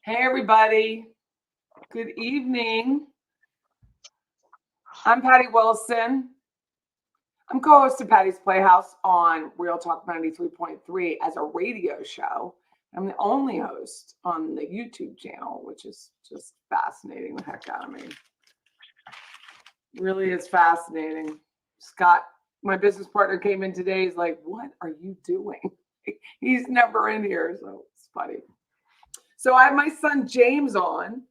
Hey, everybody. Good evening. I'm Patty Wilson. I'm co-host of Patty's Playhouse on Real Talk 93.3 as a radio show. I'm the only host on the YouTube channel, which is just fascinating the heck out of me. Really is fascinating. Scott, my business partner, came in today. He's like, "What are you doing?" He's never in here, so it's funny. So I have my son James on.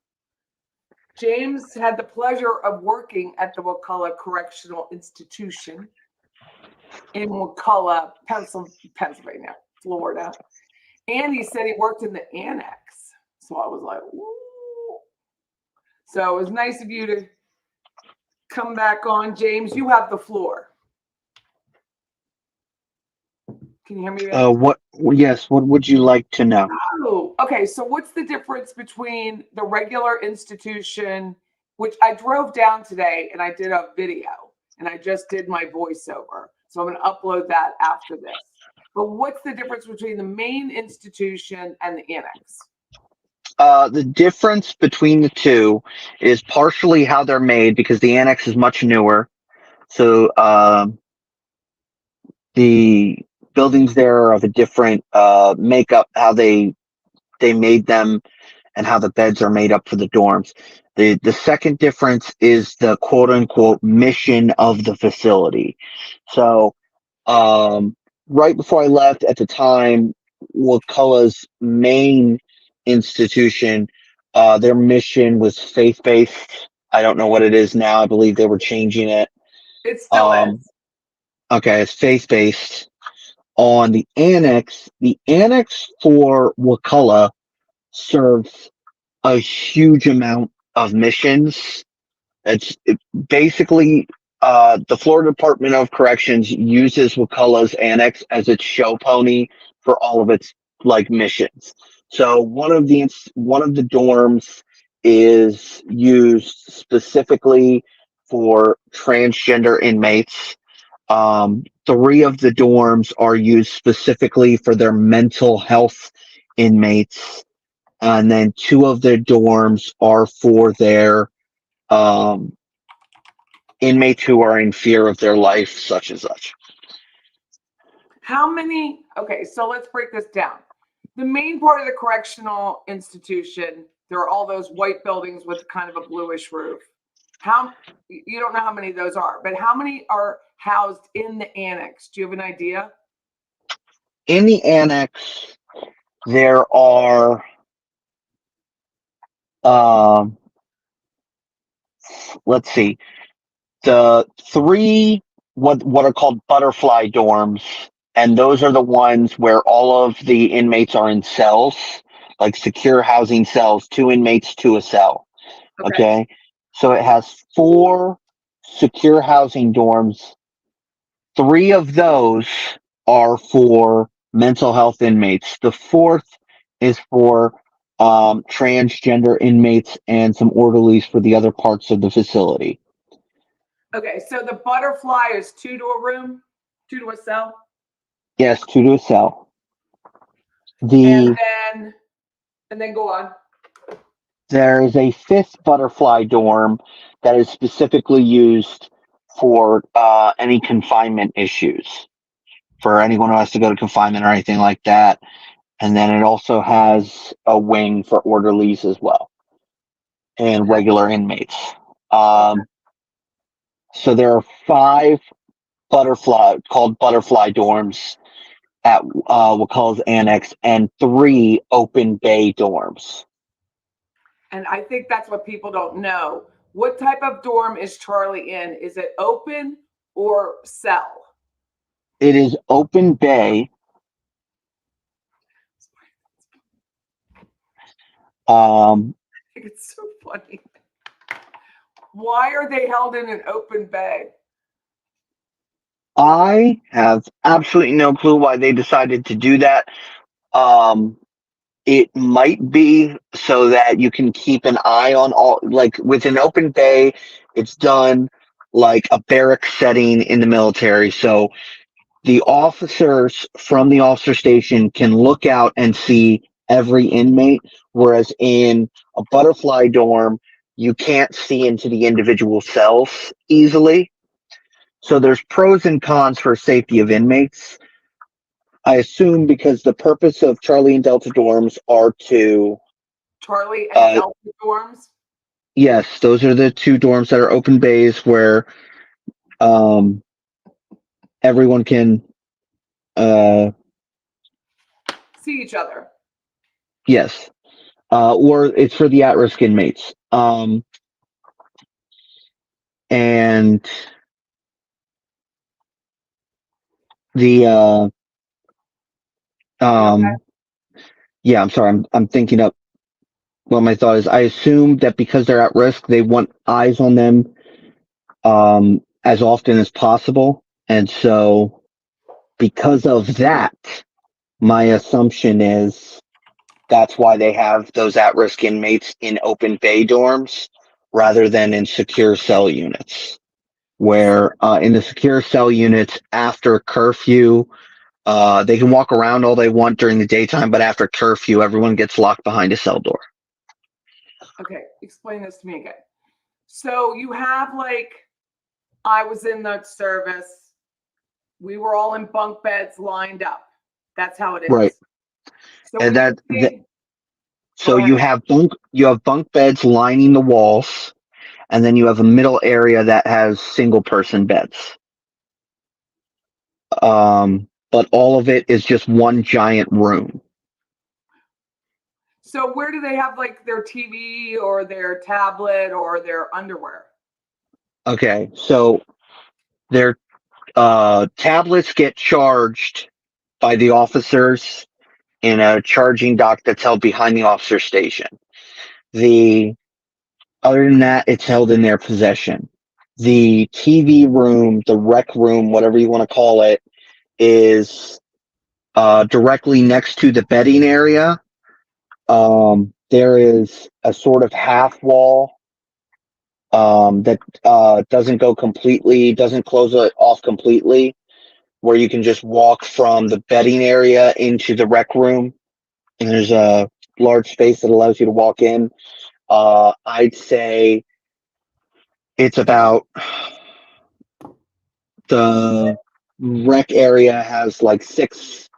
James had the pleasure of working at the Wakulla Correctional Institution in Wakulla, Pennsylvania, Florida. And he said he worked in the Annex. So I was like, ooh. So it was nice of you to come back on. James, you have the floor. Can you hear me? Yes, what would you like to know? Oh, okay. So what's the difference between the regular institution, which I drove down today and I did a video and I just did my voiceover. So I'm going to upload that after this. But what's the difference between the main institution and the annex? The difference between the two is partially how they're made because the annex is much newer. So the buildings there are of a different makeup, how they made them and how the beds are made up for the dorms. The second difference is the quote unquote mission of the facility. So right before I left at the time, Wakulla's main institution, their mission was faith-based. I don't know what it is now. I believe they were changing it. It still is. Okay, it's faith-based. On the annex for Wakulla serves a huge amount of missions. Basically the Florida Department of Corrections uses Wakulla's annex as its show pony for all of its missions. So one of the dorms is used specifically for transgender inmates. 3 of the dorms are used specifically for their mental health inmates, and then 2 of the dorms are for their inmates who are in fear of their life, such and such. How many? Okay, so let's break this down. The main part of the correctional institution, there are all those white buildings with kind of a bluish roof. You don't know how many of those are, but how many are housed in the annex? Do you have an idea? In the annex, there are let's see, the 3 what are called butterfly dorms, and those are the ones where all of the inmates are in cells, like secure housing cells, 2 inmates to a cell. Okay. So it has 4 secure housing dorms. 3 of those are for mental health inmates. The 4th is for transgender inmates and some orderlies for the other parts of the facility. Okay, so the butterfly is 2 to a room, 2 to a cell? Yes, 2 to a cell. And then go on. There is a 5th butterfly dorm that is specifically used for any confinement issues, for anyone who has to go to confinement or anything like that. And then it also has a wing for orderlies as well, and regular inmates. So there are 5 butterfly dorms at Wakulla's annex, and 3 open bay dorms. And I think that's what people don't know. What type of dorm is Charlie in? Is it open or cell? It is open bay. I think it's so funny. Why are they held in an open bay? I have absolutely no clue why they decided to do that. It might be so that you can keep an eye on all, like with an open bay, it's done like a barrack setting in the military. So the officers from the officer station can look out and see every inmate, whereas in a butterfly dorm, you can't see into the individual cells easily. So there's pros and cons for safety of inmates. I assume because the purpose of Charlie and Delta dorms are to, Charlie and Delta dorms. yes, those are the two dorms that are open bays where everyone can, See each other. yes, or it's for the at-risk inmates. And the Okay. yeah, I'm sorry, I'm thinking up what my thought is. I assume that because they're at risk, they want eyes on them as often as possible, and so because of that, my assumption is that's why they have those at-risk inmates in open bay dorms rather than in secure cell units. Where in the secure cell units after curfew, they can walk around all they want during the daytime, but after curfew, everyone gets locked behind a cell door. Okay, explain this to me again. So you have like, I was in the service. We were all in bunk beds lined up. That's how it is. Right. So And when you're saying, so go ahead. you have bunk beds lining the walls, and then you have a middle area that has single person beds. But all of it is just one giant room. So where do they have like their TV or their tablet or their underwear? Okay, so their tablets get charged by the officers in a charging dock that's held behind the officer station. The Other than that, it's held in their possession. The TV room, the rec room, whatever you want to call it, is directly next to the bedding area. There is a sort of half wall that doesn't close it off completely, where you can just walk from the bedding area into the rec room, and there's a large space that allows you to walk in. I'd say it's about the rec area has like 6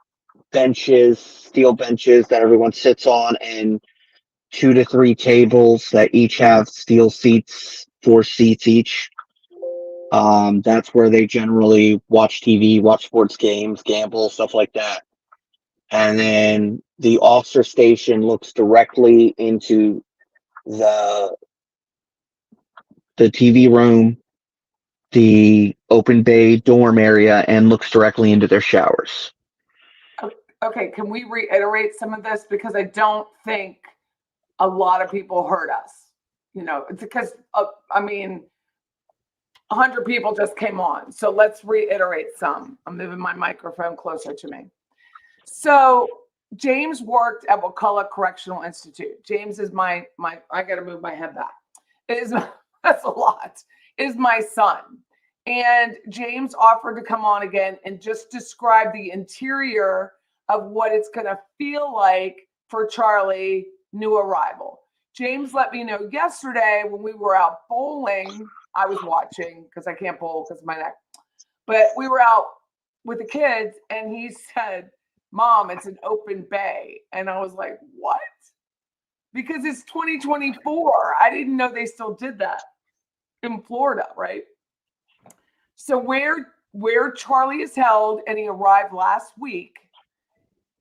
benches, steel benches that everyone sits on, and 2 to 3 tables that each have steel seats, 4 seats each. That's where they generally watch TV, watch sports games, gamble, stuff like that. And then the officer station looks directly into the TV room, the open bay dorm area, and looks directly into their showers. Okay, can we reiterate some of this? Because I don't think a lot of people heard us. You know, it's because, I mean, 100 people just came on. So let's reiterate some. I'm moving my microphone closer to me. So James worked at Wakulla Correctional Institute. James is my I got to move my head back. That's a lot. Is my son. And James offered to come on again and just describe the interior of what it's going to feel like for Charlie, new arrival. James let me know yesterday when we were out bowling. I was watching because I can't bowl because of my neck. But we were out with the kids and he said, "Mom, it's an open bay." And I was like, "What?" Because it's 2024. I didn't know they still did that in Florida, right? So where Charlie is held, and he arrived last week,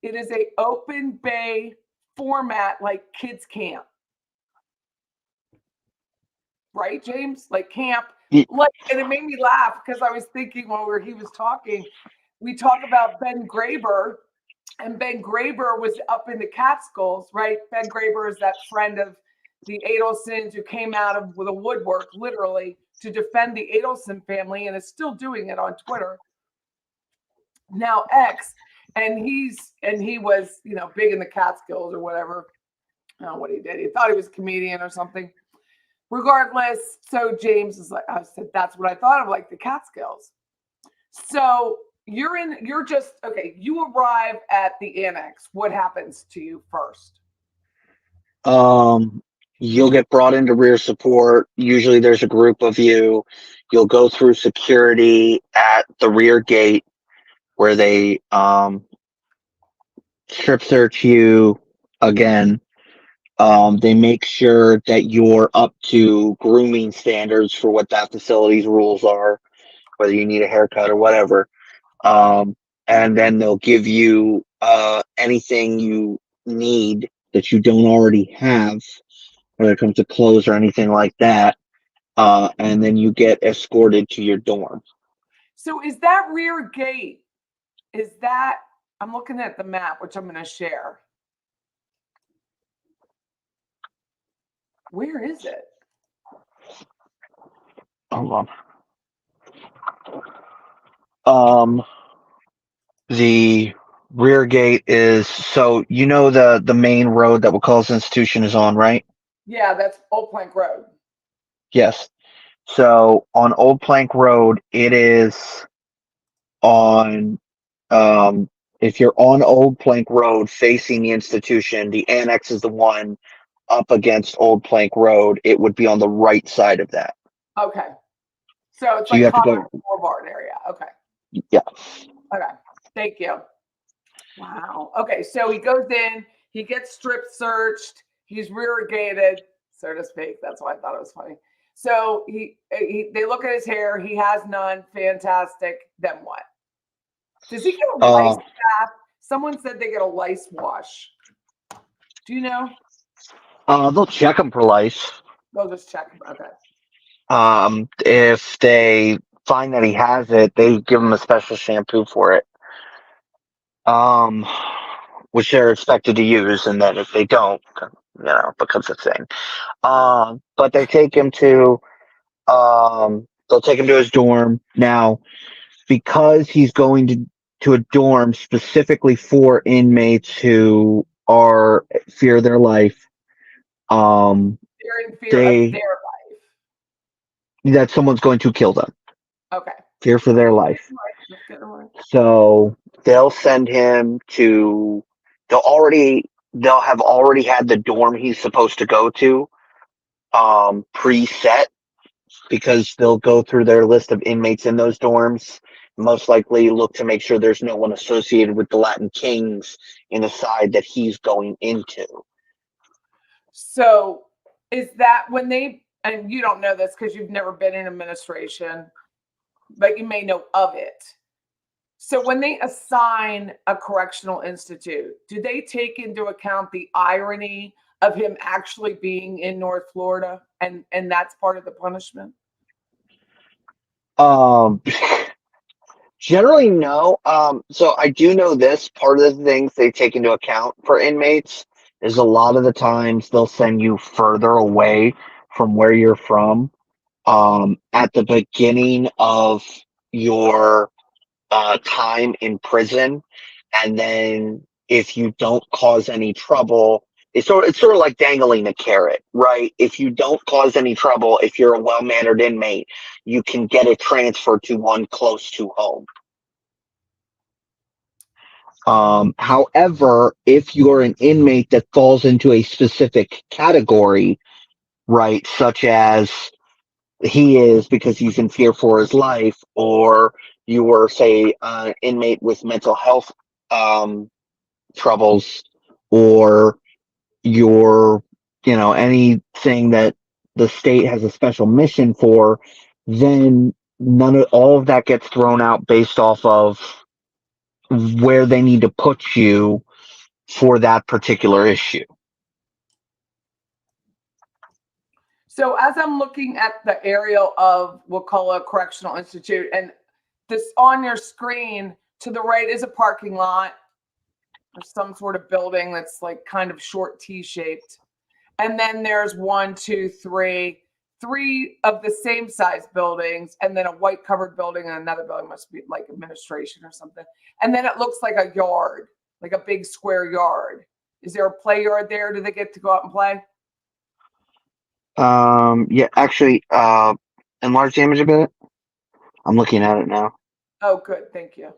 it is a open bay format like kids camp. Right, James? Like camp. Like, and it made me laugh because I was thinking while he was talking, we talk about Ben Graber, and Ben Graber was up in the Catskills, right? Ben Graber is that friend of the Adelsons who came out of the woodwork, literally, to defend the Adelson family, and is still doing it on Twitter. Now X, and he was, you know, big in the Catskills or whatever. I don't know what he did. He thought he was a comedian or something. Regardless, so James is like, I said, that's what I thought of, like the Catskills. So you're just, okay, you arrive at the annex. What happens to you first? You'll get brought into rear support. Usually there's a group of you. You'll go through security at the rear gate where they strip search you again. They make sure that you're up to grooming standards for what that facility's rules are, whether you need a haircut or whatever. And then they'll give you anything you need that you don't already have, whether it comes to clothes or anything like that. And then you get escorted to your dorm. So is that rear gate, is that, I'm looking at the map, which I'm going to share. Where is it? Hold on. The rear gate is, so you know the main road that Wakulla's institution is on, right? Yeah, that's Old Plank Road. Yes. So on Old Plank Road, it is on, if you're on Old Plank Road facing the institution, the annex is the one up against Old Plank Road. It would be on the right side of that. Okay. So it's So you like have to Concord go, Boulevard area. Okay. yeah. Okay. Thank you. Wow. Okay. So he goes in, he gets strip searched, he's rear gated, so to speak. That's why I thought it was funny. So they look at his hair, he has none. Fantastic. Then what? Does he get a lice bath? Someone said they get a lice wash. Do you know? They'll check him for lice. They'll just check him. Okay. If they find that he has it, they give him a special shampoo for it. Which they're expected to use, and then if they don't, becomes a thing. But they take him to, they'll take him to his dorm. Now, because he's going to a dorm specifically for inmates who are fear their life, They're in fear of their life. that someone's going to kill them. Okay. Fear for their life. So they'll send him to, they'll have already had the dorm he's supposed to go to preset, because they'll go through their list of inmates in those dorms, most likely look to make sure there's no one associated with the Latin Kings in the side that he's going into. So is that when they, and you don't know this because you've never been in administration, but you may know of it. So when they assign a correctional institute, do they take into account the irony of him actually being in North Florida, and that's part of the punishment? Generally, no. So I do know this. Part of the things they take into account for inmates is a lot of the times they'll send you further away from where you're from. At the beginning of your time in prison, and then if you don't cause any trouble, it's sort of like dangling a carrot, right? If you don't cause any trouble, if you're a well-mannered inmate, you can get it transferred to one close to home. However, if you're an inmate that falls into a specific category, right, such as he is because he's in fear for his life, or you were, say, an inmate with mental health troubles, or you're, anything that the state has a special mission for, then all of that gets thrown out based off of where they need to put you for that particular issue. So as I'm looking at the aerial of Wakulla Correctional Institute, and this on your screen to the right is a parking lot or some sort of building that's like kind of short T-shaped. And then there's 1, 2, 3 of the same size buildings, and then a white covered building, and another building must be like administration or something. And then it looks like a yard, like a big square yard. Is there a play yard there? Do they get to go out and play? Yeah, actually, enlarge the image a bit. I'm looking at it now. Oh, good. Thank you.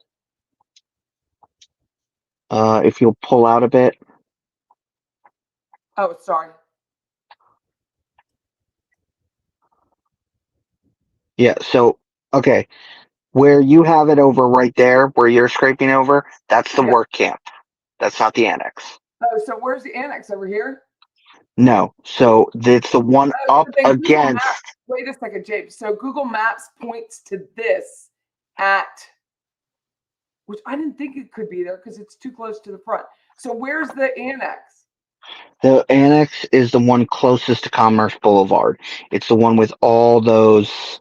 If you'll pull out a bit. Oh, sorry. Yeah, so, okay. Where you have it over right there, where you're scraping over, that's the Yeah. work camp. That's not the annex. Oh, so where's the annex over here? No. So it's the one Oh, up so then Google against. Maps, wait a second, James. So Google Maps points to this at, which I didn't think it could be there because it's too close to the front. So where's the annex? The annex is the one closest to Commerce Boulevard. It's the one with all those.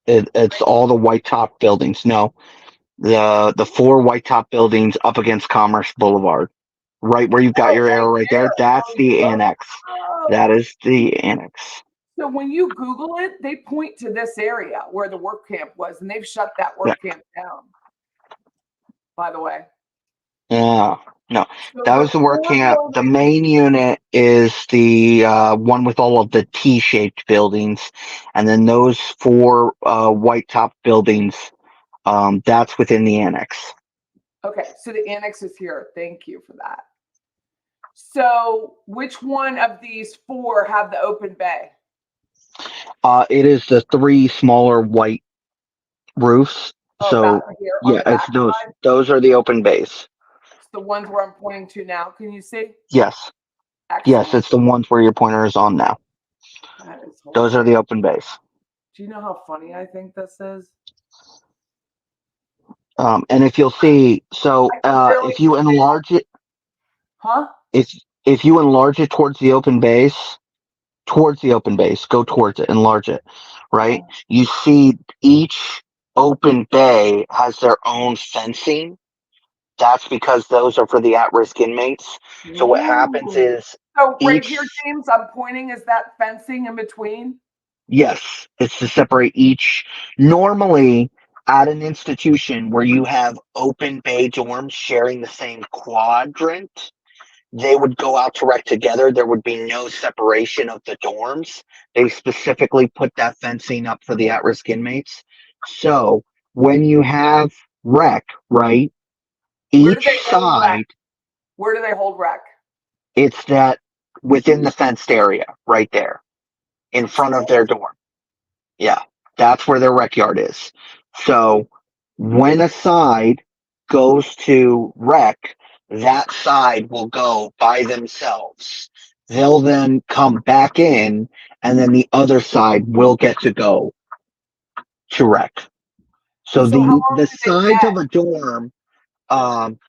It's all the white top buildings. No, the four white top buildings up against Commerce Boulevard, right where you've got Oh, your right arrow right there. there. That's the annex. Oh. That is the annex. So when you Google it, they point to this area where the work camp was, and they've shut that work camp down. By the way. Yeah. No, So that was the work camp. The buildings, main unit is the one with all of the T-shaped buildings, and then those four white top buildings. That's within the annex. okay, so the annex is here. Thank you for that. So which one of these four have the open bay? It is the three smaller white roofs. Oh, So that here on yeah, the it's back those. side. Those are the open bays. It's the ones where I'm pointing to now. Can you see? Yes. Yes, Excellent. it's the ones where your pointer is on now. That is Those are the open bays. Do you know how funny I think this is? And if you'll see, so Really? if you enlarge it, Huh? if you enlarge it towards the open base, go towards it, enlarge it, right? You see each open bay has their own fencing. That's because those are for the at-risk inmates. So what happens Ooh. is So right each, here, James, I'm pointing, is that fencing in between? yes, it's to separate each. Normally, at an institution where you have open bay dorms sharing the same quadrant, they would go out to rec together. There would be no separation of the dorms. They specifically put that fencing up for the at-risk inmates. So when you have rec, right, Where do each they hold rec? side, Where do they hold rec? it's that within the fenced area right there in front of their dorm. Yeah, that's where their rec yard is. So when a side goes to rec, that side will go by themselves. They'll then come back in, and then the other side will get to go to rec. So So how long the do they sides get? of a dorm, um,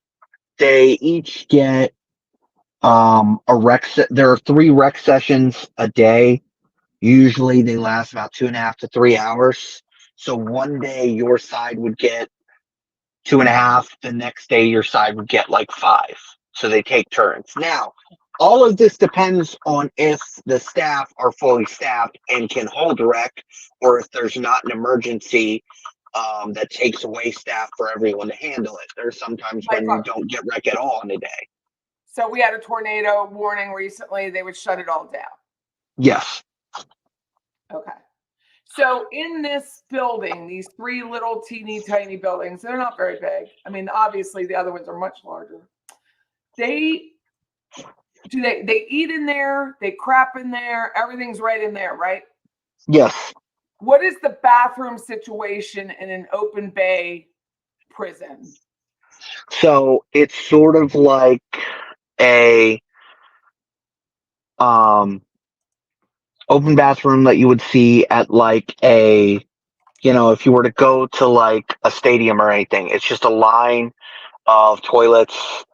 they each get a rec. There are 3 rec sessions a day. Usually they last about 2.5 to 3 hours. So one day your side would get 2.5. The next day your side would get like 5. So they take turns. Now, all of this depends on if the staff are fully staffed and can hold rec, or if there's not an emergency that takes away staff for everyone to handle it. There's sometimes when you don't get rec at all in a day. So we had a tornado warning recently. They would shut it all down. Yes. Okay. So in this building, these 3 little teeny tiny buildings, they're not very big. I mean, obviously the other ones are much larger. They eat in there, they crap in there, everything's right in there, right? Yes. What is the bathroom situation in an open bay prison? So it's sort of like a open bathroom that you would see at like a, if you were to go to like a stadium or anything. It's just a line of toilets,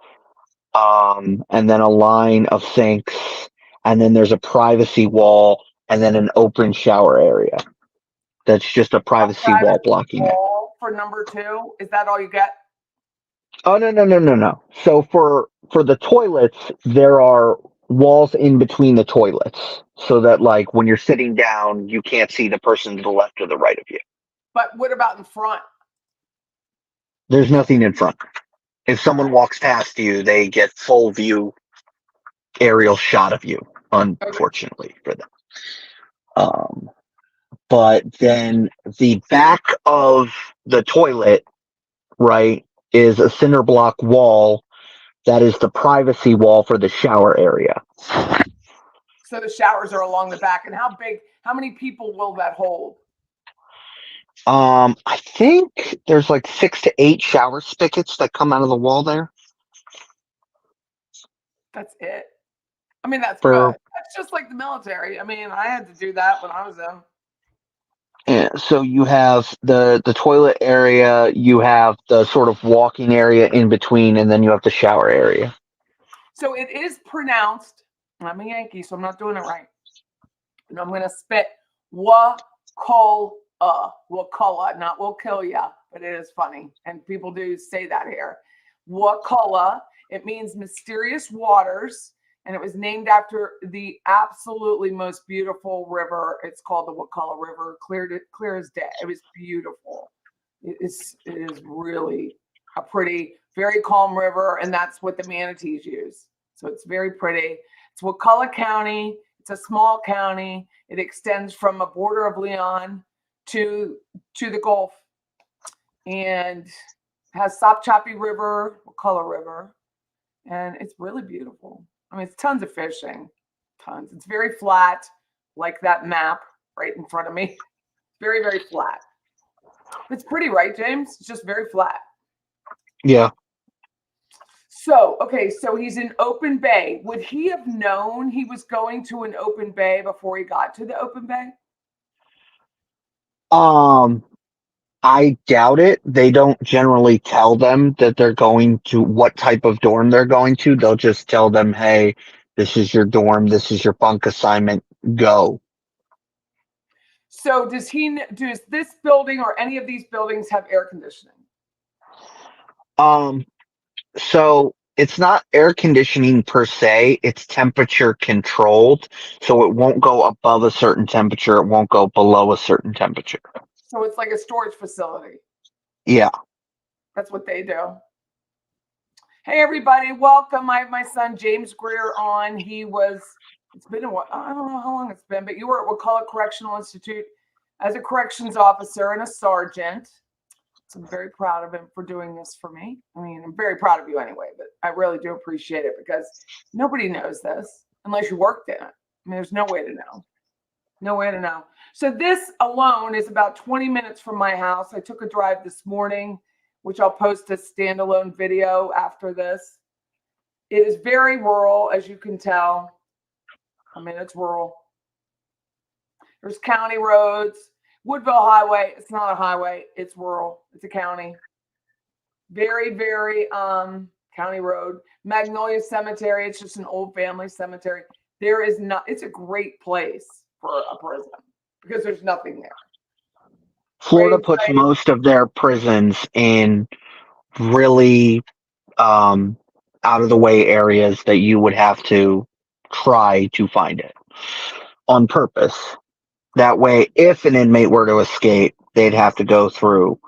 and then a line of sinks, and then there's a privacy wall, and then an open shower area. That's just a privacy wall blocking it. Wall for number 2, is that all you get? Oh, no. So for the toilets, there are walls in between the toilets so that like when you're sitting down, you can't see the person to the left or the right of you. But what about in front? There's nothing in front. If someone walks past you, they get full view aerial shot of you, unfortunately for them. But then the back of the toilet, right, is a cinder block wall that is the privacy wall for the shower area. So the showers are along the back. And how many people will that hold? I think there's like 6 to 8 shower spigots that come out of the wall there. That's it. I mean, that's For good. That's just like the military. I mean, I had to do that when I was in. Yeah, so you have the toilet area, you have the sort of walking area in between, and then you have the shower area. So it is pronounced, I'm a Yankee, so I'm not doing it right. And I'm going to spit Wakulla. Wakulla, not will kill ya, but it is funny. And people do say that here. Wakulla, it means mysterious waters. And it was named after the absolutely most beautiful river. It's called the Wakulla River, clear as day. It was beautiful. It is really a pretty, very calm river, and that's what the manatees use. So it's very pretty. It's Wakulla County. It's a small county. It extends from a border of Leon to the Gulf, and has Sopchoppy River, Wakulla River, and it's really beautiful. I mean, it's tons of fishing, tons. It's very flat, like that map right in front of me. Very, very flat. It's pretty, right, James? It's just very flat. Yeah. So, okay, so he's in open bay. Would he have known he was going to an open bay before he got to the open bay? I doubt it. They don't generally tell them that they're going to what type of dorm they're going to. They'll just tell them, hey, this is your dorm, this is your bunk assignment, go. So does this building or any of these buildings have air conditioning? So it's not air conditioning per se, it's temperature controlled. So it won't go above a certain temperature, it won't go below a certain temperature. So it's like a storage facility. Yeah. That's what they do. Hey, everybody. Welcome. I have my son, James Greer, on. It's been a while. I don't know how long it's been, but you were at Wakulla Correctional Institute as a corrections officer and a sergeant. So I'm very proud of him for doing this for me. I mean, I'm very proud of you anyway, but I really do appreciate it because nobody knows this unless you worked in it. I mean, there's no way to know. No way to know. So this alone is about 20 minutes from my house. I took a drive this morning, which I'll post a standalone video after this. It is very rural, as you can tell. I mean, it's rural. There's county roads. Woodville Highway, it's not a highway. It's rural. It's a county. Very, very county road. Magnolia Cemetery, it's just an old family cemetery. It's a great place for a prison because there's nothing there. Florida puts most of their prisons in really out of the way areas that you would have to try to find it on purpose. That way, if an inmate were to escape, they'd have to go through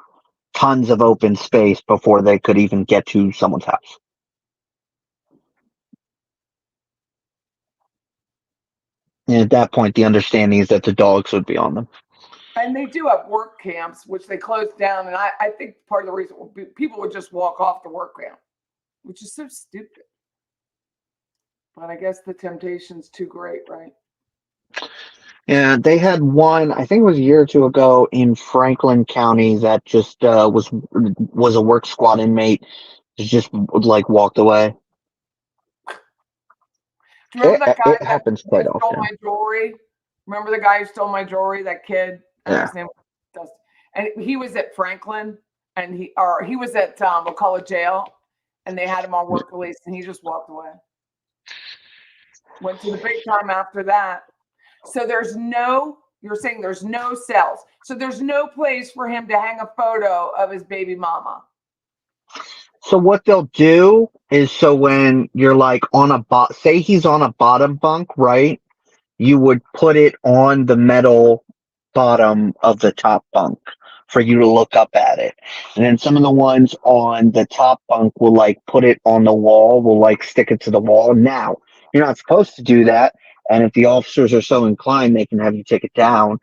tons of open space before they could even get to someone's house. And at that point, the understanding is that the dogs would be on them. And they do have work camps, which they closed down. And I think part of the reason would be people would just walk off the work camp, which is so stupid. But I guess the temptation's too great, right? Yeah, they had one, I think it was a year or two ago in Franklin County that just was a work squad inmate just like walked away. Do you remember that guy it happens quite stole often. my jewelry? Remember the guy who stole my jewelry? That kid. Yeah. His name was Dustin. And he was at Franklin, and he was at Wakulla jail, and they had him on work release, and he just walked away. Went to the big time after that. So you're saying there's no cells. So there's no place for him to hang a photo of his baby mama. So what they'll do is, so when you're like say he's on a bottom bunk, right? You would put it on the metal bottom of the top bunk for you to look up at it. And then some of the ones on the top bunk will like put it on the wall, will like stick it to the wall. Now, you're not supposed to do that. And if the officers are so inclined, they can have you take it down,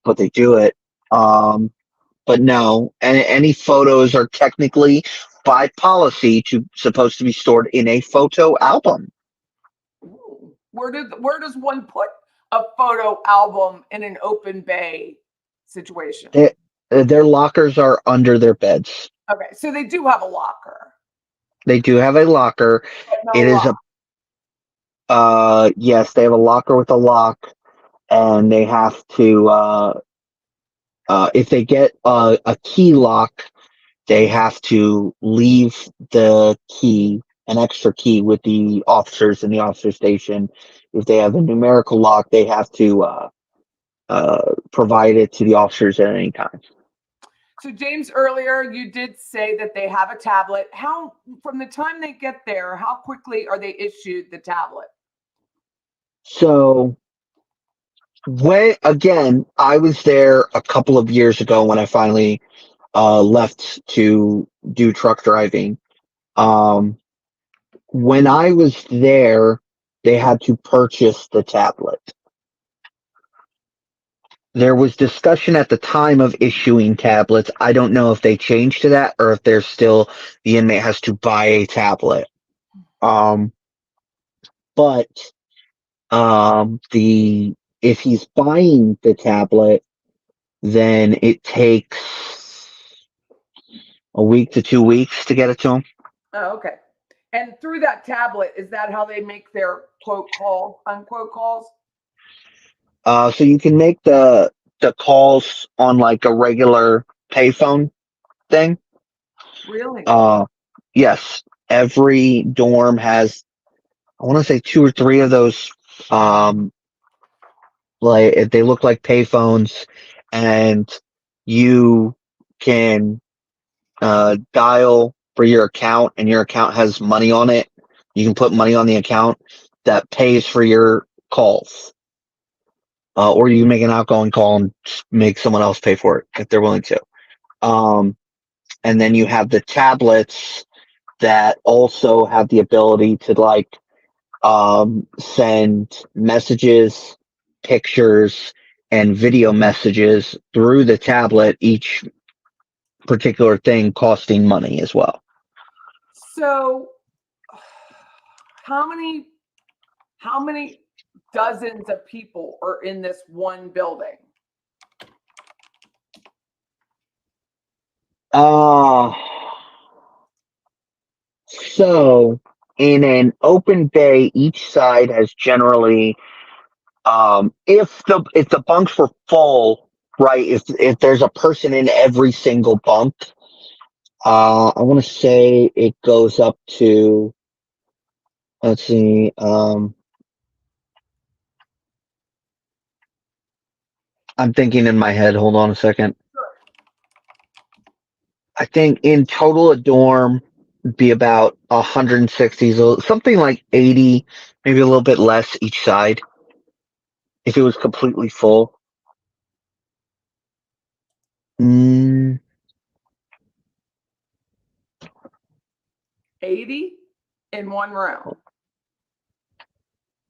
but they do it. But no, any photos are technically by policy supposed to be stored in a photo album. Ooh. Where does one put a photo album in an open bay situation? Their lockers are under their beds. Okay, so they do have a locker. They do have a locker. But no It is lock. yes, they have a locker with a lock, and they have to if they get a key lock, they have to leave the key, an extra key, with the officers in the officer station. If they have a numerical lock, they have to provide it to the officers at any time. So James, earlier you did say that they have a tablet. How, from the time they get there, how quickly are they issued the tablet? So I was there a couple of years ago when I finally left to do truck driving. When I was there, they had to purchase the tablet. There was discussion at the time of issuing tablets. I don't know if they changed to that or if there's still the inmate has to buy a tablet. But if he's buying the tablet, then it takes a week to 2 weeks to get it to him. Oh, okay. And through that tablet, is that how they make their quote call, unquote calls? So you can make the calls on like a regular payphone thing. Really? Yes. Every dorm has, I want to say 2 or 3 of those. Like they look like payphones, and you can dial for your account, and your account has money on it. You can put money on the account that pays for your calls. Or you make an outgoing call and make someone else pay for it if they're willing to. And then you have the tablets that also have the ability to like send messages, pictures, and video messages through the tablet, each particular thing costing money as well. So how many dozens of people are in this one building? So in an open bay, each side has generally, if the bunks were full, right? If there's a person in every single bunk, I want to say it goes up to, let's see, I'm thinking in my head. Hold on a second. I think in total a dorm would be about 160, so something like 80, maybe a little bit less each side, if it was completely full. 80 in one room.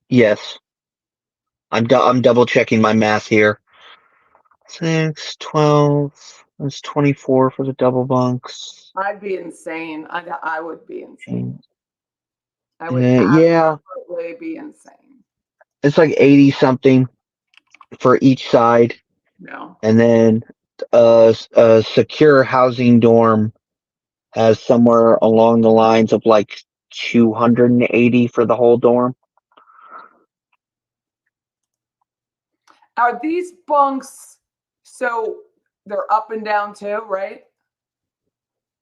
Yes. I'm double checking my math here. 6, 12, that's 24 for the double bunks. I'd be insane. I would be insane. I would Yeah, absolutely be insane. it's like 80 something for each side. No. And then a secure housing dorm has somewhere along the lines of like 280 for the whole dorm. Are these bunks, so they're up and down too, right?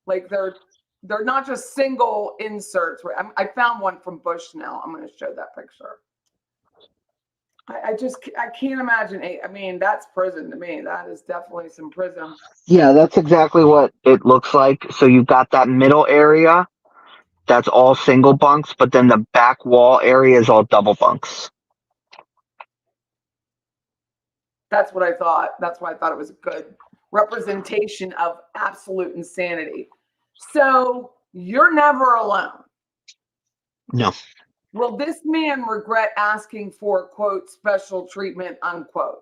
Like they're not just single inserts. Right? I found one from Bushnell. I'm going to show that picture. I can't imagine. I mean, that's prison to me. That is definitely some prison. Yeah, that's exactly what it looks like. So you've got that middle area, that's all single bunks, but then the back wall area is all double bunks. That's what I thought. That's why I thought it was a good representation of absolute insanity. So you're never alone. No. Will this man regret asking for, quote, special treatment, unquote?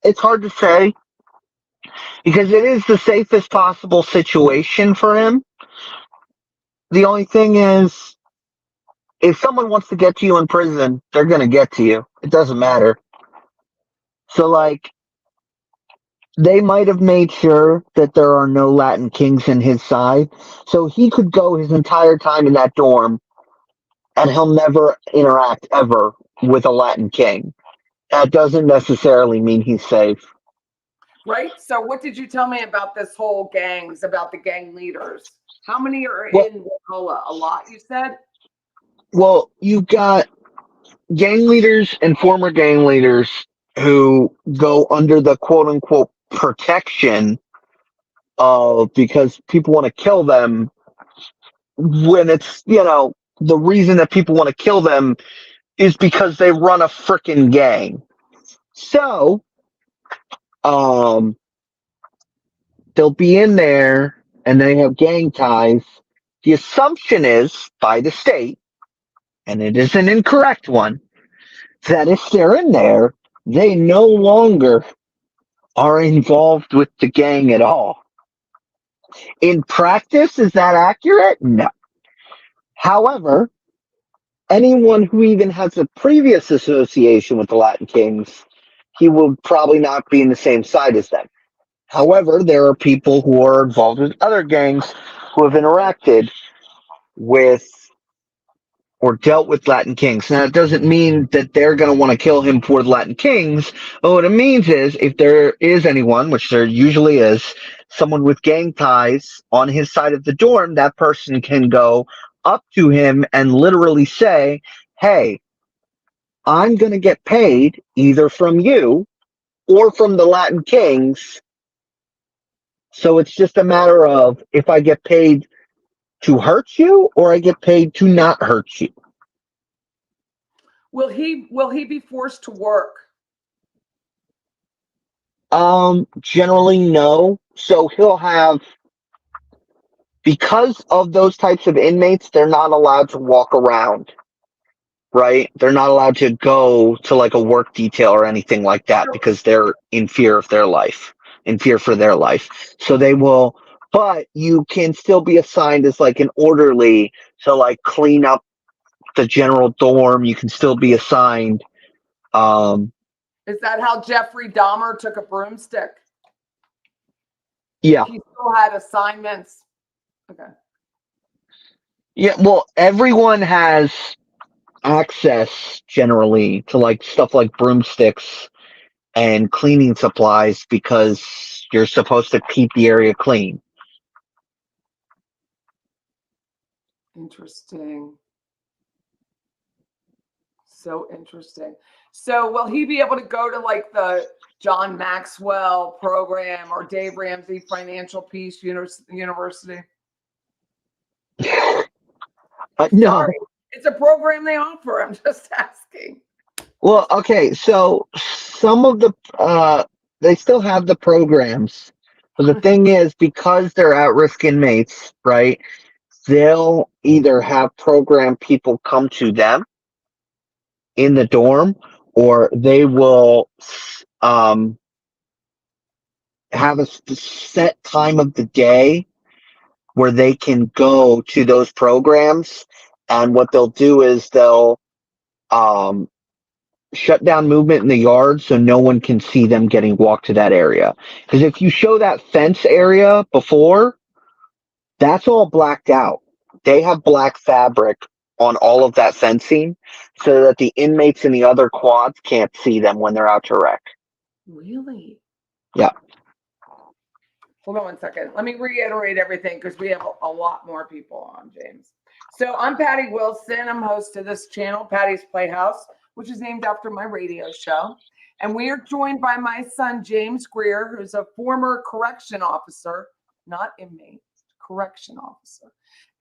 It's hard to say. because it is the safest possible situation for him. The only thing is, if someone wants to get to you in prison, they're going to get to you. It doesn't matter. So, like, they might have made sure that there are no Latin kings in his side, so he could go his entire time in that dorm and he'll never interact ever with a Latin king. That doesn't necessarily mean he's safe. Right. So what did you tell me about this whole gangs, about the gang leaders? How many are Well, in Wakulla? A lot, you said? well, you got gang leaders and former gang leaders who go under the quote unquote protection of because people want to kill them when it's, the reason that people want to kill them is because they run a freaking gang. So, um, they'll be in there and they have gang ties. The assumption is by the state, and it is an incorrect one, that if they're in there, they no longer are involved with the gang at all. In practice, is that accurate? No. However, anyone who even has a previous association with the Latin Kings, he will probably not be in the same side as them. However, there are people who are involved with other gangs who have interacted with or dealt with Latin Kings. Now, it doesn't mean that they're going to want to kill him for the Latin Kings. But what it means is if there is anyone, which there usually is, someone with gang ties on his side of the dorm, that person can go up to him and literally say, hey, I'm going to get paid either from you or from the Latin Kings. So it's just a matter of if I get paid to hurt you or I get paid to not hurt you. Will he be forced to work? Generally no. So he'll have, because of those types of inmates, they're not allowed to walk around, right? They're not allowed to go to like a work detail or anything like that because they're in fear of their life, in fear for their life. So they will, but you can still be assigned as like an orderly to like clean up the general dorm. You can still be assigned. Is that how Jeffrey Dahmer took a broomstick? Yeah. He still had assignments. Okay. Yeah, well, everyone has access generally to like stuff like broomsticks and cleaning supplies because you're supposed to keep the area clean. Interesting. So interesting. So will he be able to go to like the John Maxwell program or Dave Ramsey Financial Peace University? No. Sorry, it's a program they offer. I'm just asking. Well, okay, so some of they still have the programs. But the thing is, because they're at-risk inmates, right, they'll either have program people come to them in the dorm, or they will have a set time of the day where they can go to those programs. And what they'll do is they'll shut down movement in the yard so no one can see them getting walked to that area. Because if you show that fence area before, that's all blacked out. They have black fabric on all of that fencing so that the inmates in the other quads can't see them when they're out to rec. Really? Yeah. Hold on one second. Let me reiterate everything because we have a lot more people on, James. So I'm Patty Wilson. I'm host of this channel, Patty's Playhouse, which is named after my radio show. And we are joined by my son, James Greer, who's a former correction officer, not inmate, correction officer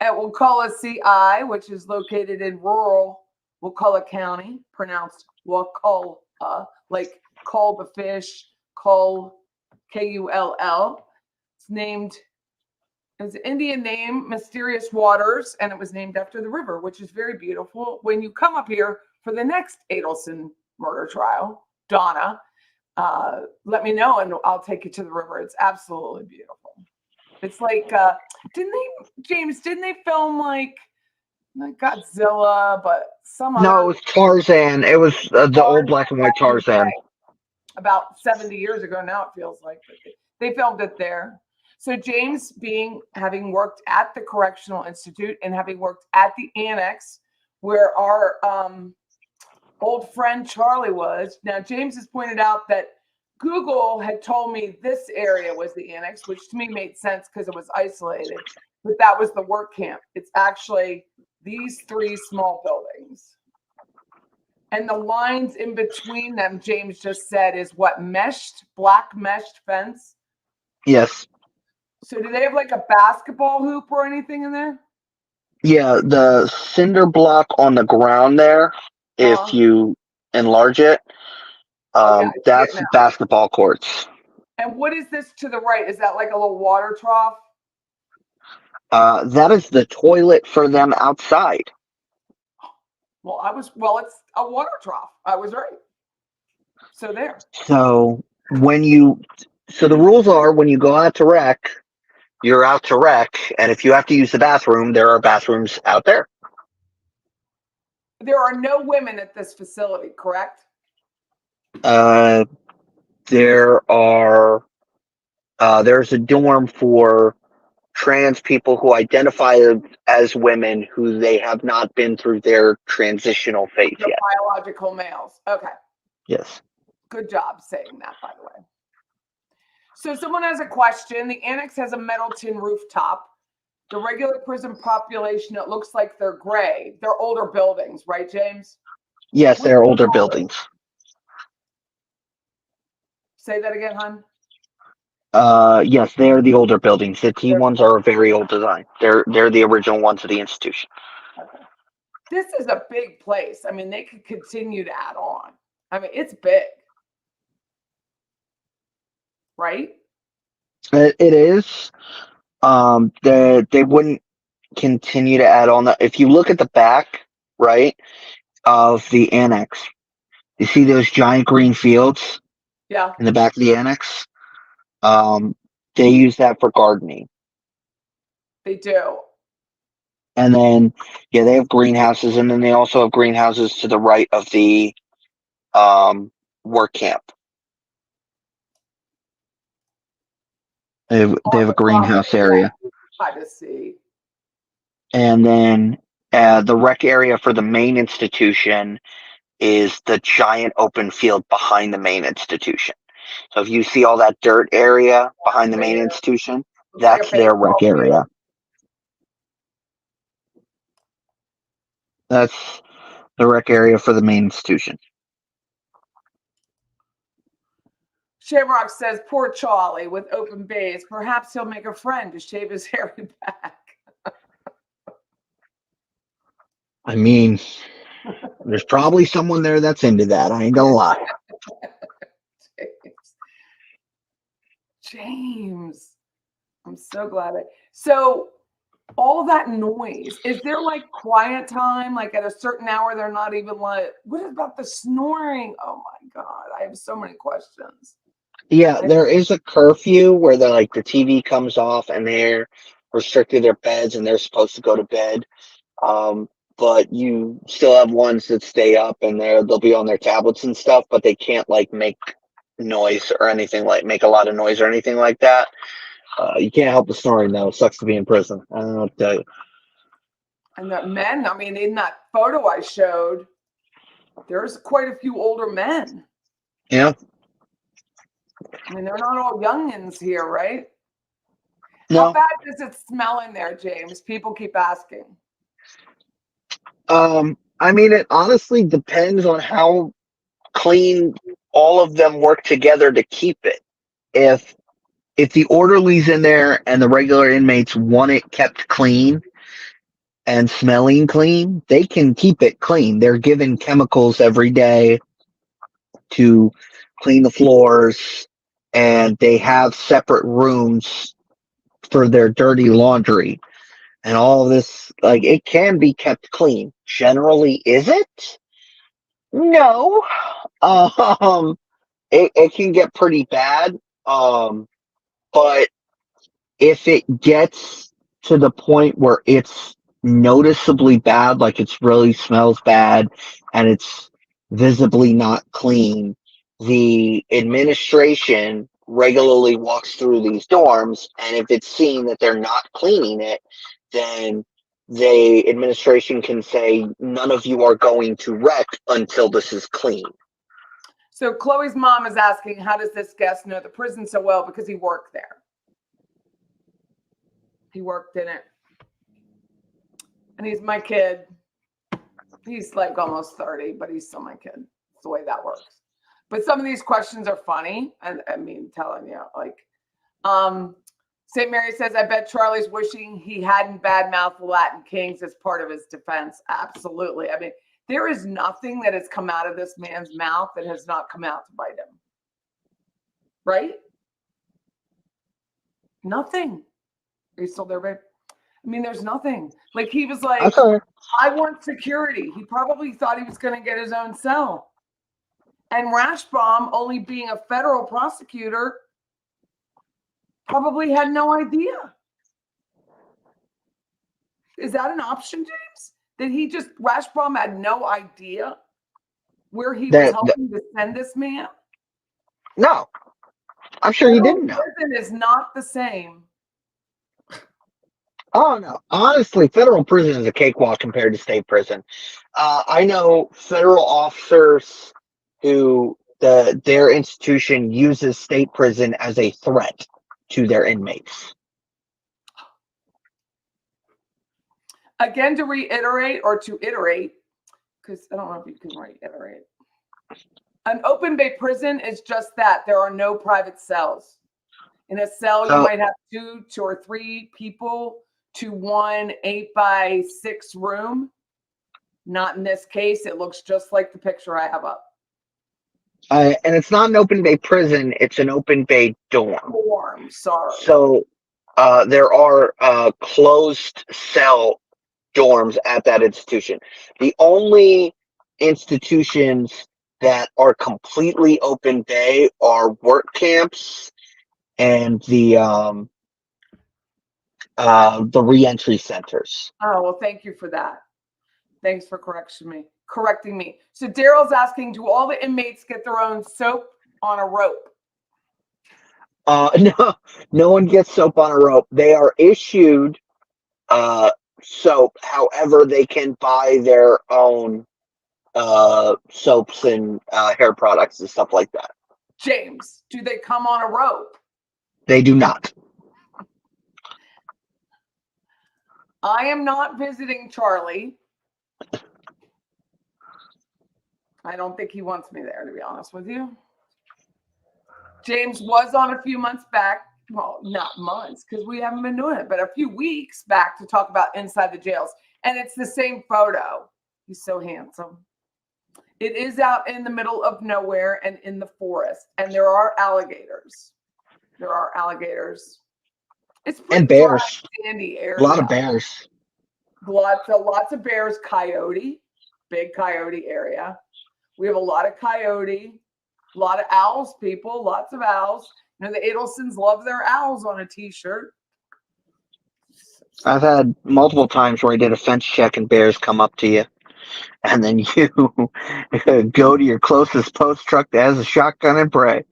at Wakulla CI, which is located in rural Wakulla County, pronounced Wakulla, like cull the fish, cull, Kull. It's named, it's an Indian name, Mysterious Waters, and it was named after the river, which is very beautiful. When you come up here for the next Adelson murder trial, Donna, let me know and I'll take you to the river. It's absolutely beautiful. It's like, James, didn't they film like, not Godzilla, but some other? No, it was Tarzan. It was the old black and white Tarzan. About 70 years ago now, it feels like. But they filmed it there. So James, having worked at the Correctional Institute and having worked at the Annex, where our old friend Charlie was. Now, James has pointed out that Google had told me this area was the Annex, which to me made sense because it was isolated, but that was the work camp. It's actually these three small buildings. And the lines in between them, James just said, is what, black meshed fence? Yes. So do they have like a basketball hoop or anything in there? Yeah, the cinder block on the ground there, if you enlarge it, that's basketball courts. And what is this to the right? Is that like a little water trough? That is the toilet for them outside. Well, it's a water trough. I was right. So there. So the rules are when you go out to rec, you're out to rec, and if you have to use the bathroom, there are bathrooms out there. There are no women at this facility, correct? There's a dorm for trans people who identify as women who they have not been through their transitional phase yet. Biological males. Okay. Yes. Good job saying that, by the way. So someone has a question. The Annex has a metal tin rooftop. The regular prison population, it looks like they're gray. They're older buildings, right, James? Yes, they're older buildings. Say that again, hon. Yes, they're the older buildings. The T ones are a very old design. They're the original ones of the institution. Okay. This is a big place. I mean, they could continue to add on. I mean, it's big. Right? It is. They wouldn't continue to add on that. If you look at the back, right, of the Annex, you see those giant green fields? Yeah. In the back of the Annex? They use that for gardening. They do. And then, yeah, they have greenhouses, and then they also have greenhouses to the right of the work camp. They have a greenhouse area. Privacy. And then the rec area for the main institution is the giant open field behind the main institution. So if you see all that dirt area behind the main institution, that's their rec area. That's the rec area for the main institution. Shamrock says, poor Charlie with open bays. Perhaps he'll make a friend to shave his hairy back. I mean, there's probably someone there that's into that. I ain't gonna lie. James. I'm so glad. So all that noise, is there like quiet time? Like at a certain hour, they're not even like, what about the snoring? Oh my God. I have so many questions. Yeah, there is a curfew where the TV comes off and they're restricted their beds and they're supposed to go to bed. But you still have ones that stay up and they'll be on their tablets and stuff, but they can't make noise or anything, make a lot of noise or anything like that. You can't help the snoring though. It sucks to be in prison. I don't know what to tell you. And the men, I mean, in that photo I showed, there's quite a few older men. Yeah. I mean, they're not all youngins here, right? No. How bad does it smell in there, James? People keep asking. I mean, it honestly depends on how clean all of them work together to keep it. If the orderlies in there and the regular inmates want it kept clean and smelling clean, they can keep it clean. They're given chemicals every day to clean the floors, and they have separate rooms for their dirty laundry. And all of this, it can be kept clean. Generally, is it? No. it can get pretty bad. But if it gets to the point where it's noticeably bad, like it's really smells bad and it's visibly not clean, the administration regularly walks through these dorms, and if it's seen that they're not cleaning it, then the administration can say none of you are going to rec until this is clean. So Chloe's mom is asking, how does this guest know the prison so well? Because he worked there. He worked in it. And he's my kid. He's like almost 30, but he's still my kid. That's the way that works. But some of these questions are funny. And I mean, telling you, like, St. Mary says, I bet Charlie's wishing he hadn't badmouthed the Latin Kings as part of his defense. Absolutely. I mean, there is nothing that has come out of this man's mouth that has not come out to bite him. Right? Nothing. Are you still there, babe? I mean, there's nothing. Like, he was like, I want security. He probably thought he was going to get his own cell. And Rashbaum, only being a federal prosecutor, probably had no idea. Is that an option, James? Did he just, Rashbaum had no idea where he was helping to send this man? No. I'm sure he didn't know. Prison is not the same. Oh, no. Honestly, federal prison is a cakewalk compared to state prison. I know federal officers who their institution uses state prison as a threat to their inmates. Again, to reiterate or to iterate, because I don't know if you can reiterate. An open bay prison is just that. There are no private cells. In a cell, you might have two or three people to one 8x6 room. Not in this case. It looks just like the picture I have up. And it's not an open bay prison. It's an open bay dorm. Dorm, sorry. So there are closed cell dorms at that institution. The only institutions that are completely open bay are work camps and the reentry centers. Oh, well, thank you for that. Thanks for correcting me. So Daryl's asking, do all the inmates get their own soap on a rope? No one gets soap on a rope. They are issued soap. However, they can buy their own soaps and hair products and stuff like that. James, do they come on a rope? They do not. I am not visiting Charlie. I don't think he wants me there, to be honest with you. James was on a few months back. Well, not months, because we haven't been doing it, but a few weeks back to talk about inside the jails. And it's the same photo. He's so handsome. It is out in the middle of nowhere and in the forest. And there are alligators. It's pretty and bears. sandy area. A lot of bears. Lots of bears. Coyote. Big coyote area. We have a lot of coyote. A lot of owls, people. Lots of owls. You know, the Adelsons love their owls on a t-shirt. I've had multiple times where I did a fence check and bears come up to you. And then you go to your closest post truck that has a shotgun and pray.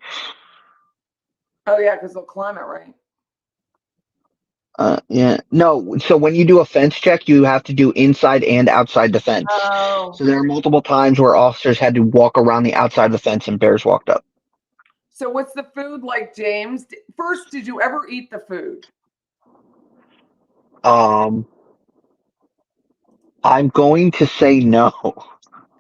Oh, yeah, because they'll climb it, right? Yeah. No, so when you do a fence check, you have to do inside and outside the fence. Oh. So there are multiple times where officers had to walk around the outside of the fence and bears walked up. So what's the food like, James? First, did you ever eat the food? I'm going to say no.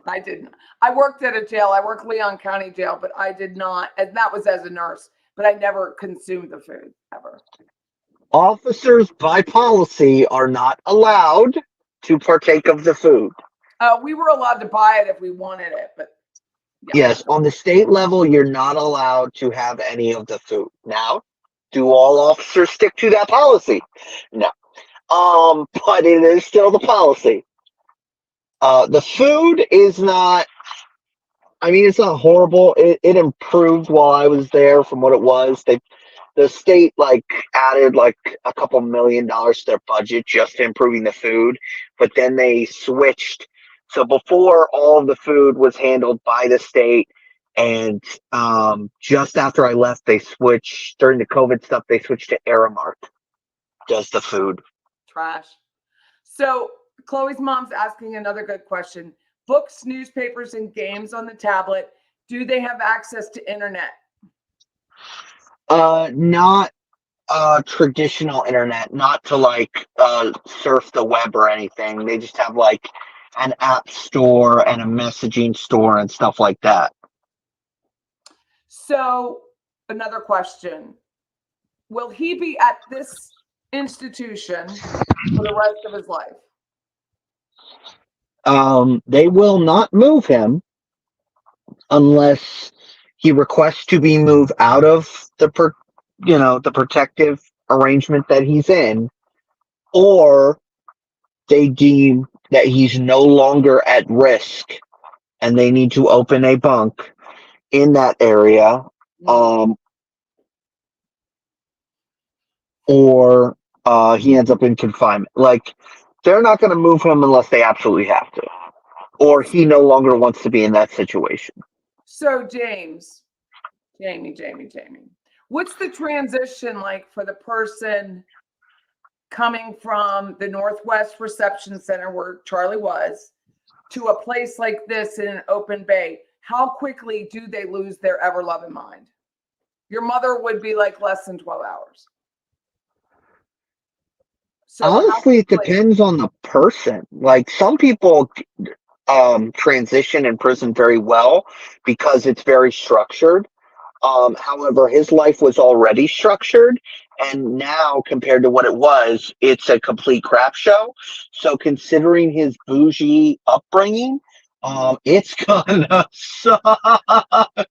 I didn't. I worked at a jail. I worked Leon County Jail, but I did not. And that was as a nurse, but I never consumed the food ever. Officers, by policy, are not allowed to partake of the food. We were allowed to buy it if we wanted it, but yeah. Yes, on the state level, you're not allowed to have any of the food. Now, do all officers stick to that policy? No. But it is still the policy. The food is not I mean, it's not horrible. It improved while I was there from what it was. The state like added like a couple $1 million to their budget just to improving the food, but then they switched. So before, all of the food was handled by the state, and just after I left, they switched during the COVID stuff. They switched to Aramark does the food. Trash. So Chloe's mom's asking another good question. Books, newspapers, and games on the tablet. Do they have access to internet? Not traditional internet, not to like surf the web or anything. They just have like an app store and a messaging store and stuff like that. So another question. Will he be at this institution for the rest of his life? They will not move him unless he requests to be moved out of the the protective arrangement that he's in, or they deem that he's no longer at risk and they need to open a bunk in that area, or he ends up in confinement. Like, they're not going to move him unless they absolutely have to, or he no longer wants to be in that situation. So Jamie, what's the transition like for the person coming from the Northwest Reception Center where Charlie was to a place like this in an open bay? How quickly do they lose their ever-loving mind? Your mother would be like less than 12 hours. So honestly, it depends on the person. Like, some people transition in prison very well because it's very structured. However, his life was already structured, and now compared to what it was, it's a complete crap show. So, considering his bougie upbringing, it's gonna suck.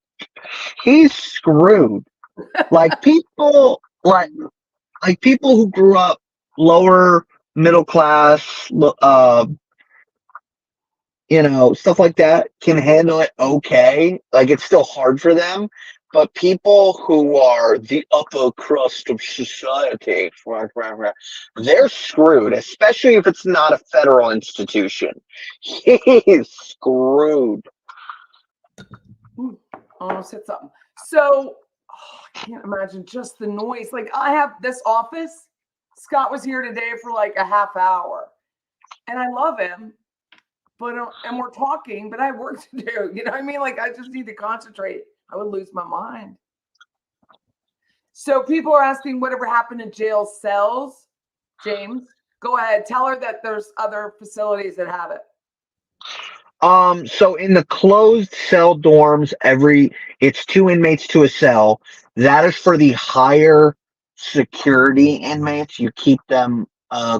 He's screwed. Like, people like people who grew up lower middle class, stuff like that can handle it okay. Like, it's still hard for them. But people who are the upper crust of society, they're screwed, especially if it's not a federal institution. He's screwed. Almost hit something. So, I can't imagine just the noise. Like, I have this office. Scott was here today for like a half hour, and I love him, but and we're talking, but I have work to do. You know what I mean? Like, I just need to concentrate. I would lose my mind. So people are asking whatever happened in jail cells. James, go ahead. Tell her that there's other facilities that have it. So in the closed cell dorms, it's 2 inmates to a cell. That is for the higher security inmates. You keep them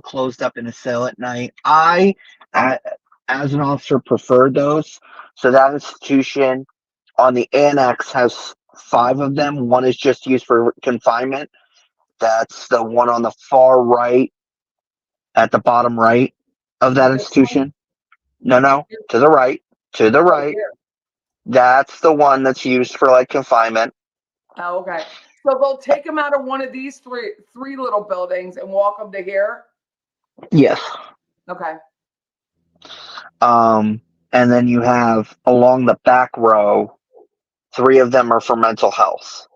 closed up in a cell at night. I, as an officer, prefer those. So that institution on the Annex has 5 of them. One is just used for confinement. That's the one on the far right, at the bottom right of that institution. No, to the right. That's the one that's used for like confinement. Oh, okay. So they'll take them out of one of these three little buildings and walk them to here? Yes. Okay. And then you have along the back row, 3 of them are for mental health.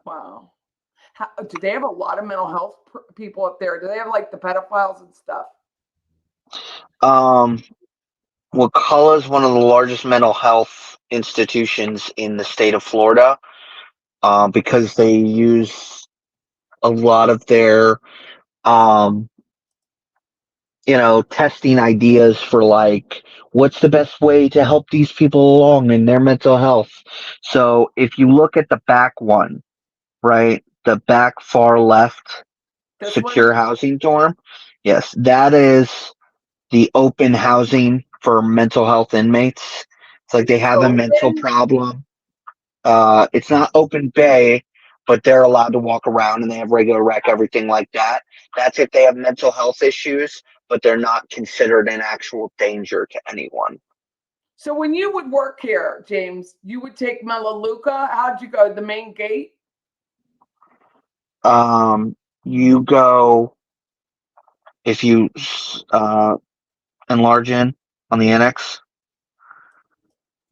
Wow. Do they have a lot of mental health people up there? Do they have like the pedophiles and stuff? Wakulla is one of the largest mental health institutions in the state of Florida, because they use a lot of their, testing ideas for like, what's the best way to help these people along in their mental health. So if you look at the back one, right, the back far left, secure housing dorm, yes, that is the open housing for mental health inmates. It's like they have a mental problem. It's not open bay, but they're allowed to walk around and they have regular rec, everything like that. That's if they have mental health issues, but they're not considered an actual danger to anyone. So when you would work here, James, you would take Melaleuca. How'd you go? The main gate? You go if you enlarge in on the Annex,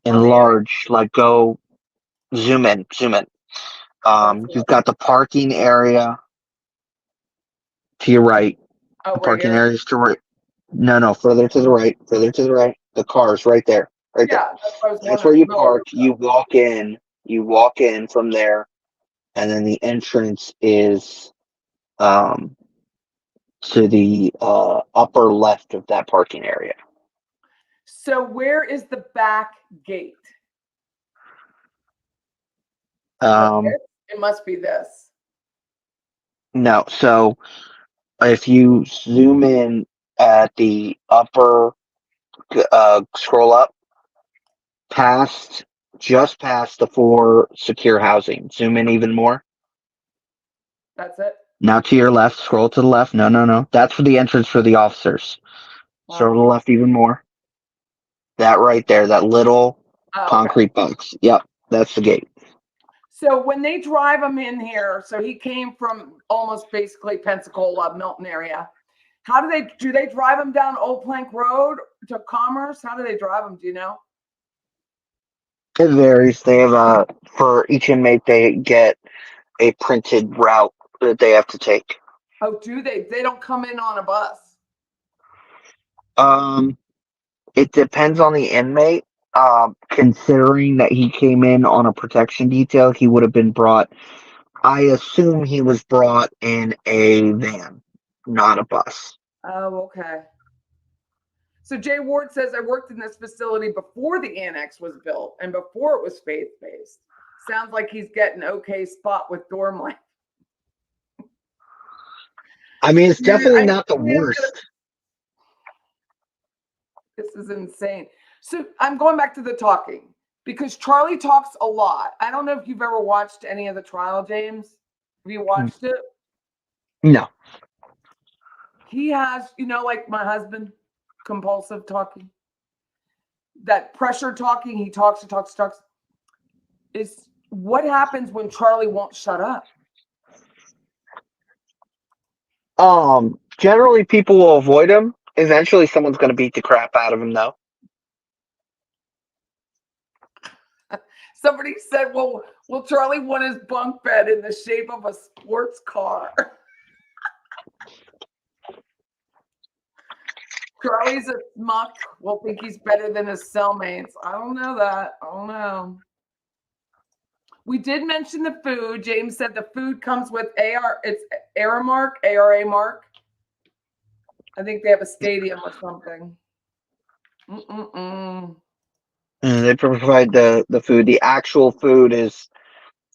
On the Annex? enlarge, like go zoom in, zoom in. What's You've that? got the parking area to your right. Oh, The right parking here. area is to right. No, further to the right, further to the right. The car's right there, right there. Yeah, that's what I was That's where wondering. you park. Melaleuca. You walk in from there, and then the entrance is um, to the upper left of that parking area. So where is the back gate? Is that Um, this? It must be this. no, so if you zoom in at the upper, scroll up past, just past the 4 secure housing. Zoom in even more. That's it. Now to your left, scroll to the left. No, no, no. That's for the entrance for the officers. Scroll to the left even more. That right there, that little Oh, okay. concrete box. Yep, that's the gate. So when they drive him in here, so he came from almost basically Pensacola, Milton area. How do they drive him down Old Plank Road to Commerce? How do they drive him? Do you know? It varies. They have for each inmate, they get a printed route that they have to take. Oh, do they? They don't come in on a bus. Um, it depends on the inmate. Considering that he came in on a protection detail, he would have been brought. I assume he was brought in a van, not a bus. Oh, okay. So Jay Ward says, I worked in this facility before the annex was built and before it was faith-based. Sounds like he's getting okay spot with dorm life. I mean, it's definitely I not the really am worst. This is insane. So I'm going back to the talking because Charlie talks a lot. I don't know if you've ever watched any of the trial, James. Have you watched it? No. He has, like my husband, compulsive talking, that pressure talking. He talks and talks and talks. Is what happens when Charlie won't shut up? Generally people will avoid him. Eventually someone's going to beat the crap out of him though. Somebody said, well, Charlie want his bunk bed in the shape of a sports car. Charlie's a smuck. Will think he's better than his cellmates. I don't know that. I don't know. We did mention the food. James said the food comes with it's Aramark, ARA mark. I think they have a stadium or something. And they provide the food. The actual food is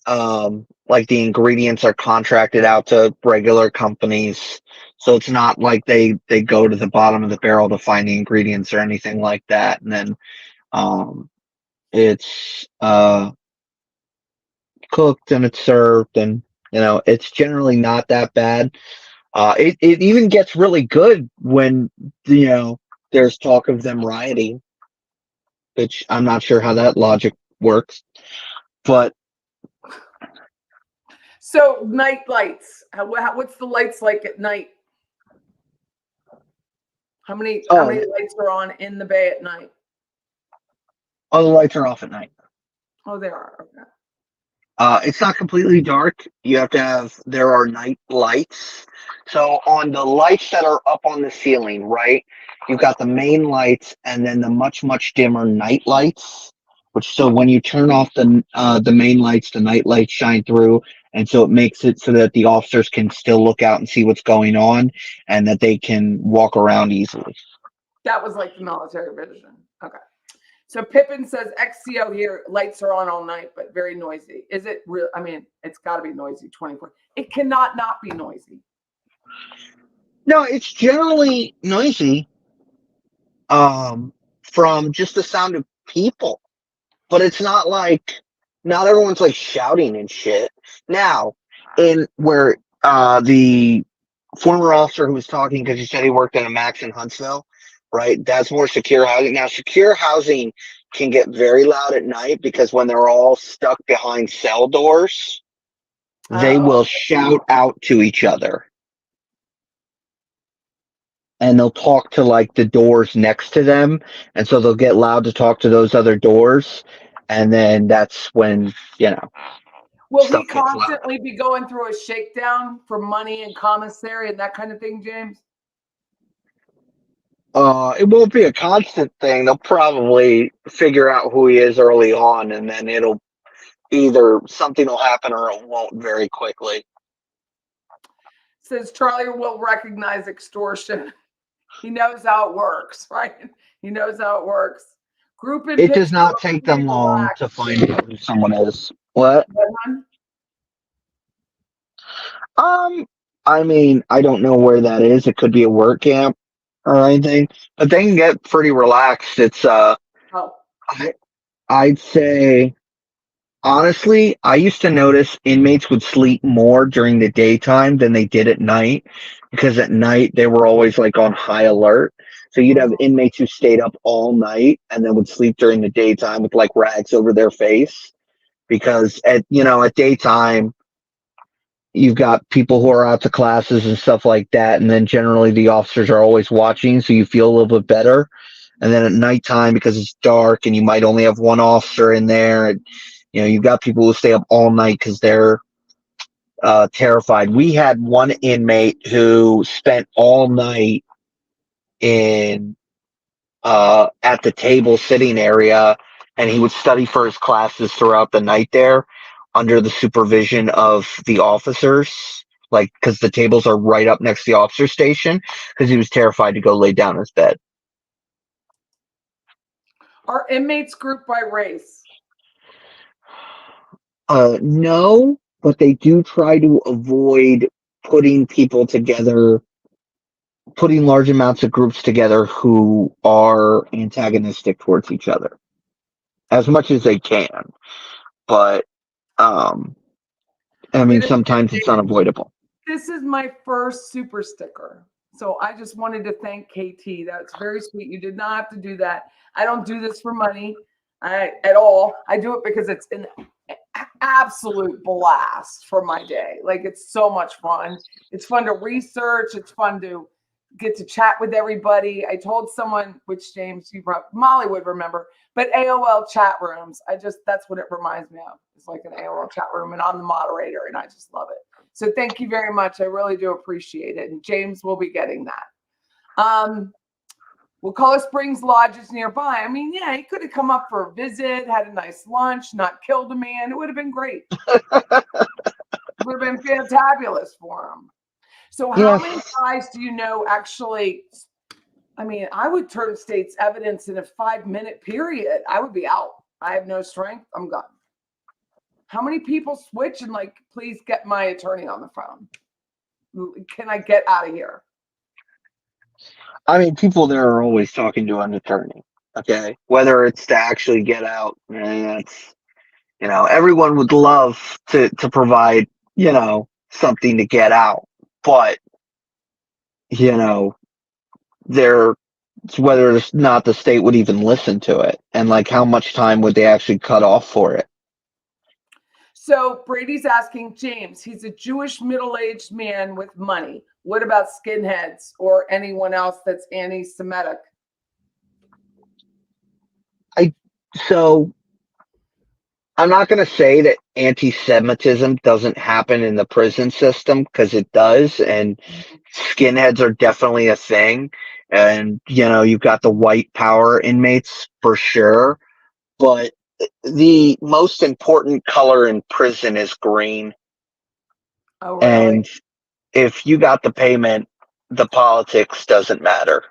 like the ingredients are contracted out to regular companies. So it's not like they go to the bottom of the barrel to find the ingredients or anything like that. And then it's cooked and it's served, and it's generally not that bad. It even gets really good when there's talk of them rioting, which I'm not sure how that logic works, but So night lights. What's the lights like at night? How many lights are on in the bay at night? all the lights are off at night. Oh, they are. Okay. It's not completely dark. There are night lights. So on the lights that are up on the ceiling, right, you've got the main lights and then the much, much dimmer night lights, so when you turn off the main lights, the night lights shine through. And so it makes it so that the officers can still look out and see what's going on and that they can walk around easily. That was like the military vision. Okay. So Pippin says XCO here, lights are on all night, but very noisy. Is it real? I mean, it's got to be noisy 24. It cannot not be noisy. No, it's generally noisy from just the sound of people. But it's not everyone's like shouting and shit. Now, in where the former officer who was talking, because he said he worked in a Max in Huntsville, right? That's more secure housing. Now, secure housing can get very loud at night because when they're all stuck behind cell doors, they will shout out to each other. And they'll talk to like the doors next to them. And so they'll get loud to talk to those other doors. And then that's when, Will he stuff gets loud. constantly be going through a shakedown for money and commissary and that kind of thing, James? It won't be a constant thing. They'll probably figure out who he is early on, and then it'll either something will happen or it won't very quickly. Says Charlie will recognize extortion. He knows how it works, right? He knows how it works. Group in It does Pittsburgh, not take them long to find out who someone is. What? I mean, I don't know where that is. It could be a work camp or anything, but they can get pretty relaxed. It's I'd say honestly, I used to notice inmates would sleep more during the daytime than they did at night because at night they were always like on high alert. So you'd have inmates who stayed up all night and then would sleep during the daytime with like rags over their face because at daytime you've got people who are out to classes and stuff like that, and then generally the officers are always watching, so you feel a little bit better. And then at nighttime, because it's dark and you might only have one officer in there, and you've got people who stay up all night because they're terrified. We had one inmate who spent all night in at the table sitting area, and he would study for his classes throughout the night there under the supervision of the officers, like because the tables are right up next to the officer station, because he was terrified to go lay down in his bed. Are inmates grouped by race? No, but they do try to avoid putting people together, putting large amounts of groups together who are antagonistic towards each other as much as they can. But I mean, sometimes it's unavoidable. This is my first super sticker. So I just wanted to thank KT. That's very sweet. You did not have to do that. I don't do this for money at all. I do it because it's an absolute blast for my day. Like, it's so much fun. It's fun to research. It's fun to get to chat with everybody. I told someone, which James, Molly would remember, but AOL chat rooms, that's what it reminds me of. It's like an AOL chat room, and I'm the moderator, and I just love it. So thank you very much. I really do appreciate it. And James will be getting that. Wakulla Springs Lodge is nearby. I mean, yeah, he could have come up for a visit, had a nice lunch, not killed a man. It would have been great. It would have been fantabulous for him. So how many guys do you know actually? I mean, I would turn state's evidence in a 5-minute period. I would be out. I have no strength. I'm gone. How many people switch and like, please get my attorney on the phone? Can I get out of here? I mean, people there are always talking to an attorney. Okay, whether it's to actually get out, that's everyone would love to provide something to get out, but whether or not the state would even listen to it, and like how much time would they actually cut off for it. So Brady's asking James, he's a Jewish middle-aged man with money. What about skinheads or anyone else that's anti-Semitic? So I'm not going to say that anti-Semitism doesn't happen in the prison system, because it does, and skinheads are definitely a thing. And, you've got the white power inmates for sure, but the most important color in prison is green. Oh, really? And if you got the payment, the politics doesn't matter.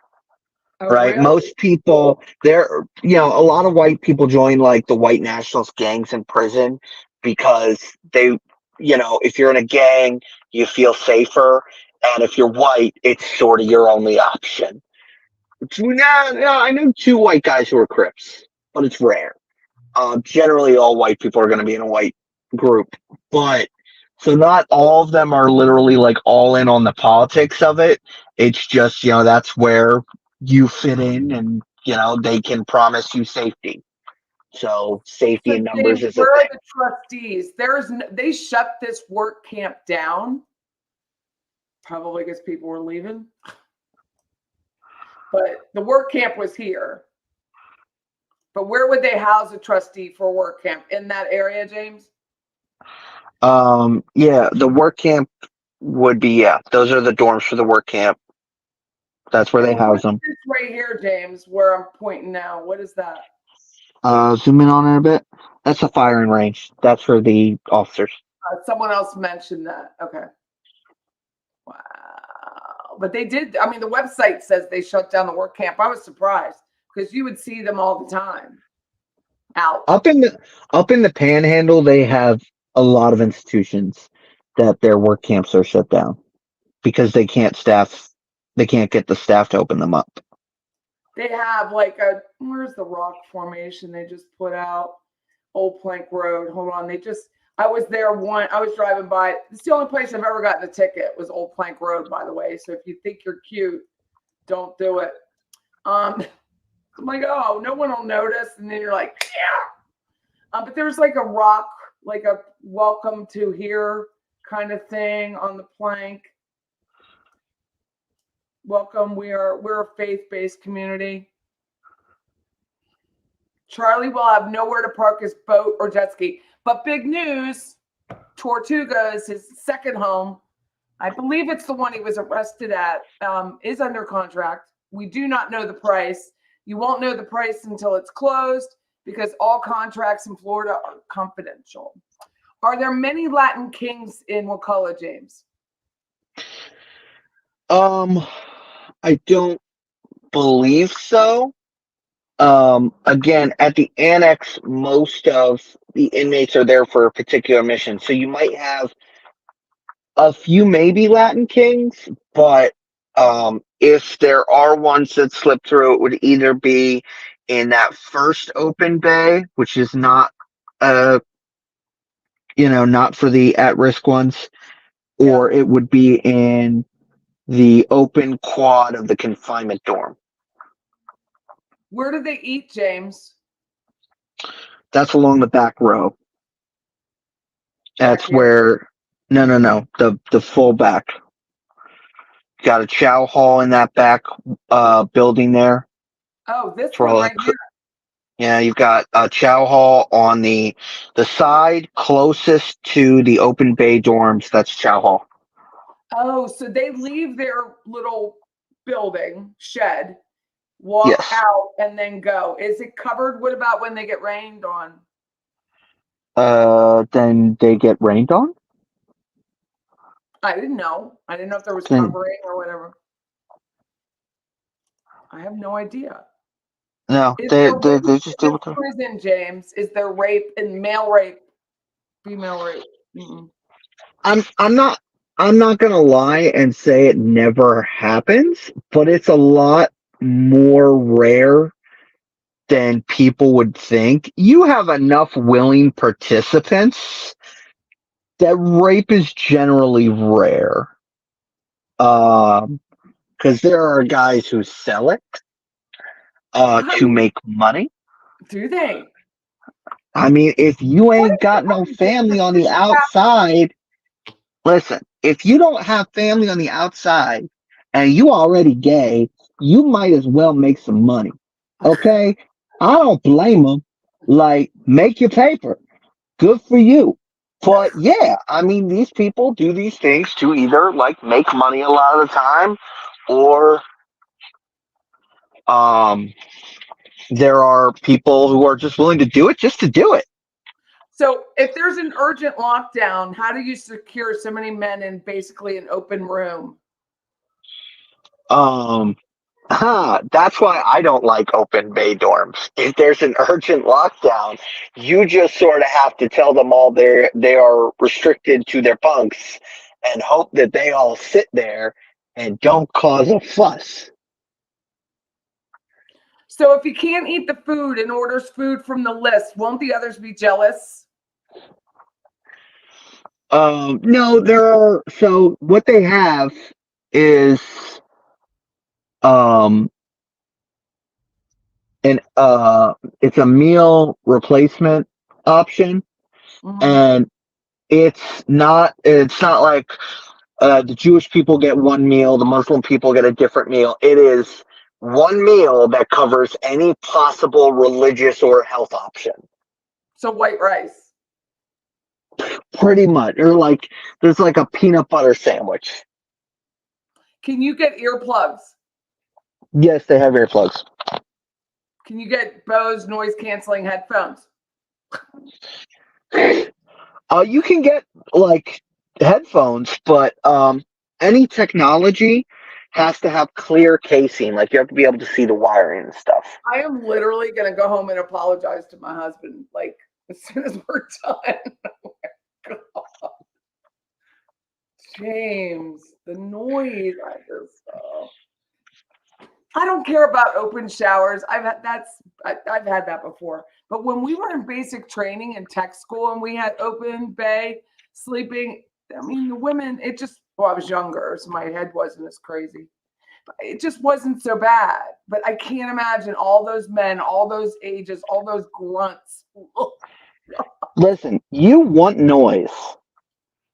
Oh, right? Really? Most people there, a lot of white people join like the white nationalist gangs in prison because they, if you're in a gang, you feel safer. And if you're white, it's sort of your only option. I know 2 white guys who are Crips, but it's rare. Generally, all white people are going to be in a white group, but so not all of them are literally like all in on the politics of it. It's just, that's where you fit in, and, they can promise you safety. So safety So in numbers James, is a where are thing. the trustees? They shut this work camp down. Probably because people were leaving. But the work camp was here. But where would they house a trustee for a work camp? In that area, James? Yeah, the work camp would be, yeah, those are the dorms for the work camp. That's where they And house what's them. this right here, James, where I'm pointing now? What is that? Zoom in on it a bit. That's a firing range. That's for the officers. Someone else mentioned that. Okay. Wow. But they did. I mean, the website says they shut down the work camp. I was surprised because you would see them all the time out. Up in the Panhandle, they have a lot of institutions that their work camps are shut down because they can't get the staff to open them up. They have where's the rock formation they just put out? Old Plank Road. Hold on. I was there I was driving by. It's the only place I've ever gotten a ticket was Old Plank Road, by the way. So if you think you're cute, don't do it. I'm like, oh, no one will notice. And then you're like, yeah. But there's like a rock, like a welcome to here kind of thing on the plank. Welcome. We're a faith-based community. Charlie will have nowhere to park his boat or jet ski. But big news, Tortuga is his second home. I believe it's the one he was arrested at, is under contract. We do not know the price. You won't know the price until it's closed because all contracts in Florida are confidential. Are there many Latin kings in Wakulla, James? I don't believe so. Again, at the Annex, most of the inmates are there for a particular mission. So you might have a few maybe Latin kings, but if there are ones that slip through, it would either be in that first open bay, which is not not for the at-risk ones, or it would be in the open quad of the confinement dorm. Where do they eat, James? That's along the back row. That's where no, the full back. Got a chow hall in that back building there. Oh, this For one all right here. Yeah, you've got a chow hall on the side closest to the open bay dorms. That's chow hall. Oh, so they leave their little building shed, walk Yes. out, and then go. Is it covered? What about when they get rained on? Then they get rained on. I didn't know. I didn't know if there was Then- covering or whatever. I have no idea. No, Is they there rape just in do what prison, James? Is there rape and male rape, female rape? Mm-mm. I'm not gonna lie and say it never happens, but it's a lot more rare than people would think. You have enough willing participants that rape is generally rare. Because there are guys who sell it to make money. Do they? I mean, if you ain't got no family on the outside, listen, if you don't have family on the outside and you already gay, you might as well make some money. Okay? I don't blame them. Like, make your paper. Good for you. But yeah, I mean, these people do these things to either like make money a lot of the time, or there are people who are just willing to do it just to do it. So if there's an urgent lockdown, how do you secure so many men in basically an open room? That's why I don't like open bay dorms. If there's an urgent lockdown, you just sort of have to tell them all they are restricted to their bunks and hope that they all sit there and don't cause a fuss. So if he can't eat the food and orders food from the list, won't the others be jealous? No, so what they have is and it's a meal replacement option, Mhm. and it's not like the Jewish people get one meal, the Muslim people get a different meal. It is one meal that covers any possible religious or health option. So white rice. Pretty much. Or like there's like a peanut butter sandwich. Can you get earplugs? Yes, they have earplugs. Can you get Bose noise canceling headphones? You can get like headphones, but any technology has to have clear casing. Like you have to be able to see the wiring and stuff. I am literally going to go home and apologize to my husband, like, as soon as we're done. Oh my God. James, the noise. I don't care about open showers. I've had that before. But when we were in basic training in tech school and we had open bay sleeping, I mean, the women, well, I was younger, so my head wasn't as crazy. But it just wasn't so bad. But I can't imagine all those men, all those ages, all those grunts. Listen, you want noise.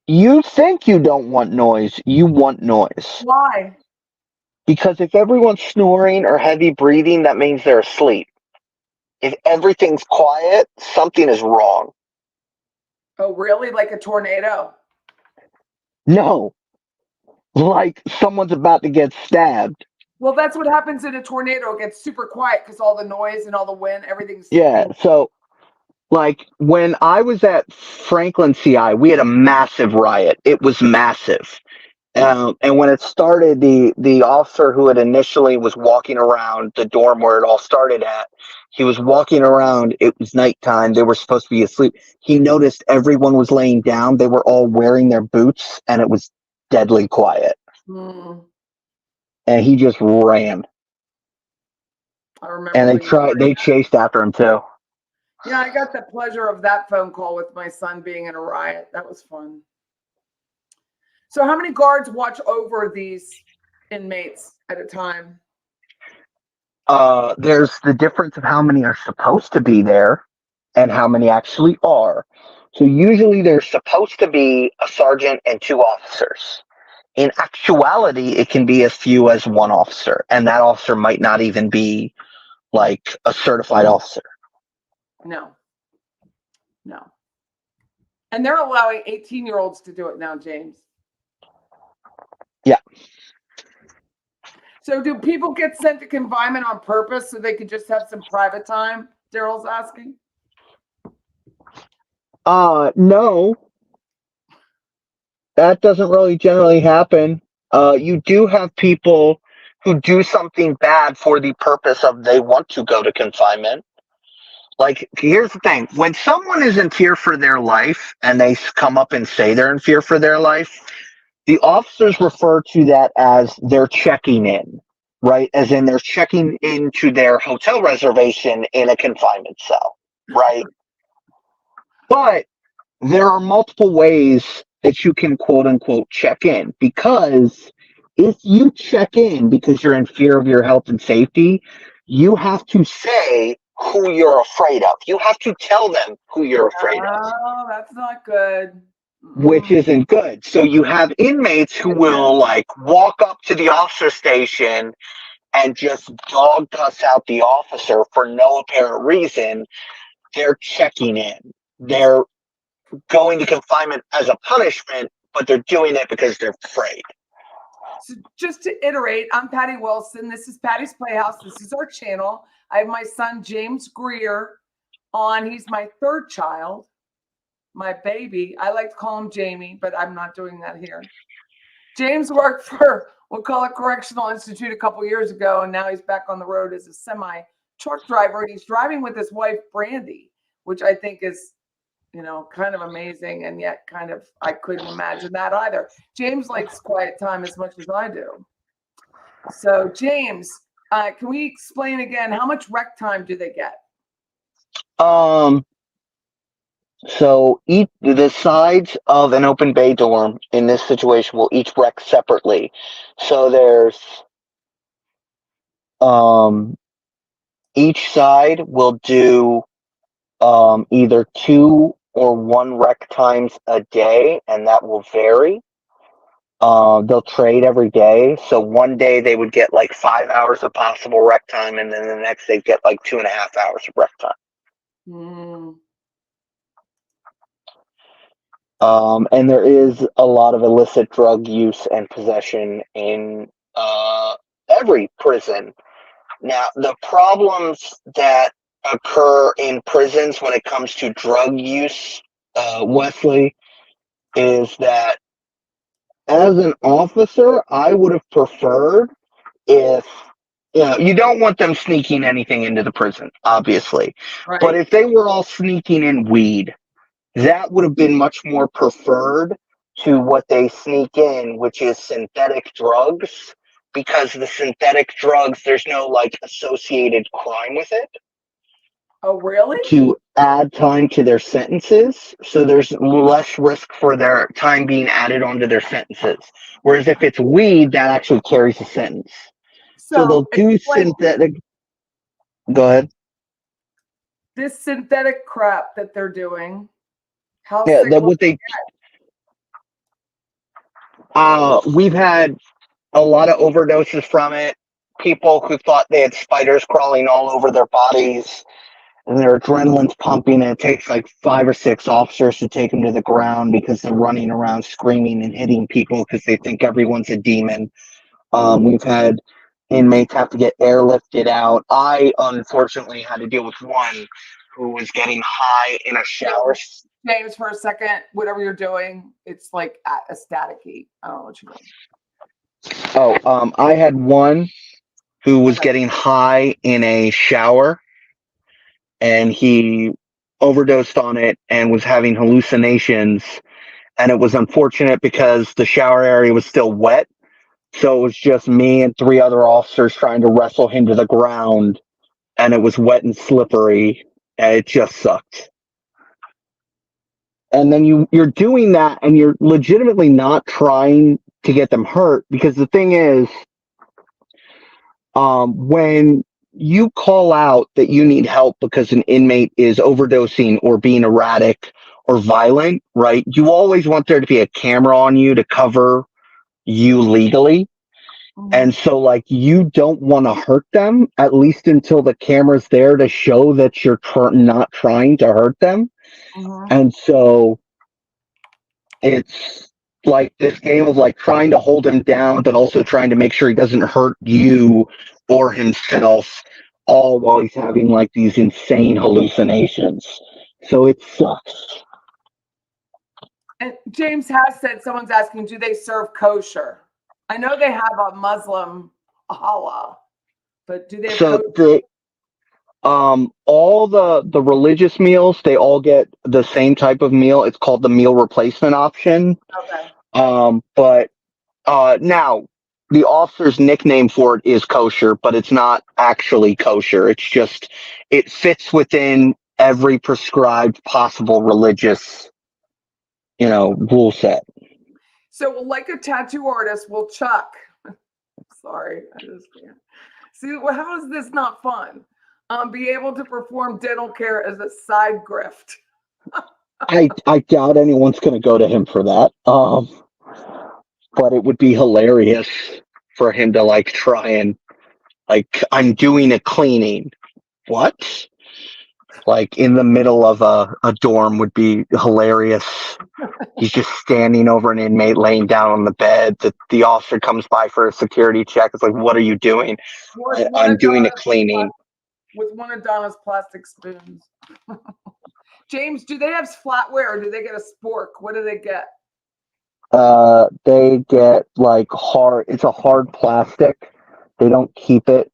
You think you don't want noise. You want noise. Why? Because if everyone's snoring or heavy breathing, that means they're asleep. If everything's quiet, something is wrong. Oh, really? Like a tornado? No, like someone's about to get stabbed. Well, that's what happens in a tornado. It gets super quiet because all the noise and all the wind, everything's. Yeah, so like when I was at Franklin CI, we had a massive riot. It was massive. And when it started, the officer who had initially was walking around the dorm where it all started at, he was walking around. It was nighttime. They were supposed to be asleep. He noticed everyone was laying down. They were all wearing their boots, and it was deadly quiet. Hmm. And he just ran. I remember. And they chased after him too. Yeah, I got the pleasure of that phone call with my son being in a riot. That was fun. So how many guards watch over these inmates at a time? There's the difference of how many are supposed to be there and how many actually are. So usually there's supposed to be a sergeant and two officers. In actuality, it can be as few as one officer, and that officer might not even be like a certified officer. No. And they're allowing 18-year-olds to do it now, James. Yeah. So do people get sent to confinement on purpose so they could just have some private time? Daryl's asking. No. That doesn't really generally happen. You do have people who do something bad for the purpose of they want to go to confinement. Like, here's the thing. When someone is in fear for their life and they come up and say they're in fear for their life, the officers refer to that as they're checking in, right? As in they're checking into their hotel reservation in a confinement cell, right? But there are multiple ways that you can quote unquote check in, because if you check in because you're in fear of your health and safety, you have to say who you're afraid of. You have to tell them who you're afraid of. Oh, that's not good. Which isn't good. So you have inmates who will like walk up to the officer station and just dog cuss out the officer for no apparent reason. They're checking in. They're going to confinement as a punishment, but they're doing it because they're afraid. So just to iterate, I'm Patty Wilson. This is Patty's Playhouse. This is our channel. I have my son, James Greer, on. He's my third child, my baby. I like to call him Jamie, but I'm not doing that here. James worked for Wakulla Correctional Institute a couple years ago, and now he's back on the road as a semi-truck driver, and he's driving with his wife, Brandy, which I think is, kind of amazing, and yet kind of, I couldn't imagine that either. James likes quiet time as much as I do. So, James, can we explain again, how much rec time do they get? So the sides of an open bay dorm in this situation will each rec separately. So there's each side will do either 2 or 1 rec times a day, and that will vary. They'll trade every day. So one day they would get like 5 hours of possible rec time, and then the next they'd get like 2.5 hours of rec time. And there is a lot of illicit drug use and possession in every prison. Now, the problems that occur in prisons when it comes to drug use, Wesley, is that as an officer, I would have preferred if, you don't want them sneaking anything into the prison, obviously. Right. But if they were all sneaking in weed, that would have been much more preferred to what they sneak in, which is synthetic drugs, because the synthetic drugs, there's no like associated crime with it. Oh, really? To add time to their sentences, so there's less risk for their time being added onto their sentences. Whereas if it's weed, that actually carries a sentence. So they'll do synthetic. Go ahead. This synthetic crap that they're doing. How Yeah, sick that what they. We've had a lot of overdoses from it. People who thought they had spiders crawling all over their bodies, and their adrenaline's pumping, and it takes like 5 or 6 officers to take them to the ground because they're running around screaming and hitting people because they think everyone's a demon. We've had inmates have to get airlifted out. I unfortunately had to deal with one who was getting high in a shower. James, for a second, whatever you're doing, it's like a staticky. I don't know what you're doing. Oh, I had one who was getting high in a shower, and he overdosed on it and was having hallucinations. And it was unfortunate because the shower area was still wet. So it was just me and 3 other officers trying to wrestle him to the ground. And it was wet and slippery. And it just sucked. And then you're doing that, and you're legitimately not trying to get them hurt, because the thing is, when you call out that you need help because an inmate is overdosing or being erratic or violent, right? You always want there to be a camera on you to cover you legally. Mm-hmm. And so, like, you don't want to hurt them, at least until the camera's there to show that you're not trying to hurt them. Mm-hmm. And so it's like this game of like trying to hold him down, but also trying to make sure he doesn't hurt you or himself, all while he's having like these insane hallucinations. So it sucks. And James has said, someone's asking, do they serve kosher? I know they have a Muslim halal, but do they have all the religious meals, they all get the same type of meal. It's called the meal replacement option. Okay. But now the officer's nickname for it is kosher, but it's not actually kosher. It's just, it fits within every prescribed possible religious, rule set. So like a tattoo artist will Chuck. Sorry, I just can't. See, how is this not fun? Be able to perform dental care as a side grift. I doubt anyone's going to go to him for that. But it would be hilarious for him to like try and like, I'm doing a cleaning. What? Like in the middle of a dorm would be hilarious. He's just standing over an inmate laying down on the bed. The officer comes by for a security check. It's like, what are you doing? I'm doing a cleaning. With one of Donna's plastic spoons. James, do they have flatware or do they get a spork? What do they get? They get like it's a hard plastic. They don't keep it.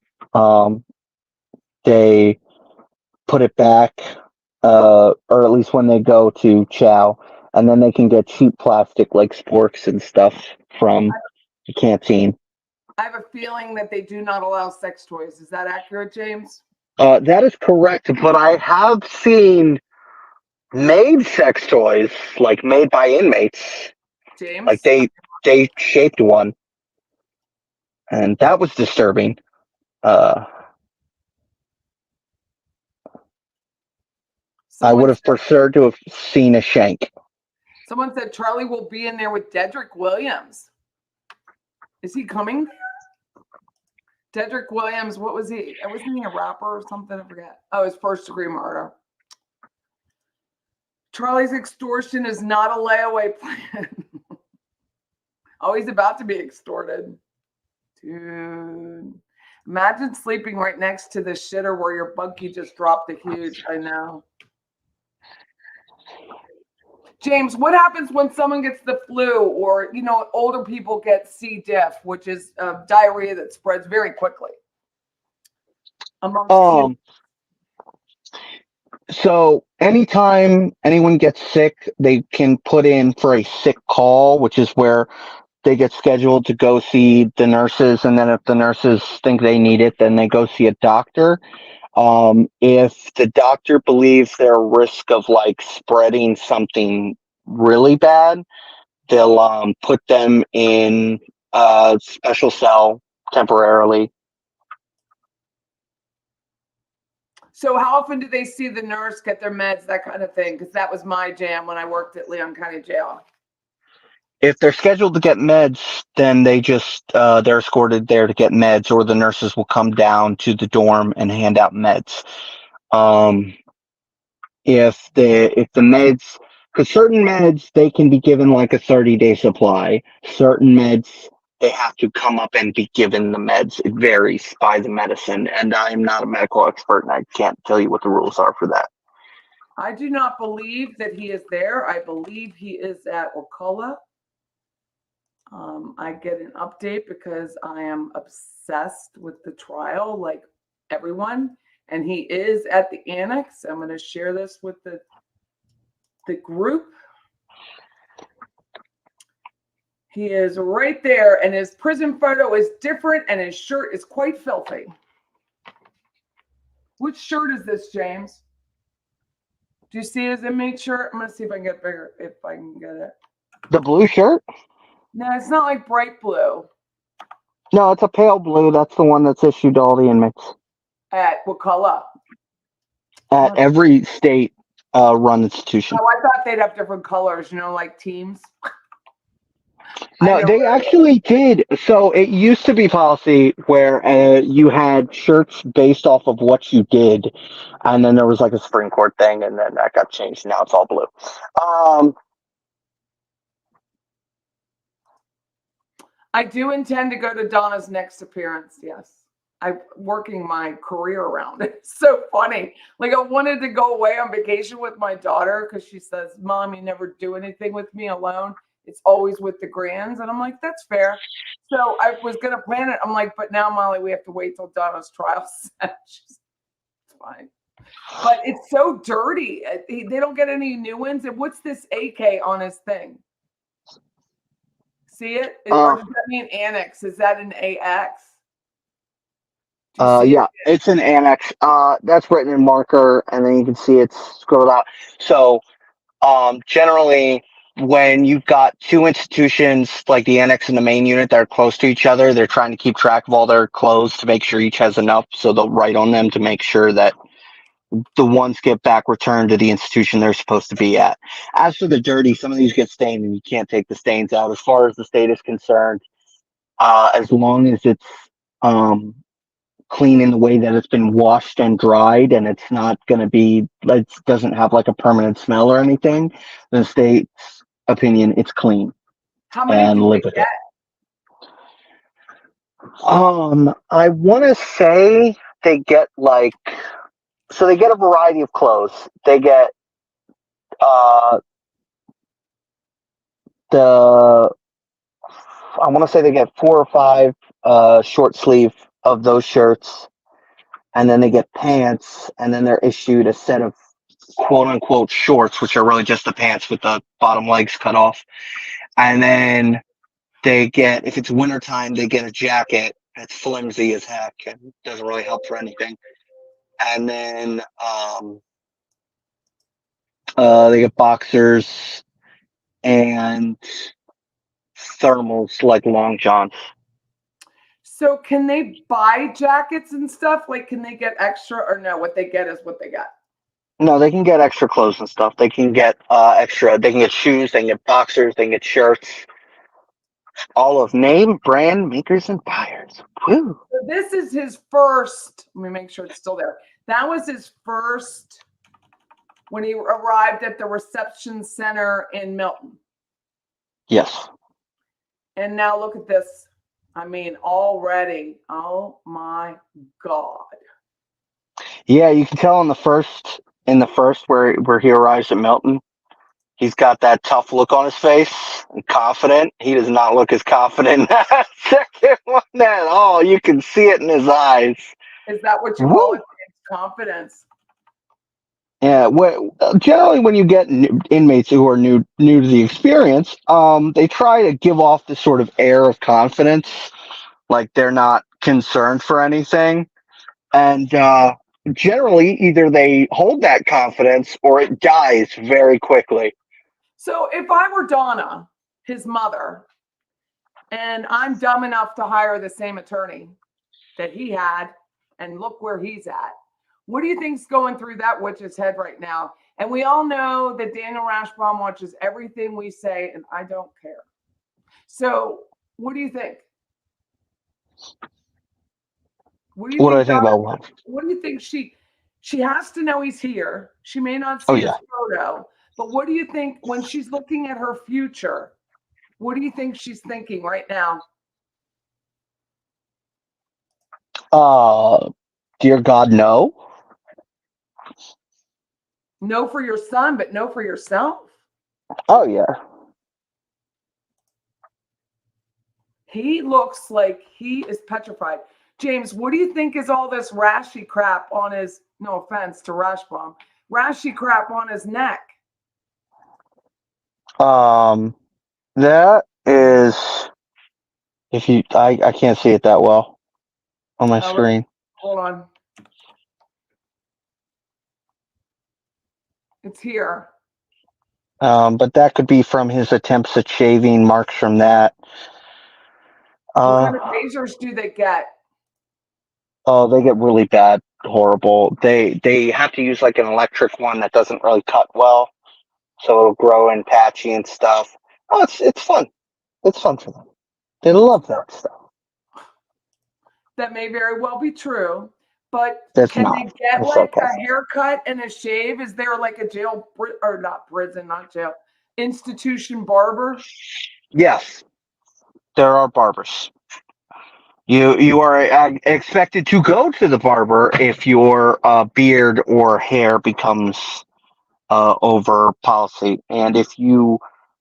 They put it back, or at least when they go to chow, and then they can get cheap plastic like sporks and stuff from the canteen. I have a feeling that they do not allow sex toys. Is that accurate, James? That is correct, but I have seen made sex toys, like made by inmates. James? Like they shaped one, and that was disturbing. I would Someone have preferred to have seen a shank. Someone said Charlie will be in there with Dedrick Williams. Is he coming there? Dedrick Williams, what was he? Wasn't he a rapper or something? I forget. Oh, his first degree murder. Charlie's extortion is not a layaway plan. Oh, he's about to be extorted. Dude. Imagine sleeping right next to the shitter where your bunkie just dropped a huge. I know. James, what happens when someone gets the flu or, older people get C. diff, which is diarrhea that spreads very quickly? So anytime anyone gets sick, they can put in for a sick call, which is where they get scheduled to go see the nurses. And then if the nurses think they need it, then they go see a doctor. If the doctor believes they're at risk of like spreading something really bad, they'll put them in a special cell temporarily. So how often do they see the nurse, get their meds, that kind of thing? Because that was my jam when I worked at Leon County Jail. If they're scheduled to get meds, then they just they're escorted there to get meds, or the nurses will come down to the dorm and hand out meds. If the meds, because certain meds they can be given like a 30-day supply. Certain meds they have to come up and be given the meds. It varies by the medicine, and I'm not a medical expert, and I can't tell you what the rules are for that. I do not believe that he is there. I believe he is at Wakulla. I get an update because I am obsessed with the trial, like everyone, and he is at the Annex. I'm going to share this with the group. He is right there, and his prison photo is different, and his shirt is quite filthy. Which shirt is this, James? Do you see his inmate shirt? I'm going to see if I can get bigger, if I can get it. The blue shirt? No, it's not like bright blue. No, it's a pale blue. That's the one that's issued to all the inmates. At Wakulla. At every state run institution. Oh, I thought they'd have different colors, like teams. No, they actually did. So it used to be policy where you had shirts based off of what you did, and then there was like a Supreme Court thing, and then that got changed. Now it's all blue. I do intend to go to Donna's next appearance. Yes. I'm working my career around it. It's so funny. Like I wanted to go away on vacation with my daughter because she says, Mom, you never do anything with me alone. It's always with the grands. And I'm like, that's fair. So I was going to plan it. I'm like, but now, Molly, we have to wait till Donna's trial. It's fine. But it's so dirty. They don't get any new ones. And what's this AK on his thing? See it? Or does that mean Annex? Is that an AX? Yeah, it's an Annex. That's written in marker, and then you can see it's scrolled out. So generally, when you've got two institutions like the Annex and the main unit that are close to each other, they're trying to keep track of all their clothes to make sure each has enough. So they'll write on them to make sure that the ones get back returned to the institution they're supposed to be at. As for the dirty, some of these get stained, and you can't take the stains out. As far as the state is concerned, as long as it's clean in the way that it's been washed and dried, and it's not going to be, it doesn't have like a permanent smell or anything, the state's opinion, it's clean. How many do they get? I want to say they get so they get a variety of clothes. They get I want to say they get 4 or 5 short sleeve of those shirts, and then they get pants, and then they're issued a set of quote unquote shorts, which are really just the pants with the bottom legs cut off. And then they get, if it's wintertime, they get a jacket that's flimsy as heck and doesn't really help for anything. And then they get boxers and thermals like long johns. So can they buy jackets and stuff? Like, can they get extra or no? What they get is what they got. No, they can get extra clothes and stuff. They can get extra. They can get shoes. They can get boxers. They can get shirts. All of name, brand, makers, and buyers. Woo! So this is his first. Let me make sure it's still there. That was his first when he arrived at the reception center in Milton. Yes. And now look at this. I mean, already. Oh my God. Yeah, you can tell in the first where he arrives at Milton, he's got that tough look on his face and confident. He does not look as confident in that second one at all. You can see it in his eyes. Is that what you Woo! call it? Confidence. Yeah, generally when you get inmates who are new to the experience, they try to give off this sort of air of confidence, like they're not concerned for anything, and generally either they hold that confidence or it dies very quickly. So if I were Donna, his mother, and I'm dumb enough to hire the same attorney that he had, and look where he's at. What do you think's going through that witch's head right now? And we all know that Daniel Rashbaum watches everything we say, and I don't care. So what do you think? What do you What do I think, think Donna? about what? What do you think she has to know he's here? She may not Oh see his yeah. photo, but what do you think when she's looking at her future? What do you think she's thinking right now? Dear God, no. No for your son, but no for yourself? Oh yeah. He looks like he is petrified. James, what do you think is all this rashy crap on his, no offense to Rashbaum, rashy crap on his neck? That is, if you, I can't see it that well on my screen. Hold on. It's here. But that could be from his attempts at shaving, marks from that. What kind of razors do they get? Oh, they get really bad, horrible. They have to use like an electric one that doesn't really cut well, so it'll grow in patchy and stuff. Oh, it's fun. It's fun for them. They love that stuff. That may very well be true, but That's can not. they get That's like a sarcasm. haircut and a shave? Is there like a jail or not prison, not jail, institution barber? Yes, there are barbers. You are expected to go to the barber if your beard or hair becomes over policy, and if you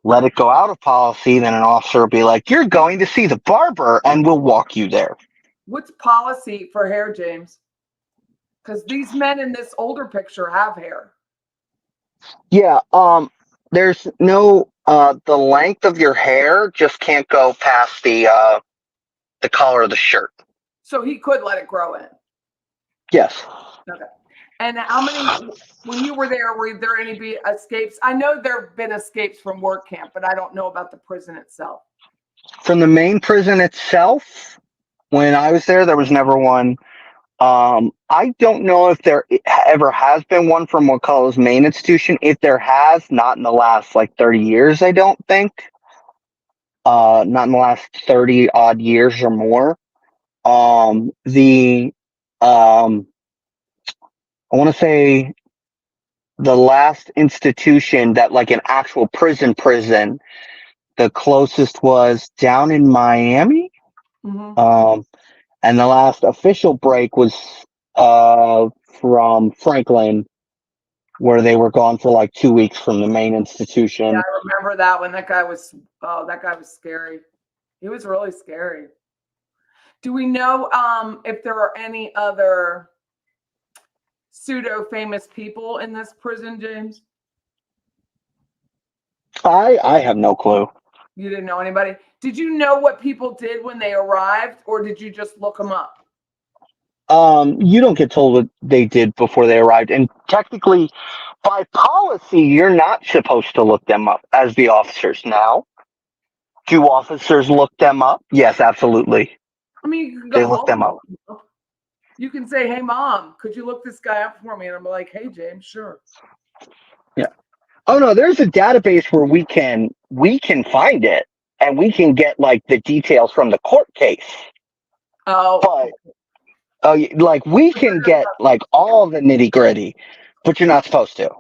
let it go out of policy, then an officer will be like, "You're going to see the barber," and we'll walk you there. What's policy for hair, James? Because these men in this older picture have hair. Yeah. There's no the length of your hair just can't go past the collar of the shirt. So he could let it grow in. Yes. Okay. And how many, when you were there any escapes? I know there have been escapes from work camp, but I don't know about the prison itself. From the main prison itself, when I was there was never one. I don't know if there ever has been one from Wakulla's main institution. If there has, not in the last like 30 years, I don't think. Not in the last 30 odd years or more. The I want to say the last institution that like an actual prison, the closest was down in Miami. Mm-hmm. And the last official break was from Franklin, where they were gone for like 2 weeks from the main institution. Yeah, I remember that when that guy was scary. He was really scary. Do we know if there are any other pseudo famous people in this prison, James? I have no clue. You didn't know anybody? Did you know what people did when they arrived, or did you just look them up? You don't get told what they did before they arrived, and technically, by policy, you're not supposed to look them up as the officers now. Do officers look them up? Yes, absolutely. I mean, you can They go look home them and up. look them up. You can say, hey, Mom, could you look this guy up for me? And I'm like, hey, James, sure. Yeah. Oh no, there's a database where we can find it and we can get like the details from the court case. Oh, But like we can get like all the nitty gritty, but you're not supposed to.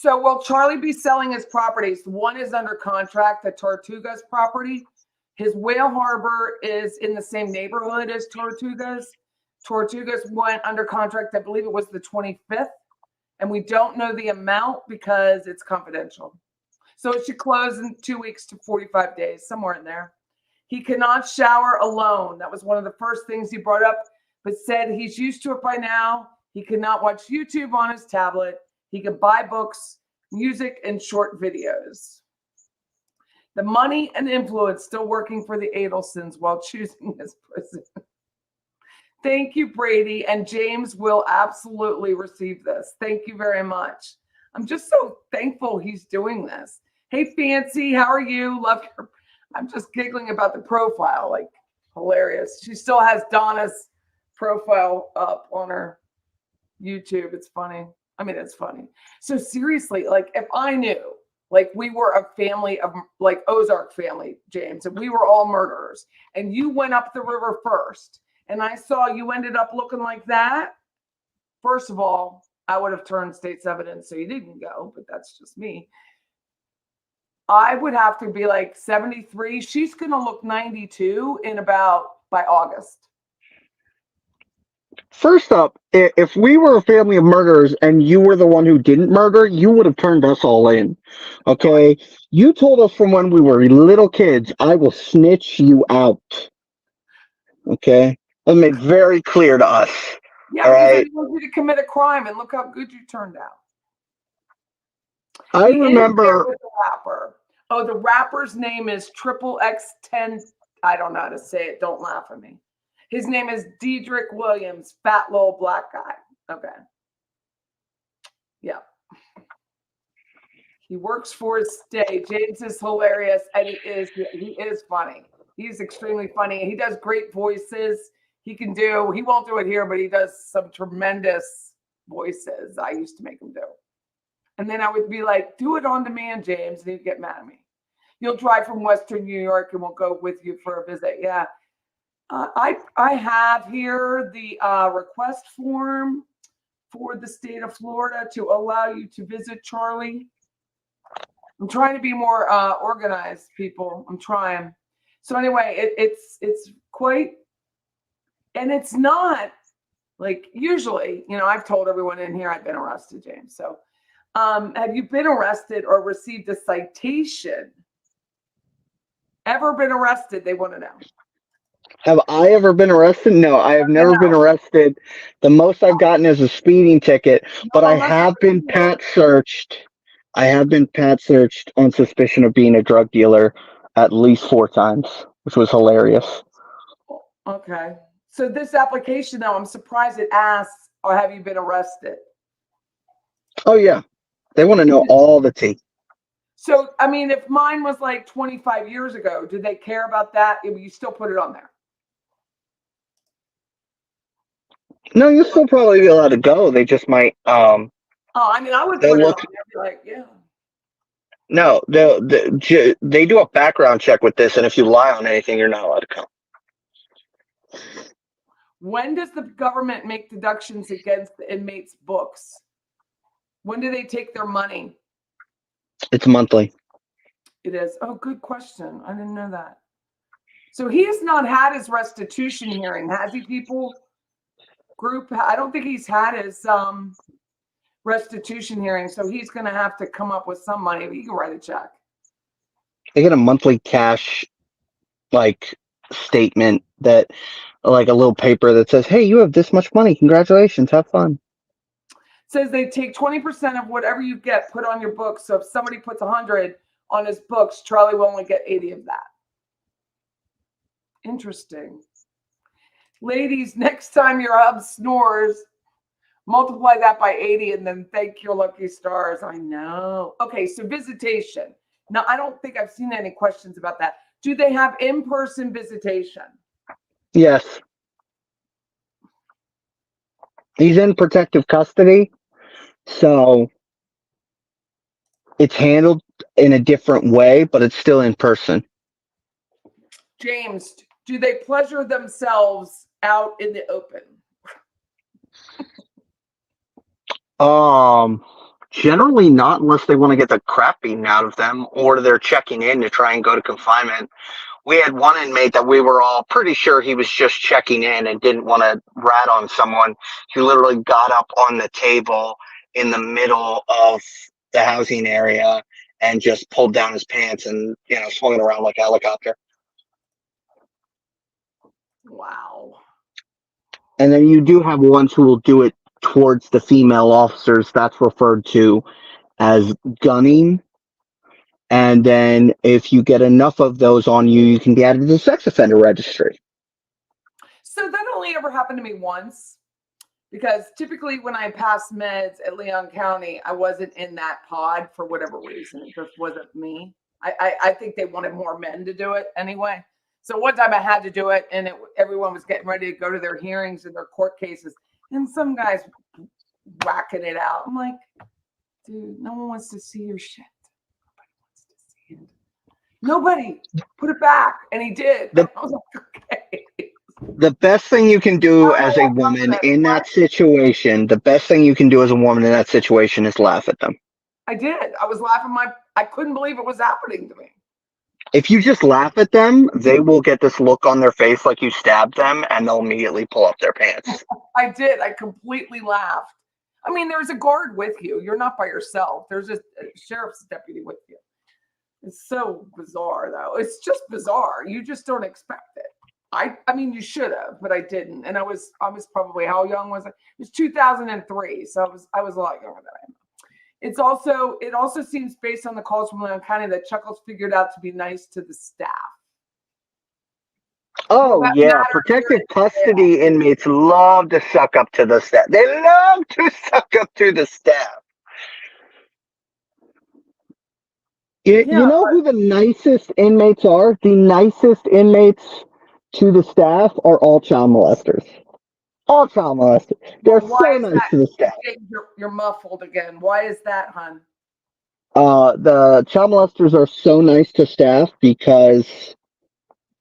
so will Charlie be selling his properties? One is under contract, the Tortugas property. His Whale Harbor is in the same neighborhood as Tortugas. Tortugas went under contract, I believe it was the 25th, and we don't know the amount because it's confidential. So it should close in 2 weeks to 45 days, somewhere in there. He cannot shower alone. That was one of the first things he brought up, but said he's used to it by now. He cannot watch YouTube on his tablet. He can buy books, music, and short videos. The money and influence still working for the Adelsons while choosing his prison. Thank you, Brady. And James will absolutely receive this. Thank you very much. I'm just so thankful he's doing this. Hey, Fancy, how are you? Love your. I'm just giggling about the profile, like hilarious. She still has Donna's profile up on her YouTube. It's funny. I mean, it's funny. So seriously, like if I knew, like we were a family of like Ozark family, James, and we were all murderers, and you went up the river first, and I saw you ended up looking like that. First of all, I would have turned state's evidence so you didn't go, but that's just me. I would have to be like 73. She's going to look 92 in about by August. First up, if we were a family of murderers and you were the one who didn't murder, you would have turned us all in. Okay? You told us from when we were little kids, I will snitch you out. Okay? That made very clear to us. Yeah, all because I right? didn't want you to commit a crime, and look how good you turned out. I He is there remember. with the rapper. Oh, the rapper's name is Triple X10. I don't know how to say it. Don't laugh at me. His name is Dedrick Williams, fat little black guy. Okay. Yeah. He works for his state. James is hilarious, and he is funny. He's extremely funny. He does great voices. He won't do it here, but he does some tremendous voices I used to make him do. And then I would be like, do it on demand, James. And he'd get mad at me. You'll drive from Western New York and we'll go with you for a visit. Yeah. I have here the request form for the state of Florida to allow you to visit Charlie. I'm trying to be more organized, people. I'm trying. So anyway, it's quite, and it's not like usually, I've told everyone in here I've been arrested, James. So have you been arrested or received a citation? Ever been arrested? They want to know. Have I ever been arrested? No, I have never been arrested. The most I've gotten is a speeding ticket, but I have been pat searched. I have been pat searched on suspicion of being a drug dealer at least 4 times, which was hilarious. Okay. So this application, though, I'm surprised it asks, or have you been arrested? Oh, yeah. They want to know all the tea. So, I mean, if mine was like 25 years ago, did they care about that? You still put it on there? No, you'll still probably be allowed to go. They just might. I mean, I would put it on there. I'd be like, yeah. No, they do a background check with this, and if you lie on anything, you're not allowed to come. When does the government make deductions against the inmates' books? When do they take their money? It's monthly. It is. Oh, good question. I didn't know that. So he has not had his restitution hearing, has he, people? Group, I don't think he's had his restitution hearing, so he's going to have to come up with some money. He can write a check. They get a monthly cash, statement that, like a little paper that says, "Hey, you have this much money. Congratulations. Have fun." It says they take 20% of whatever you get put on your books. So if somebody puts 100 on his books, Charlie will only get 80 of that. Interesting. Ladies, next time your hub snores, multiply that by 80 and then thank your lucky stars. I know. Okay, so visitation. Now, I don't think I've seen any questions about that. Do they have in-person visitation? Yes. He's in protective custody, so it's handled in a different way, but it's still in person. James, do they pleasure themselves out in the open? Generally not unless they want to get the crap beaten out of them or they're checking in to try and go to confinement. We had one inmate that we were all pretty sure he was just checking in and didn't want to rat on someone. He literally got up on the table in the middle of the housing area and just pulled down his pants and, swung it around like a helicopter. Wow. And then you do have ones who will do it towards the female officers. That's referred to as gunning. And then if you get enough of those on you, you can be added to the sex offender registry. So that only ever happened to me once, because typically when I passed meds at Leon County, I wasn't in that pod for whatever reason. It just wasn't me. I think they wanted more men to do it anyway. So one time I had to do it, and everyone was getting ready to go to their hearings and their court cases, and some guys whacking it out. I'm like, dude, no one wants to see your shit. Nobody wants to see it. Nobody. Put it back. And he did. I was like, okay. The best thing you can do as a woman in that situation, is laugh at them. I did. I was laughing I couldn't believe it was happening to me. If you just laugh at them, they will get this look on their face like you stabbed them, and they'll immediately pull up their pants. I did. I completely laughed. I mean, there's a guard with you. You're not by yourself. There's a sheriff's deputy with you. It's so bizarre, though. It's just bizarre. You just don't expect it. I mean, you should have, but I didn't. And I was probably, how young was I? It was 2003, so I was a lot younger than I am. It also seems, based on the calls from Leon County, that Chuckles figured out to be nice to the staff. Oh, yeah. Protective custody inmates love to suck up to the staff. They love to suck up to the staff. You know who the nicest inmates are? The nicest inmates to the staff are all child molesters. All child molesters. They're so nice to the staff. You're muffled again. Why is that, hon? The child molesters are so nice to staff because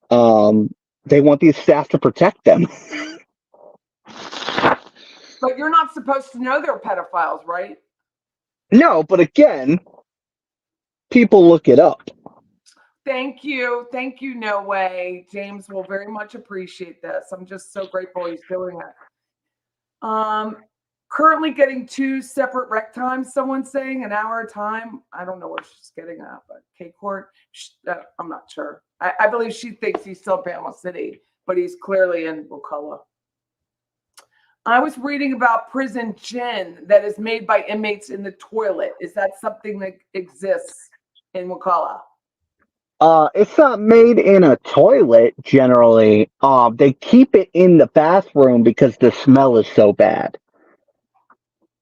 they want these staff to protect them. But you're not supposed to know they're pedophiles, right? No, but again, people look it up. Thank you. Thank you, No Way. James will very much appreciate this. I'm just so grateful he's doing it. Currently getting 2 separate rec times, someone's saying, an hour a time. I don't know what she's getting at, but K-Court, I'm not sure. I believe she thinks he's still in Panama City, but he's clearly in Wakulla. I was reading about prison gin that is made by inmates in the toilet. Is that something that exists in Wakulla? It's not made in a toilet generally. They keep it in the bathroom because the smell is so bad.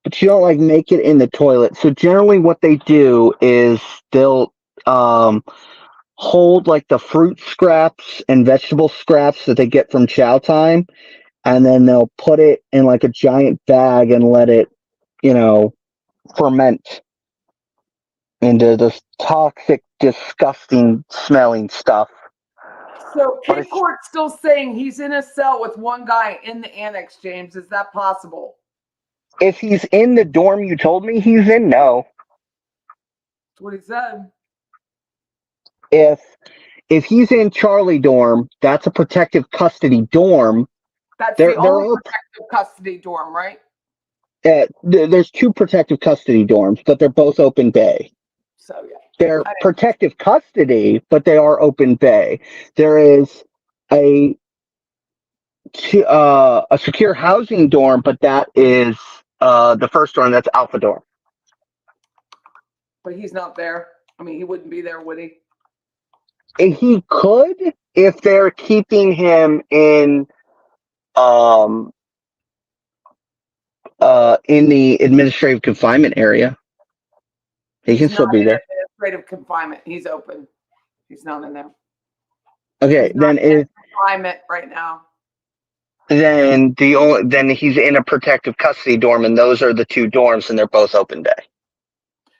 But you don't make it in the toilet. So generally what they do is they'll hold the fruit scraps and vegetable scraps that they get from chow time, and then they'll put it in a giant bag and let it, ferment into this toxic, disgusting smelling stuff. So K-Court's still saying he's in a cell with one guy in the annex, James. Is that possible? If he's in the dorm you told me he's in, no. That's what he said. If he's in Charlie dorm, that's a protective custody dorm. That's the only protective custody dorm, right? There's 2 protective custody dorms, but they're both open bay. So yeah. They're protective custody, but they are open bay. There is a secure housing dorm, but that is the first dorm. That's Alpha dorm. But he's not there. I mean, he wouldn't be there, would he? He could if they're keeping him in the administrative confinement area. He can still be there. Administrative confinement. He's open. He's not in there. Okay, then in confinement right now. then he's in a protective custody dorm, and those are the two dorms, and they're both open day.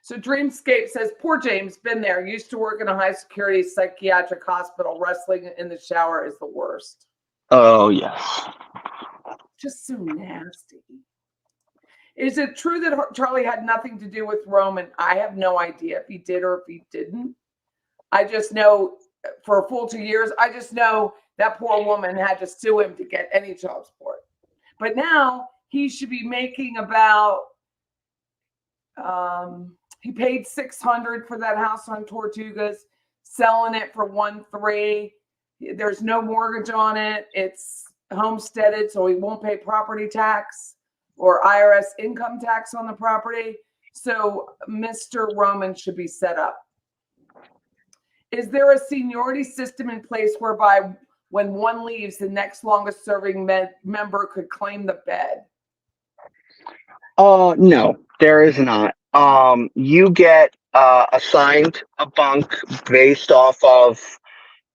So Dreamscape says, poor James, been there. Used to work in a high security psychiatric hospital. Wrestling in the shower is the worst. Oh, yes. Just so nasty. Is it true that Charlie had nothing to do with Roman? I have no idea if he did or if he didn't. I just know for a full 2 years, I just know that poor woman had to sue him to get any child support. But now he should be making about, he paid $600 for that house on Tortugas, selling it for $1.3. There's no mortgage on it. It's homesteaded, so he won't pay property tax or IRS income tax on the property. So Mr. Roman should be set up. Is there a seniority system in place whereby when one leaves, the next longest serving member could claim the bed? No, there is not. You get assigned a bunk based off of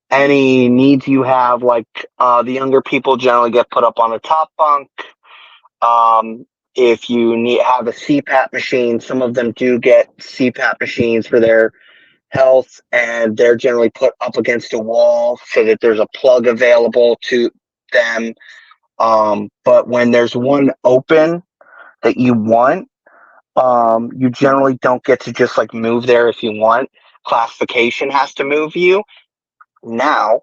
any needs you have. Like the younger people generally get put up on a top bunk. If you have a CPAP machine, some of them do get CPAP machines for their health, and they're generally put up against a wall so that there's a plug available to them. But when there's one open that you want, you generally don't get to just like move there if you want. Classification has to move you. Now,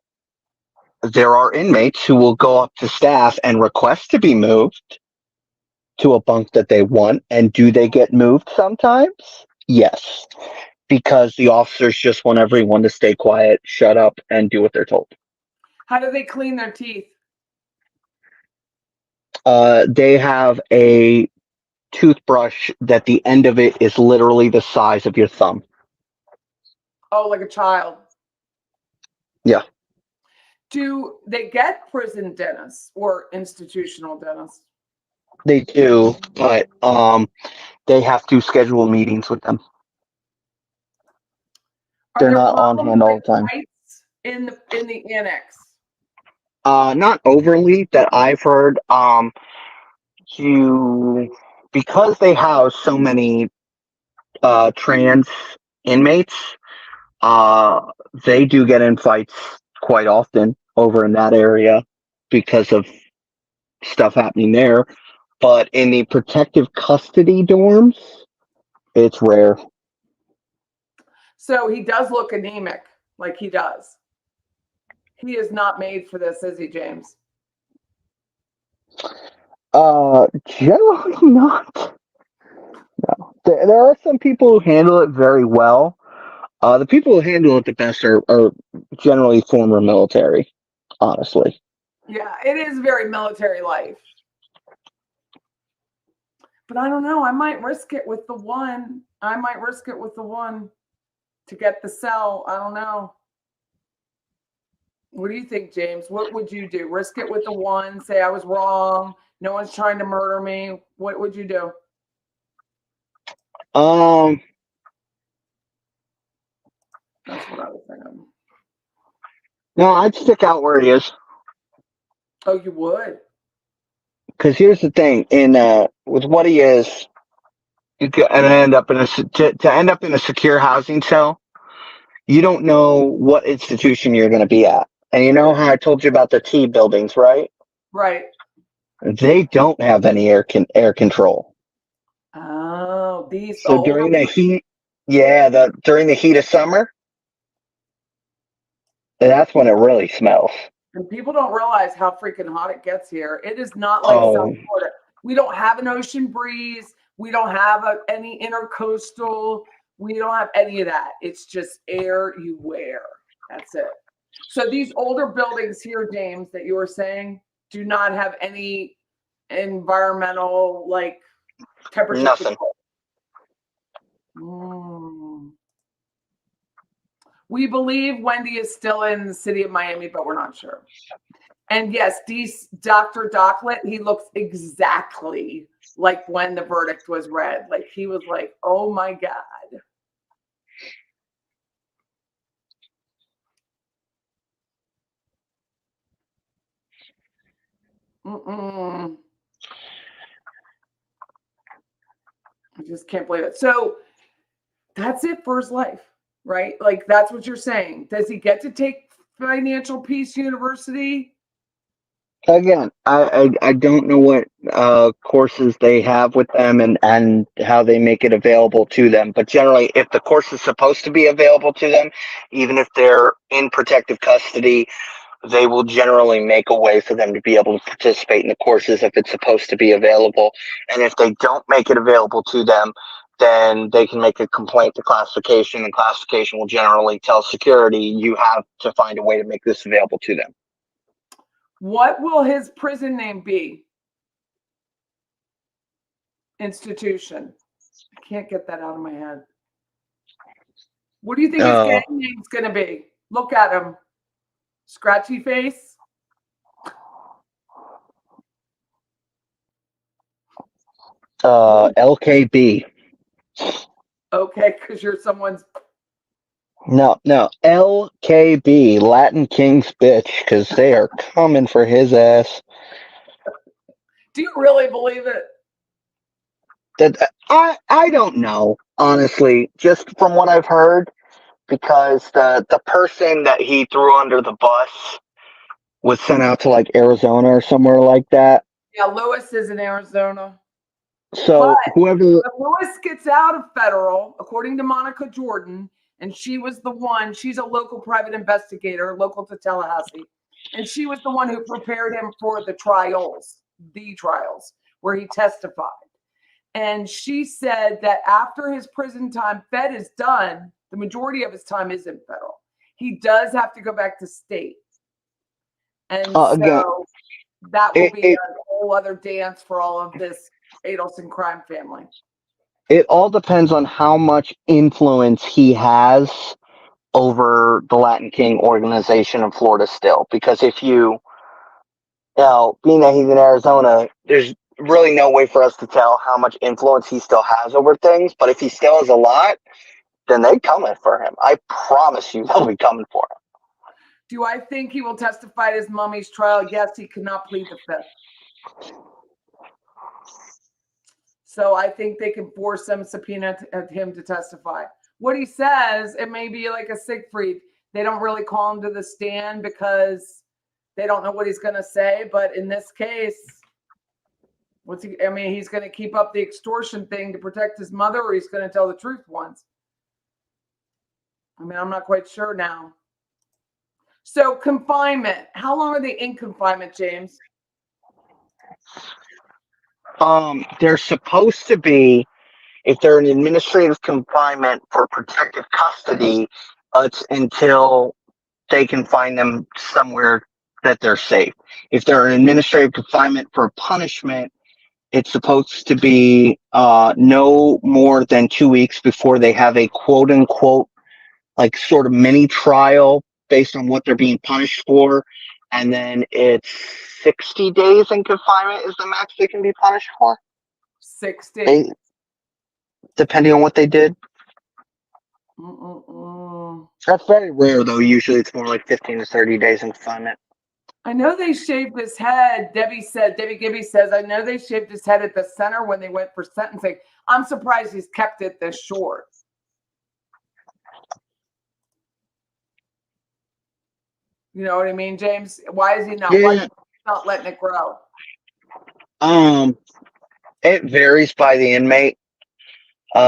there are inmates who will go up to staff and request to be moved to a bunk that they want. And do they get moved sometimes? Yes, because the officers just want everyone to stay quiet, shut up, and do what they're told. How do they clean their teeth? They have a toothbrush that the end of it is literally the size of your thumb. Oh, like a child. Yeah. Do they get prison dentists or institutional dentists? They do, but they have to schedule meetings with them. They're not on hand all the time. In the annex? Not overly that I've heard. Because they house so many trans inmates, they do get in fights quite often over in that area because of stuff happening there. But in the protective custody dorms, it's rare. So he does look anemic, like he does. He is not made for this, is he, James? Generally not. No. There are some people who handle it very well. The people who handle it the best are generally former military, honestly. Yeah, it is very military life. But I don't know. I might risk it with the one. To get the cell. I don't know. What do you think, James? What would you do? Risk it with the one, say I was wrong. No one's trying to murder me. What would you do? That's what I was thinking. No, I'd stick out where he is. Oh, you would? Because here's the thing: with what he is, you can end up in to end up in a secure housing cell. You don't know what institution you're going to be at, and you know how I told you about the T buildings, right? Right. They don't have any air control. Oh, So during the heat, during the heat of summer, that's when it really smells. And people don't realize how freaking hot it gets here. It is not like South Florida. We don't have an ocean breeze. We don't have any intercoastal. We don't have any of that. It's just air you wear. That's it. So these older buildings here, James, that you were saying, do not have any environmental like temperature Nothing. control. We believe Wendy is still in the city of Miami, but we're not sure. And yes, Dr. Docklet, he looks exactly like when the verdict was read. Like he was like, oh my God. Mm-mm. I just can't believe it. So that's it for his life, right? Like, that's what you're saying. Does he get to take Financial Peace University? Again, I don't know what courses they have with them and how they make it available to them. But generally, if the course is supposed to be available to them, even if they're in protective custody, they will generally make a way for them to be able to participate in the courses if it's supposed to be available. And if they don't make it available to them, then they can make a complaint to classification, and classification will generally tell security, you have to find a way to make this available to them. What will his prison name be? Institution. I can't get that out of my head. What do you think his gang name's going to be? Look at him. Scratchy face. LKB. Okay, because you're someone's. No, LKB, Latin King's bitch, because they are coming for his ass. Do you really believe it? That I don't know, honestly, just from what I've heard, because the person that he threw under the bus was sent out to like Arizona or somewhere like that. Yeah, Lewis is in Arizona. So But whoever if Lewis gets out of federal, according to Monica Jordan, and she was the one, she's a local private investigator, local to Tallahassee, and she was the one who prepared him for the trials, where he testified. And she said that after his prison time, Fed is done, the majority of his time is in federal. He does have to go back to state. And again, so that will be a whole other dance for all of this Adelson crime family. it all depends on how much influence he has over the Latin King organization in Florida still. Because if you now, being that he's in Arizona, there's really no way for us to tell how much influence he still has over things. But if he still has a lot, then they're coming for him. I promise you, they'll be coming for him. Do I think he will testify at his mummy's trial? Yes, he cannot plead the fifth. So I think they can force some subpoena at him to testify. What he says, it may be like a Siegfried. They don't really call him to the stand because they don't know what he's going to say. But in this case, he's going to keep up the extortion thing to protect his mother, or he's going to tell the truth once. I'm not quite sure now. So confinement. How long are they in confinement, James? They're supposed to be, if they're in administrative confinement for protective custody, it's until they can find them somewhere that they're safe. If they're in administrative confinement for punishment, it's supposed to be no more than 2 weeks before they have a quote unquote, like sort of mini trial based on what they're being punished for. And then it's 60 days in confinement is the max they can be punished for. 60. Depending on what they did. That's very rare, though. Usually it's more like 15 to 30 days in confinement. I know they shaved his head. Debbie Gibby says, I know they shaved his head at the center when they went for sentencing. I'm surprised he's kept it this short. You know what I mean, James? Why is he not? Yeah. Why is he not letting it grow? It varies by the inmate.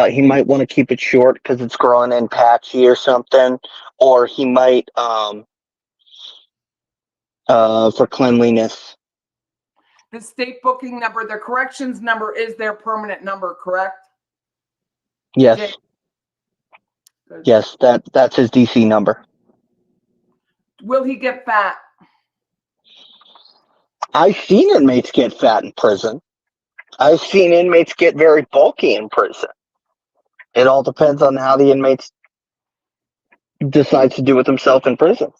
He might want to keep it short because it's growing in patchy or something, or he might for cleanliness. The state booking number, the corrections number is their permanent number, correct? Yes. Yes, that's his DC number. Will he get fat? I've seen inmates get fat in prison. I've seen inmates get very bulky in prison. It all depends on how the inmates decides to do with himself in prison.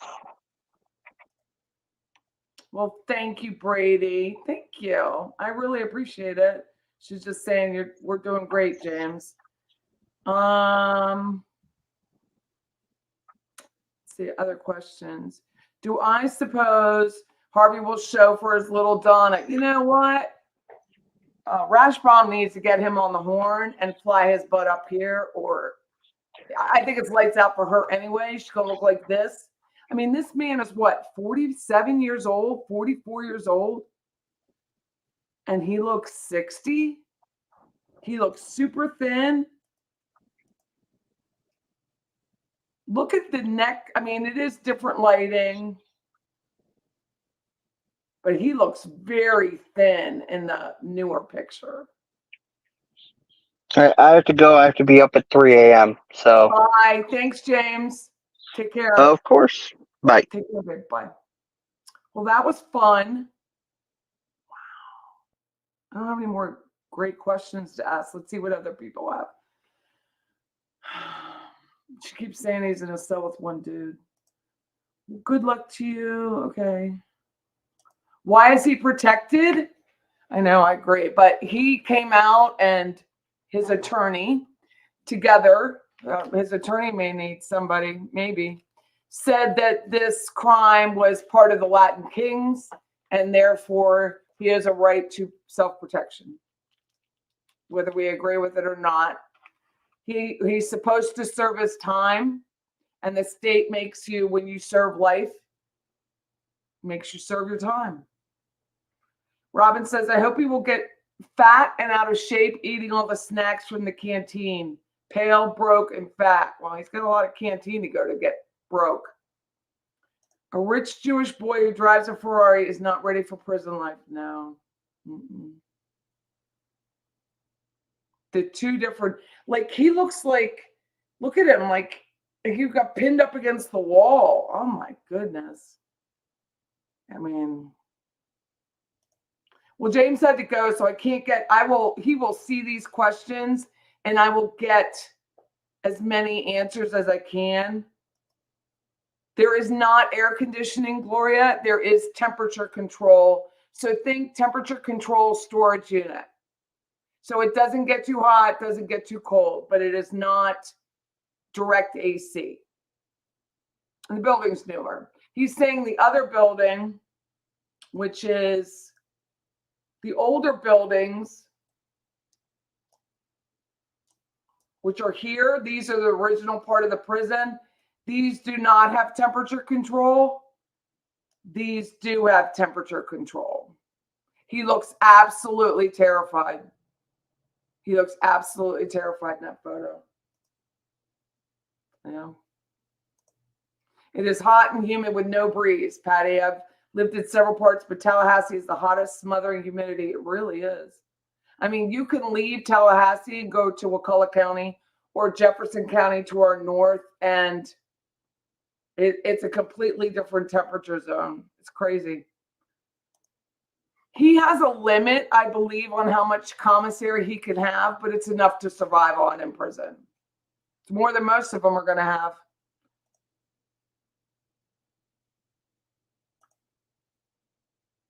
Well, thank you, Brady. Thank you. I really appreciate it. She's just saying we're doing great, James. Let's see, other questions. Do I suppose Harvey will show for his little Donna. You know what? Rashbaum needs to get him on the horn and fly his butt up here, or I think it's lights out for her anyway. She's going to look like this. I mean, this man is what, 47 years old, 44 years old, and he looks 60. He looks super thin. Look at the neck. I mean, it is different lighting, but he looks very thin in the newer picture. I have to go. I have to be up at 3 a.m. So. Bye. Thanks, James. Take care. Of course. Bye. Take care, babe. Bye. Well, that was fun. Wow. I don't have any more great questions to ask. Let's see what other people have. She keeps saying he's in a cell with one dude. Good luck to you. Okay. Why is he protected? I know, I agree. But he came out and his attorney together, his attorney may need somebody, maybe, said that this crime was part of the Latin Kings and therefore he has a right to self-protection, whether we agree with it or not. He's supposed to serve his time, and the state makes you, when you serve life, makes you serve your time. Robin says, I hope he will get fat and out of shape eating all the snacks from the canteen. Pale, broke, and fat. Well, he's got a lot of canteen to go to get broke. A rich Jewish boy who drives a Ferrari is not ready for prison life. No. Mm-mm. The two different, like he looks like, look at him, like he got pinned up against the wall. Oh my goodness. I mean, well, James had to go, so I can't get, he will see these questions and I will get as many answers as I can. There is not air conditioning, Gloria. There is temperature control. So think temperature control storage unit. So it doesn't get too hot, doesn't get too cold, but it is not direct AC. And the building's newer. He's saying the other building, which is the older buildings, which are here. These are the original part of the prison. These do not have temperature control. These do have temperature control. He looks absolutely terrified. He looks absolutely terrified in that photo. Yeah. It is hot and humid with no breeze, Patty. I've lived in several parts, but Tallahassee is the hottest, smothering humidity. It really is. I mean, you can leave Tallahassee and go to Wakulla County or Jefferson County to our north, and it's a completely different temperature zone. It's crazy. He has a limit, I believe, on how much commissary he can have, but it's enough to survive on in prison. It's more than most of them are going to have.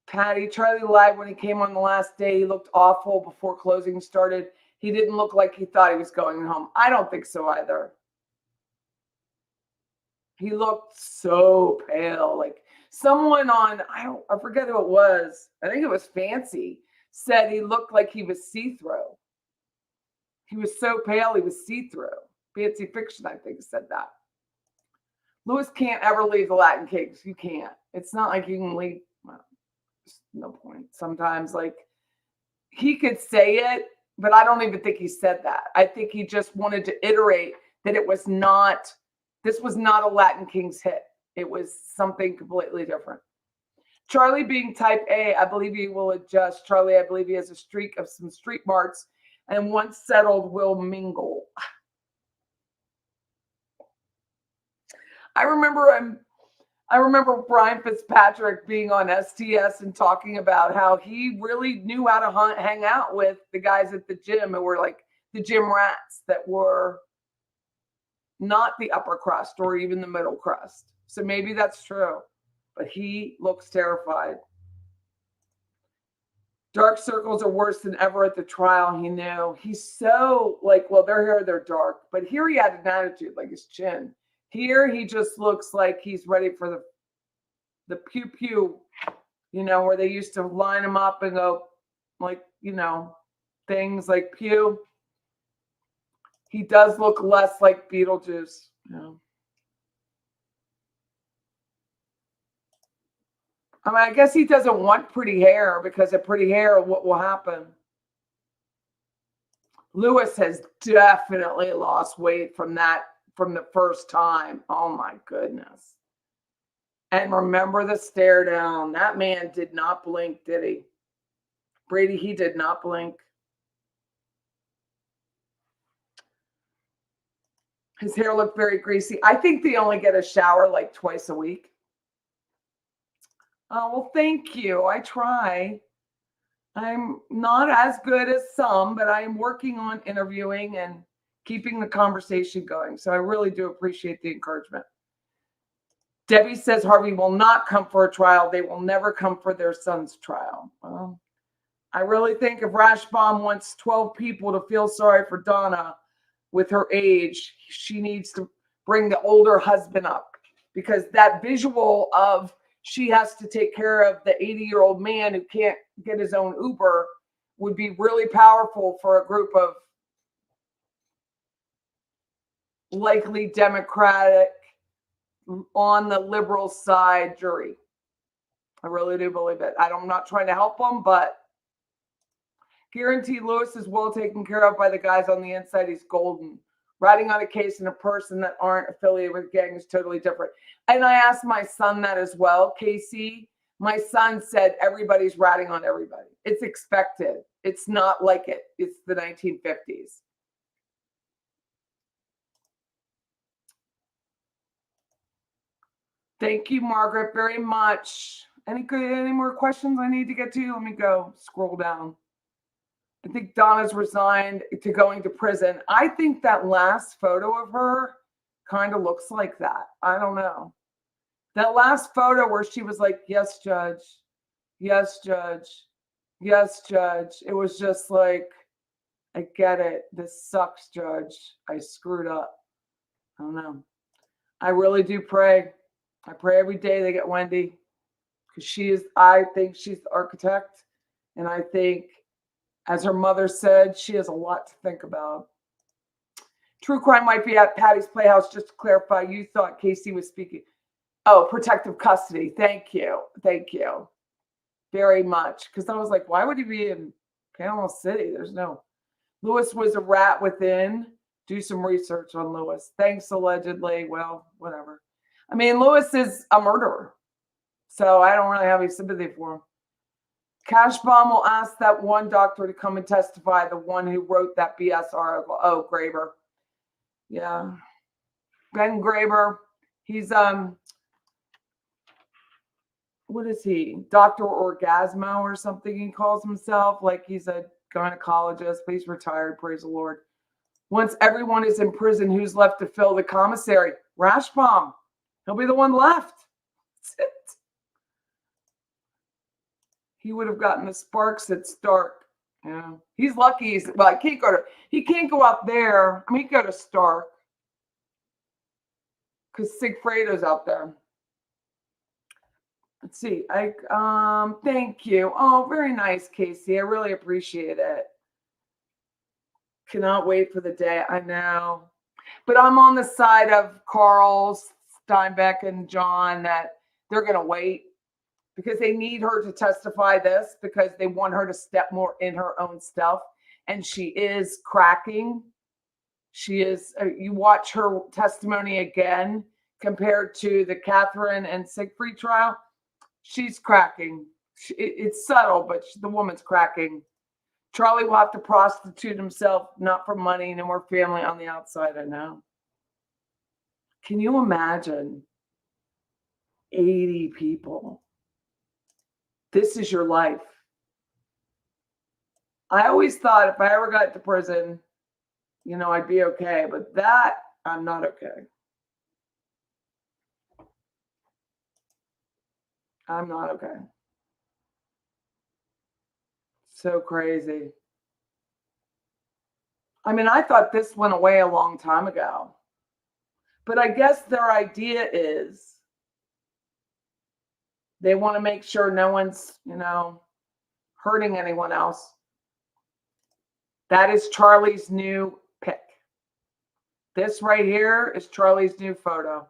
Patty, Charlie lied when he came on the last day. He looked awful before closing started. He didn't look like he thought he was going home. I don't think so either. He looked so pale. Like someone on, I forget who it was. I think it was Fancy, said he looked like he was see-through. He was so pale, he was see-through. Fancy Fiction, I think, said that. Lewis can't ever leave the Latin Kings. You can't. It's not like you can leave. Well, no point. Sometimes, like, he could say it, but I don't even think he said that. I think he just wanted to iterate that it was not, this was not a Latin Kings hit. It was something completely different. Charlie being type A, I believe he will adjust. Charlie, I believe he has a streak of some street marks, and once settled, will mingle. I remember Brian Fitzpatrick being on STS and talking about how he really knew how to hang out with the guys at the gym who were like the gym rats that were not the upper crust or even the middle crust. So maybe that's true, but he looks terrified. Dark circles are worse than ever at the trial. He knew. He's so like, well, their hair, they're dark, but here he had an attitude, like his chin. Here he just looks like he's ready for the pew pew you know, where they used to line them up and go, like, you know, things like Pew. He does look less like Beetlejuice. Yeah. I mean, I guess he doesn't want pretty hair, because of pretty hair, what will happen? Lewis has definitely lost weight from the first time. Oh my goodness. And remember the stare down. That man did not blink, did he? Brady, he did not blink. His hair looked very greasy. I think they only get a shower like twice a week. Oh, well, thank you. I try. I'm not as good as some, but I am working on interviewing and keeping the conversation going. So I really do appreciate the encouragement. Debbie says Harvey will not come for a trial. They will never come for their son's trial. Well, I really think if Rashbaum wants 12 people to feel sorry for Donna with her age, she needs to bring the older husband up, because that visual of she has to take care of the 80-year-old man who can't get his own Uber would be really powerful for a group of likely Democratic, on the liberal side jury. I really do believe it. I'm not trying to help them, but guarantee Lewis is well taken care of by the guys on the inside. He's golden. Writing on a case and a person that aren't affiliated with gang is totally different. And I asked my son that as well, Casey. My son said everybody's ratting on everybody. It's expected. It's not like it's the 1950s. Thank you, Margaret, very much. Any more questions I need to get to? Let me go scroll down. I think Donna's resigned to going to prison. I think that last photo of her kind of looks like that. I don't know. That last photo where she was like, yes, judge. Yes, judge. Yes, judge. It was just like, I get it. This sucks, judge. I screwed up. I don't know. I really do pray. I pray every day they get Wendy, because I think she's the architect. And I think, as her mother said, she has a lot to think about. True crime might be at Patty's Playhouse. Just to clarify, you thought Casey was speaking. Oh, protective custody. Thank you. Thank you very much. Because I was like, why would he be in Panama City? There's no. Lewis was a rat within. Do some research on Lewis. Thanks, allegedly. Well, whatever. I mean, Lewis is a murderer. So I don't really have any sympathy for him. Cashbaum will ask that one doctor to come and testify, the one who wrote that BS article. Oh, Graber. Yeah. Ben Graber. He's, what is he? Dr. Orgasmo or something he calls himself. Like he's a gynecologist, but he's retired, praise the Lord. Once everyone is in prison, who's left to fill the commissary? Rashbaum. He'll be the one left. That's it. He would have gotten the sparks at Stark. Yeah, he's lucky. He can't go out there. I mean, he can go to Stark because Sigfredo's out there. Let's see. Thank you. Oh, very nice, Casey. I really appreciate it. Cannot wait for the day. I know, but I'm on the side of Carl Steinbeck and John that they're going to wait, because they need her to testify this, because they want her to step more in her own stuff. And she is cracking. She is, you watch her testimony again compared to the Catherine and Siegfried trial. She's cracking. It's subtle, but the woman's cracking. Charlie will have to prostitute himself, not for money, no more family on the outside. I know. Can you imagine 80 people? This is your life. I always thought if I ever got to prison, I'd be okay. But that, I'm not okay. I'm not okay. So crazy. I mean, I thought this went away a long time ago. But I guess their idea is They want to make sure no one's, hurting anyone else. That is Charlie's new pic. This right here is Charlie's new photo.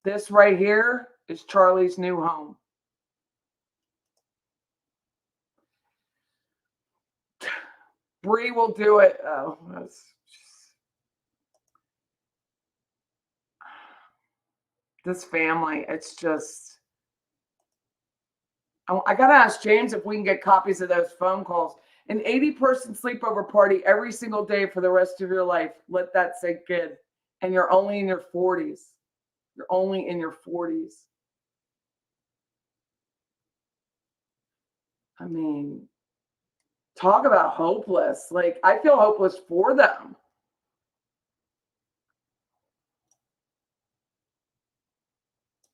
This right here is Charlie's new home. Bree will do it. Oh, this family, it's just, I got to ask James if we can get copies of those phone calls. An 80-person sleepover party every single day for the rest of your life. Let that sink in. And you're only in your 40s. You're only in your 40s. I mean, talk about hopeless. Like, I feel hopeless for them.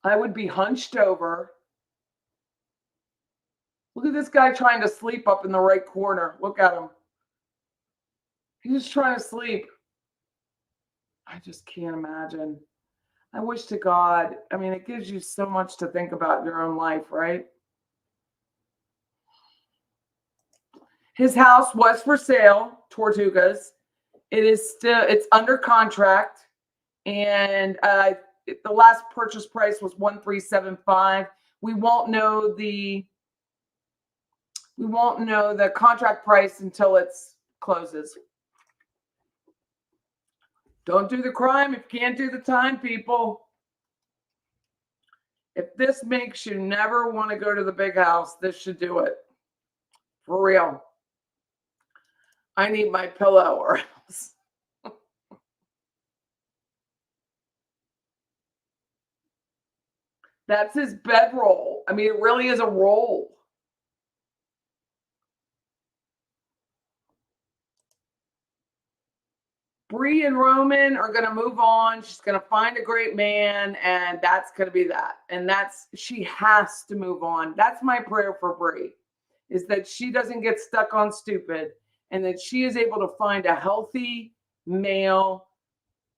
I would be hunched over. Look at this guy trying to sleep up in the right corner. Look at him. He's just trying to sleep. I just can't imagine. I wish to God, I mean, it gives you so much to think about in your own life, right? His house was for sale, Tortugas. It's under contract. And the last purchase price was $1,375. We won't know the contract price until it closes. Don't do the crime if you can't do the time, people. If this makes you never want to go to the big house, this should do it. For real. I need my pillow or else. That's his bedroll. I mean, it really is a roll. Bree and Roman are going to move on. She's going to find a great man, and that's going to be that. And she has to move on. That's my prayer for Bree, is that she doesn't get stuck on stupid, and that she is able to find a healthy male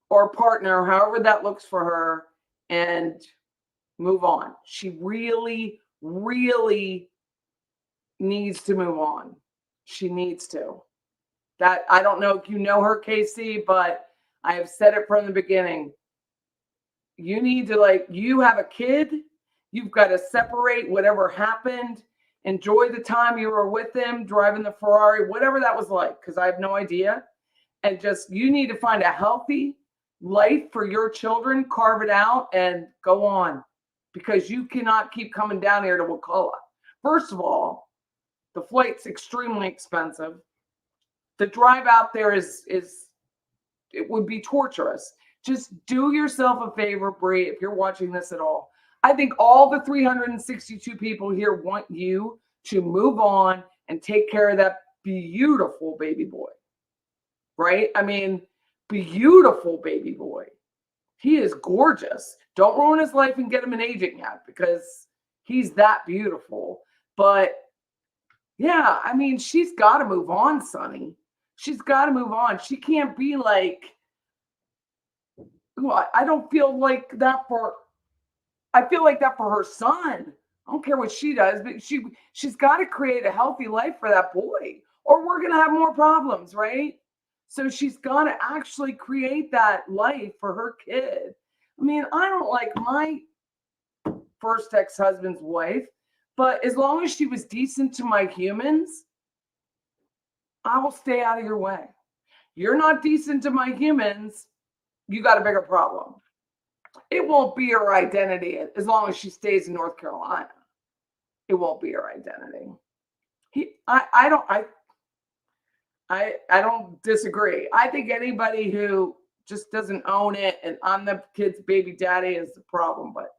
or partner, however that looks for her, and move on. She really, really needs to move on. She needs to. That, I don't know if you know her, Casey, but I have said it from the beginning. You need to, you have a kid. You've got to separate whatever happened. Enjoy the time you were with him, driving the Ferrari, whatever that was like, because I have no idea. And you need to find a healthy life for your children, carve it out, and go on. Because you cannot keep coming down here to Wakulla. First of all, the flight's extremely expensive. The drive out there it would be torturous. Just do yourself a favor, Bree, if you're watching this at all. I think all the 362 people here want you to move on and take care of that beautiful baby boy. Right? I mean, beautiful baby boy. He is gorgeous. Don't ruin his life and get him an agent yet, because he's that beautiful. But yeah, I mean, she's got to move on, Sonny. She's got to move on. She can't be like, well, I don't feel like that I feel like that for her son. I don't care what she does, but she's got to create a healthy life for that boy, or we're going to have more problems, right? So she's got to actually create that life for her kid. I mean, I don't like my first ex-husband's wife, but as long as she was decent to my humans, I will stay out of your way. You're not decent to my humans, you got a bigger problem. It won't be her identity as long as she stays in North Carolina. It won't be her identity. I don't disagree. I think anybody who just doesn't own it and I'm the kid's baby daddy is the problem. But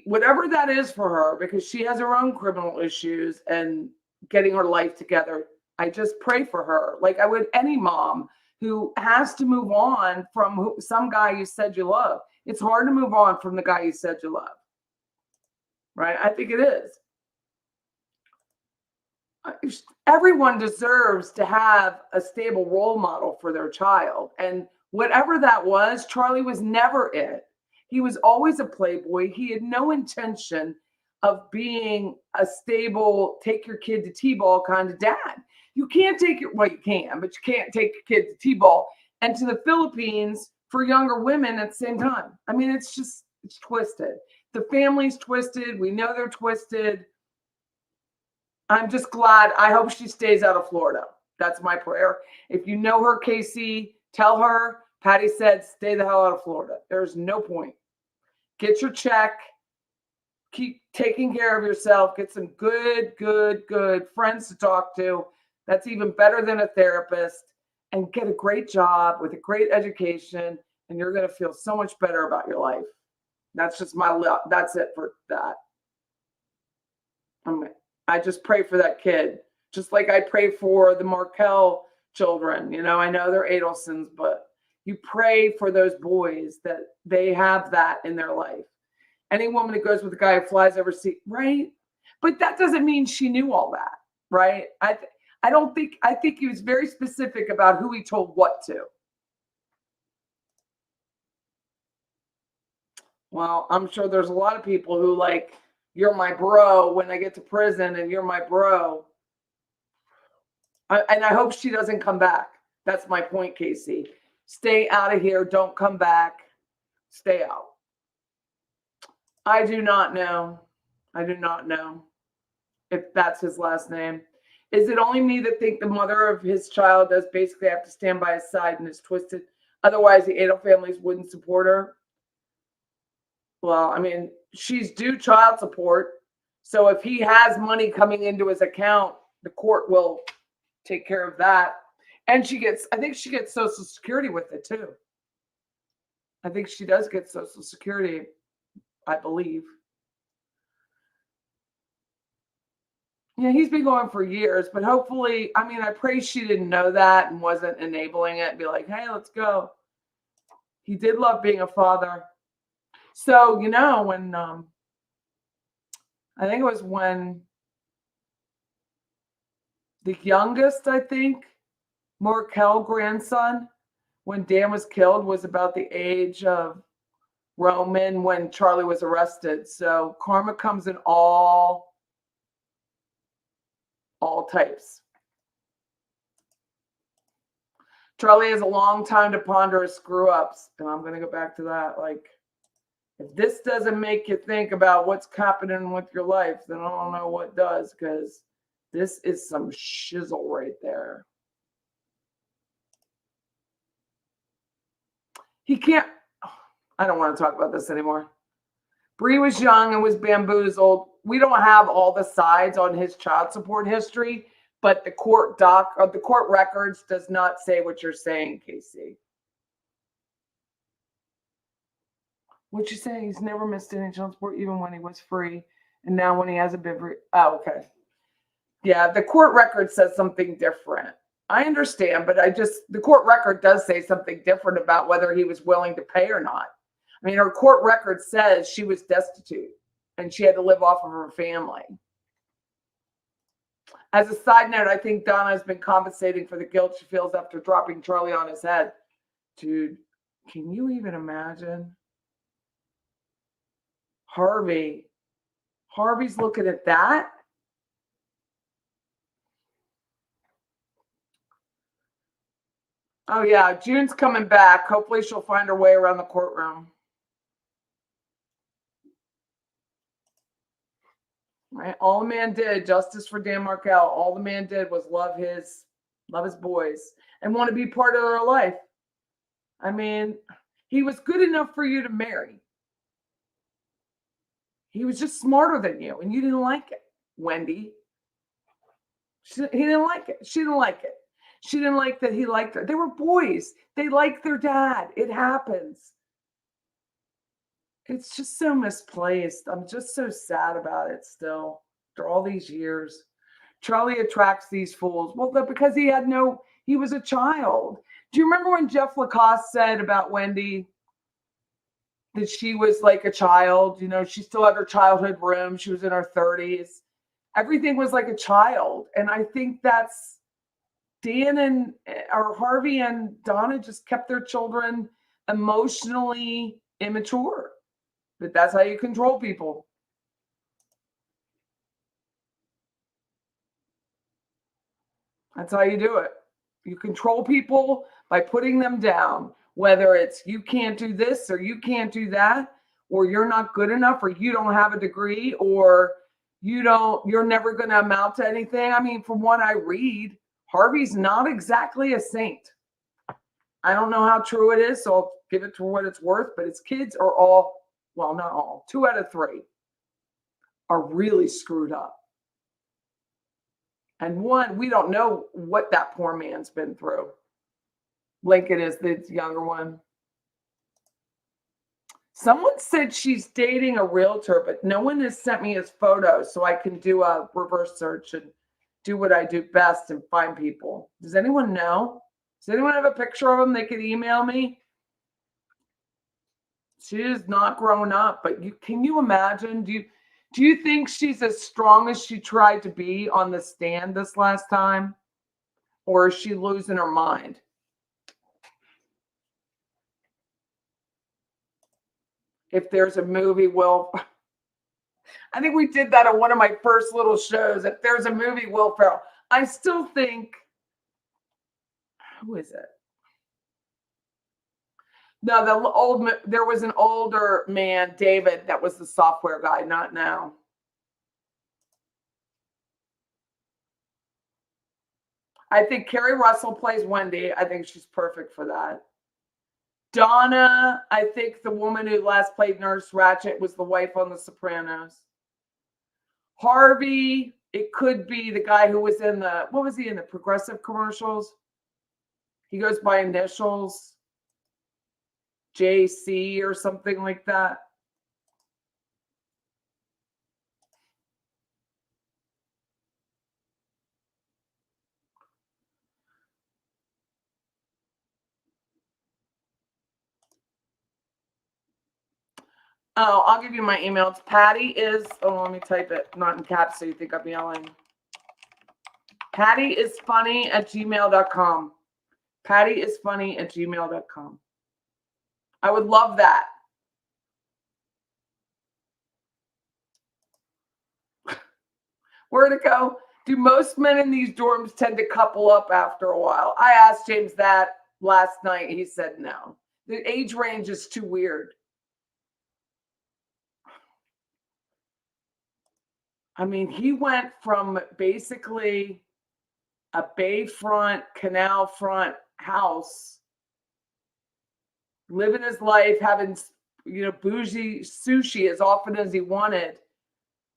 whatever that is for her, because she has her own criminal issues and getting her life together, I just pray for her like I would any mom who has to move on from some guy you said you love. It's hard to move on from the guy you said you love. Right? I think it is. Everyone deserves to have a stable role model for their child. And whatever that was, Charlie was never it. He was always a playboy. He had no intention of being a stable, take your kid to T-ball kind of dad. You can't take your, well, you can, but you can't take your kid to T-ball and to the Philippines for younger women at the same time. I mean, it's twisted. The family's twisted. We know they're twisted. I'm just glad. I hope she stays out of Florida. That's my prayer. If you know her, Casey, tell her, Patty said, stay the hell out of Florida. There's no point. Get your check. Keep taking care of yourself. Get some good friends to talk to. That's even better than a therapist. And get a great job with a great education. And you're going to feel so much better about your life. That's just that's it for that. I just pray for that kid. Just like I pray for the Markel children. You know, I know they're Adelsons, but you pray for those boys that they have that in their life. Any woman that goes with a guy who flies overseas, right? But that doesn't mean she knew all that, right? I think he was very specific about who he told what to. Well, I'm sure there's a lot of people who like, you're my bro when I get to prison and you're my bro. And I hope she doesn't come back. That's my point, Casey. Stay out of here. Don't come back. Stay out. I do not know. I do not know if that's his last name. Is it only me that think the mother of his child does basically have to stand by his side and is twisted? Otherwise, the Adel families wouldn't support her. Well, I mean, she's due child support. So if he has money coming into his account, the court will take care of that. And I think she gets Social Security with it too. I think she does get Social Security, I believe. Yeah, he's been going for years, but hopefully, I mean, I pray she didn't know that and wasn't enabling it and be like, hey, let's go. He did love being a father. So, you know, when, I think it was when the youngest, I think, Markel grandson, when Dan was killed, was about the age of Roman when Charlie was arrested. So karma comes in all types. Charlie has a long time to ponder his screw-ups, and I'm going to go back to that. Like, if this doesn't make you think about what's happening with your life, then I don't know what does, because this is some shizzle right there. He can't. I don't want to talk about this anymore. Bree was young and was bamboozled. We don't have all the sides on his child support history, but the court records does not say what you're saying, Casey. What you saying? He's never missed any child support, even when he was free, and now when he has a bit. Oh, okay. Yeah, the court record says something different. I understand, but the court record does say something different about whether he was willing to pay or not. I mean, her court record says she was destitute and she had to live off of her family. As a side note, I think Donna has been compensating for the guilt she feels after dropping Charlie on his head. Dude, can you even imagine? Harvey's looking at that. Oh yeah, June's coming back. Hopefully she'll find her way around the courtroom. Right? All the man did, justice for Dan Markel, all the man did was love his boys and want to be part of their life. I mean, he was good enough for you to marry. He was just smarter than you, and you didn't like it, Wendy. He didn't like it. She didn't like it. She didn't like that he liked her. They were boys. They liked their dad. It happens. It's just so misplaced. I'm just so sad about it still after all these years. Charlie attracts these fools. Well, because he was a child. Do you remember when Jeff Lacoste said about Wendy that she was like a child? You know, she still had her childhood room. She was in her 30s. Everything was like a child. And I think that's Harvey and Donna just kept their children emotionally immature. But that's how you control people. That's how you do it. You control people by putting them down, whether it's you can't do this or you can't do that, or you're not good enough, or you don't have a degree, or you're never going to amount to anything. I mean, from what I read, Harvey's not exactly a saint. I don't know how true it is, so I'll give it to what it's worth, but his kids are all, well, not all, 2 out of 3 are really screwed up. And one, we don't know what that poor man's been through. Lincoln is the younger one. Someone said she's dating a realtor, but no one has sent me his photos so I can do a reverse search and do what I do best and find people. Does anyone know? Does anyone have a picture of him they could email me? She is not grown up, but can you imagine? Do you think she's as strong as she tried to be on the stand this last time? Or is she losing her mind? If there's a movie, well, I think we did that on one of my first little shows. If there's a movie, Will Ferrell. I still think, who is it? No, there was an older man, David, that was the software guy, not now. I think Carrie Russell plays Wendy. I think she's perfect for that. Donna, I think the woman who last played Nurse Ratched was the wife on The Sopranos. Harvey, it could be the guy who was in what was he in the Progressive commercials? He goes by initials. JC or something like that. Oh, I'll give you my email. It's Patty is, let me type it, not in caps so you think I'm yelling. pattyisfunny@gmail.com. pattyisfunny@gmail.com. I would love that. Where'd it go? Do most men in these dorms tend to couple up after a while? I asked James that last night. He said no. The age range is too weird. I mean, he went from basically a bayfront, canal front house, living his life, having, bougie sushi as often as he wanted,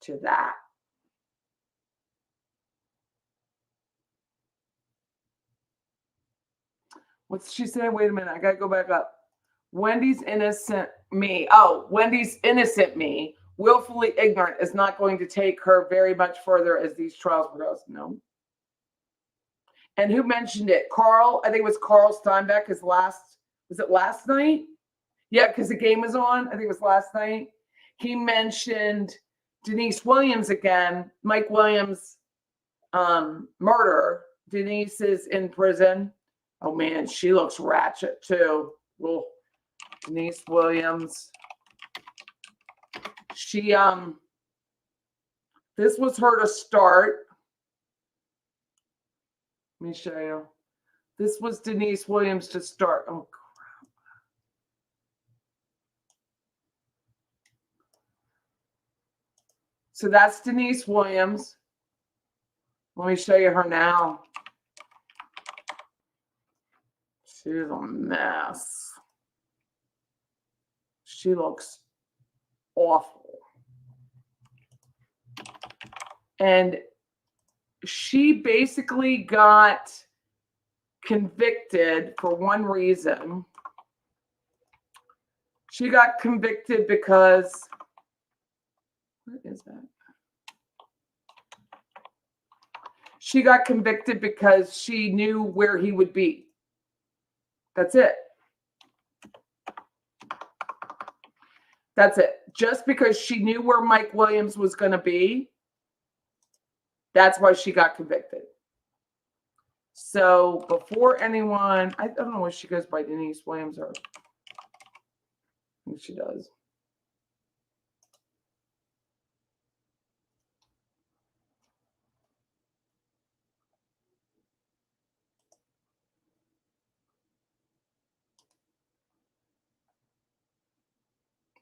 to that. What's she say? Wait a minute. I got to go back up. Wendy's innocent me. Oh, Wendy's innocent me, willfully ignorant, is not going to take her very much further as these trials progress. No. And who mentioned it? Carl, I think it was Carl Steinbeck, was it last night? Yeah, because the game was on. I think it was last night. He mentioned Denise Williams again, Mike Williams' murder. Denise is in prison. Oh man, she looks ratchet too. Well, Denise Williams. She this was her to start. Let me show you. This was Denise Williams to start. Oh crap. So that's Denise Williams. Let me show you her now. She's a mess. She looks awful. And she basically got convicted for one reason. She got convicted because, what is that? She got convicted because she knew where he would be. That's it. That's it. Just because she knew where Mike Williams was going to be, that's why she got convicted. So before anyone, I don't know if she goes by Denise Williams or I think she does.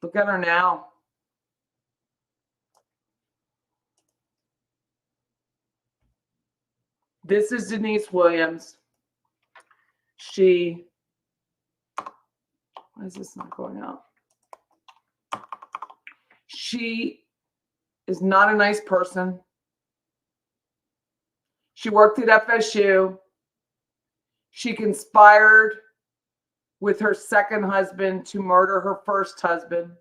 Look at her now. This is Denise Williams. Why is this not going out? She is not a nice person. She worked at FSU. She conspired with her second husband to murder her first husband.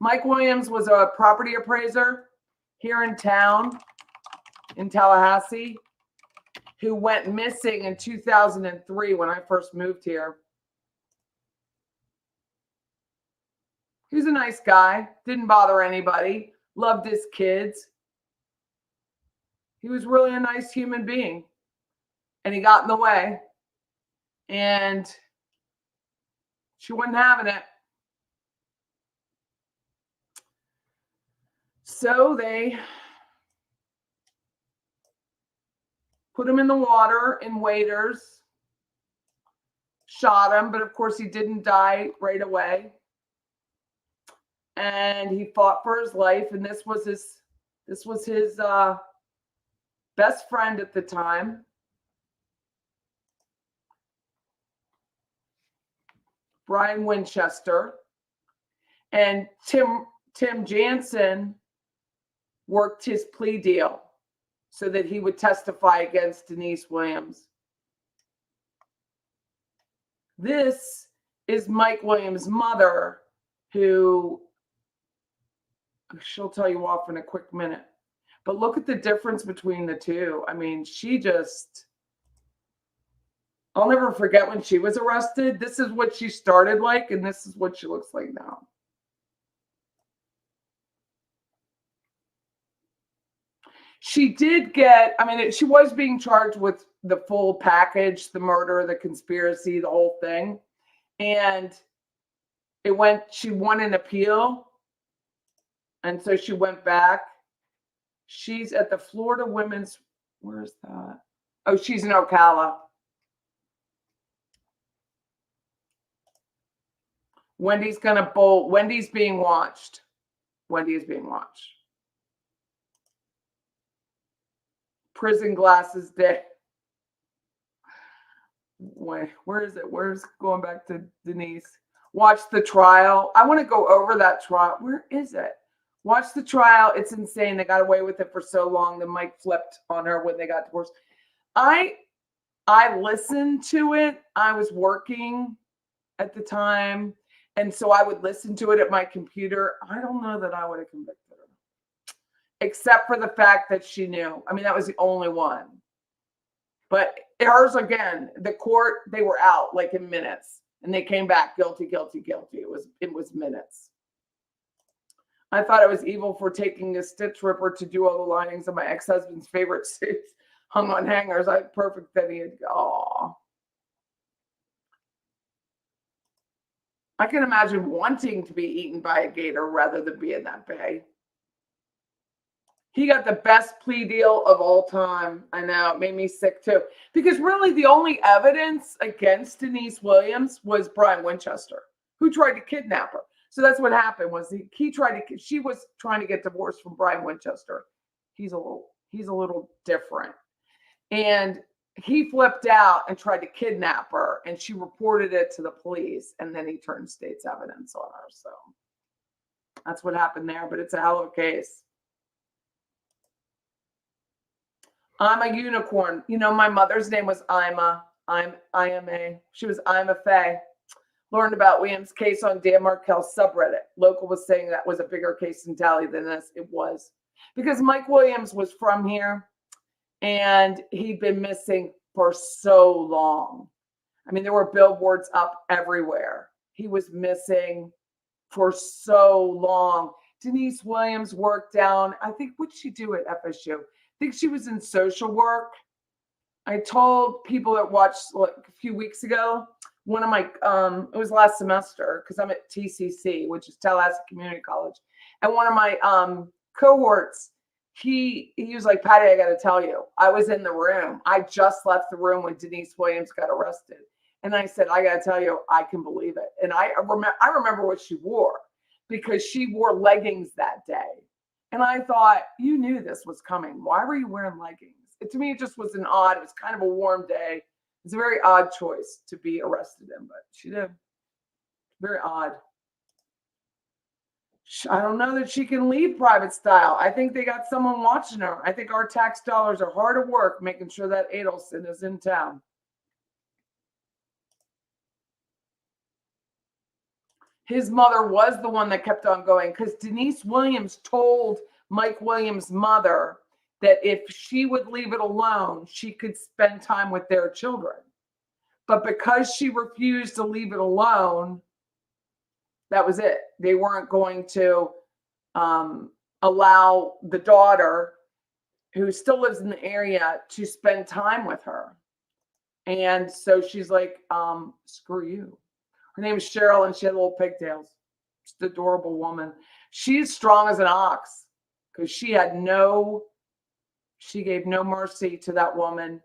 Mike Williams was a property appraiser here in town, in Tallahassee, who went missing in 2003 when I first moved here. He was a nice guy, didn't bother anybody, loved his kids. He was really a nice human being. And he got in the way. And she wasn't having it. So they put him in the water in waders, shot him, but of course he didn't die right away. And he fought for his life, and this was his best friend at the time, Brian Winchester. And Tim Jansen worked his plea deal so that he would testify against Denise Williams. This is Mike Williams' mother, who she'll tell you off in a quick minute. But look at the difference between the two. I mean, I'll never forget when she was arrested. This is what she started like, and this is what she looks like now. She did get, she was being charged with the full package, the murder, the conspiracy, the whole thing. And she won an appeal. And so she went back. She's at the Florida Women's, where is that? Oh, she's in Ocala. Wendy's gonna bolt. Wendy's being watched. Wendy is being watched. Prison glasses day. Wait, where is it? Where's going back to Denise? Watch the trial. I want to go over that trial. Where is it? Watch the trial. It's insane. They got away with it for so long. The mic flipped on her when they got divorced. I listened to it. I was working at the time, and so I would listen to it at my computer. I don't know that I would have convicted her, except for the fact that she knew. That was the only one. But hers, again, the court, they were out like in minutes, and they came back guilty, guilty, guilty. It was minutes. I thought it was evil for taking a stitch ripper to do all the linings of my ex-husband's favorite suits hung on hangers. Perfect that he had. Aw. I can imagine wanting to be eaten by a gator rather than be in that bay. He got the best plea deal of all time. I know, it made me sick too. Because really the only evidence against Denise Williams was Brian Winchester, who tried to kidnap her. So that's what happened was she was trying to get divorced from Brian Winchester. He's a little different. And he flipped out and tried to kidnap her, and she reported it to the police, and then he turned state's evidence on her. So that's what happened there, but it's a hell of a case. I'm a unicorn. My mother's name was Ima. IMA. She was Ima Faye. Learned about Williams' case on Dan Markel's subreddit. Local was saying that was a bigger case in Tally than this. It was. Because Mike Williams was from here, and he'd been missing for so long. There were billboards up everywhere. He was missing for so long. Denise Williams worked down, I think, what did she do at FSU? I think she was in social work. I told people that watched a few weeks ago, one of my, it was last semester, because I'm at TCC, which is Tallahassee Community College. And one of my cohorts, he was like, Patty, I got to tell you, I was in the room. I just left the room when Denise Williams got arrested. And I said, I got to tell you, I can believe it. And I remember what she wore. because she wore leggings that day. And I thought, you knew this was coming. Why were you wearing leggings? To me, it just was it was kind of a warm day. It's a very odd choice to be arrested in, but she did. Very odd. I don't know that she can leave private style. I think they got someone watching her. I think our tax dollars are hard at work making sure that Adelson is in town. His mother was the one that kept on going because Denise Williams told Mike Williams' mother that if she would leave it alone, she could spend time with their children. But because she refused to leave it alone, that was it. They weren't going to allow the daughter, who still lives in the area, to spend time with her. And so she's like, screw you. Her name is Cheryl, and she had little pigtails. Just an adorable woman. She's strong as an ox because she gave no mercy to that woman.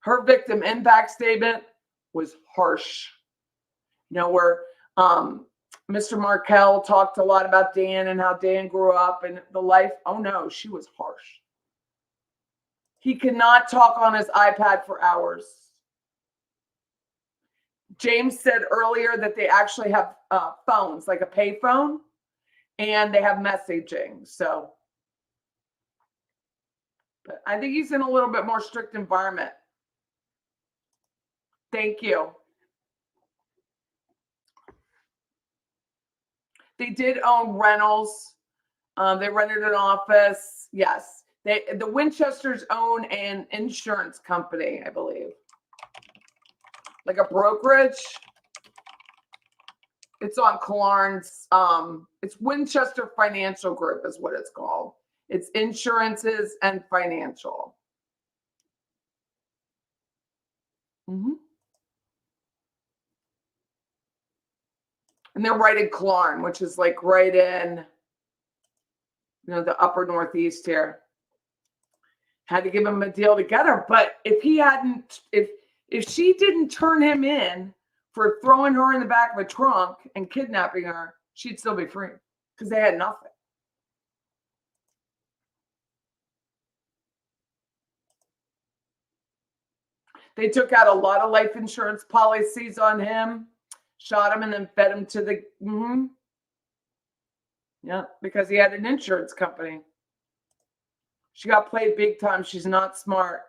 Her victim impact statement was harsh. Where Mr. Markell talked a lot about Dan and how Dan grew up and the life. Oh no, she was harsh. He cannot talk on his iPad for hours. James said earlier that they actually have phones, like a pay phone, and they have messaging. So, but I think he's in a little bit more strict environment. Thank you. They did own rentals. They rented an office. Yes. The Winchesters own an insurance company, I believe. Like a brokerage. It's on Clarence. It's Winchester Financial Group is what it's called. It's insurances and financial. And they're right in Clarn, which is like right in, the upper Northeast here. Had to give him a deal together. But if she didn't turn him in for throwing her in the back of a trunk and kidnapping her, she'd still be free because they had nothing. They took out a lot of life insurance policies on him, shot him, and then fed him to the... Yeah, because he had an insurance company. She got played big time. She's not smart.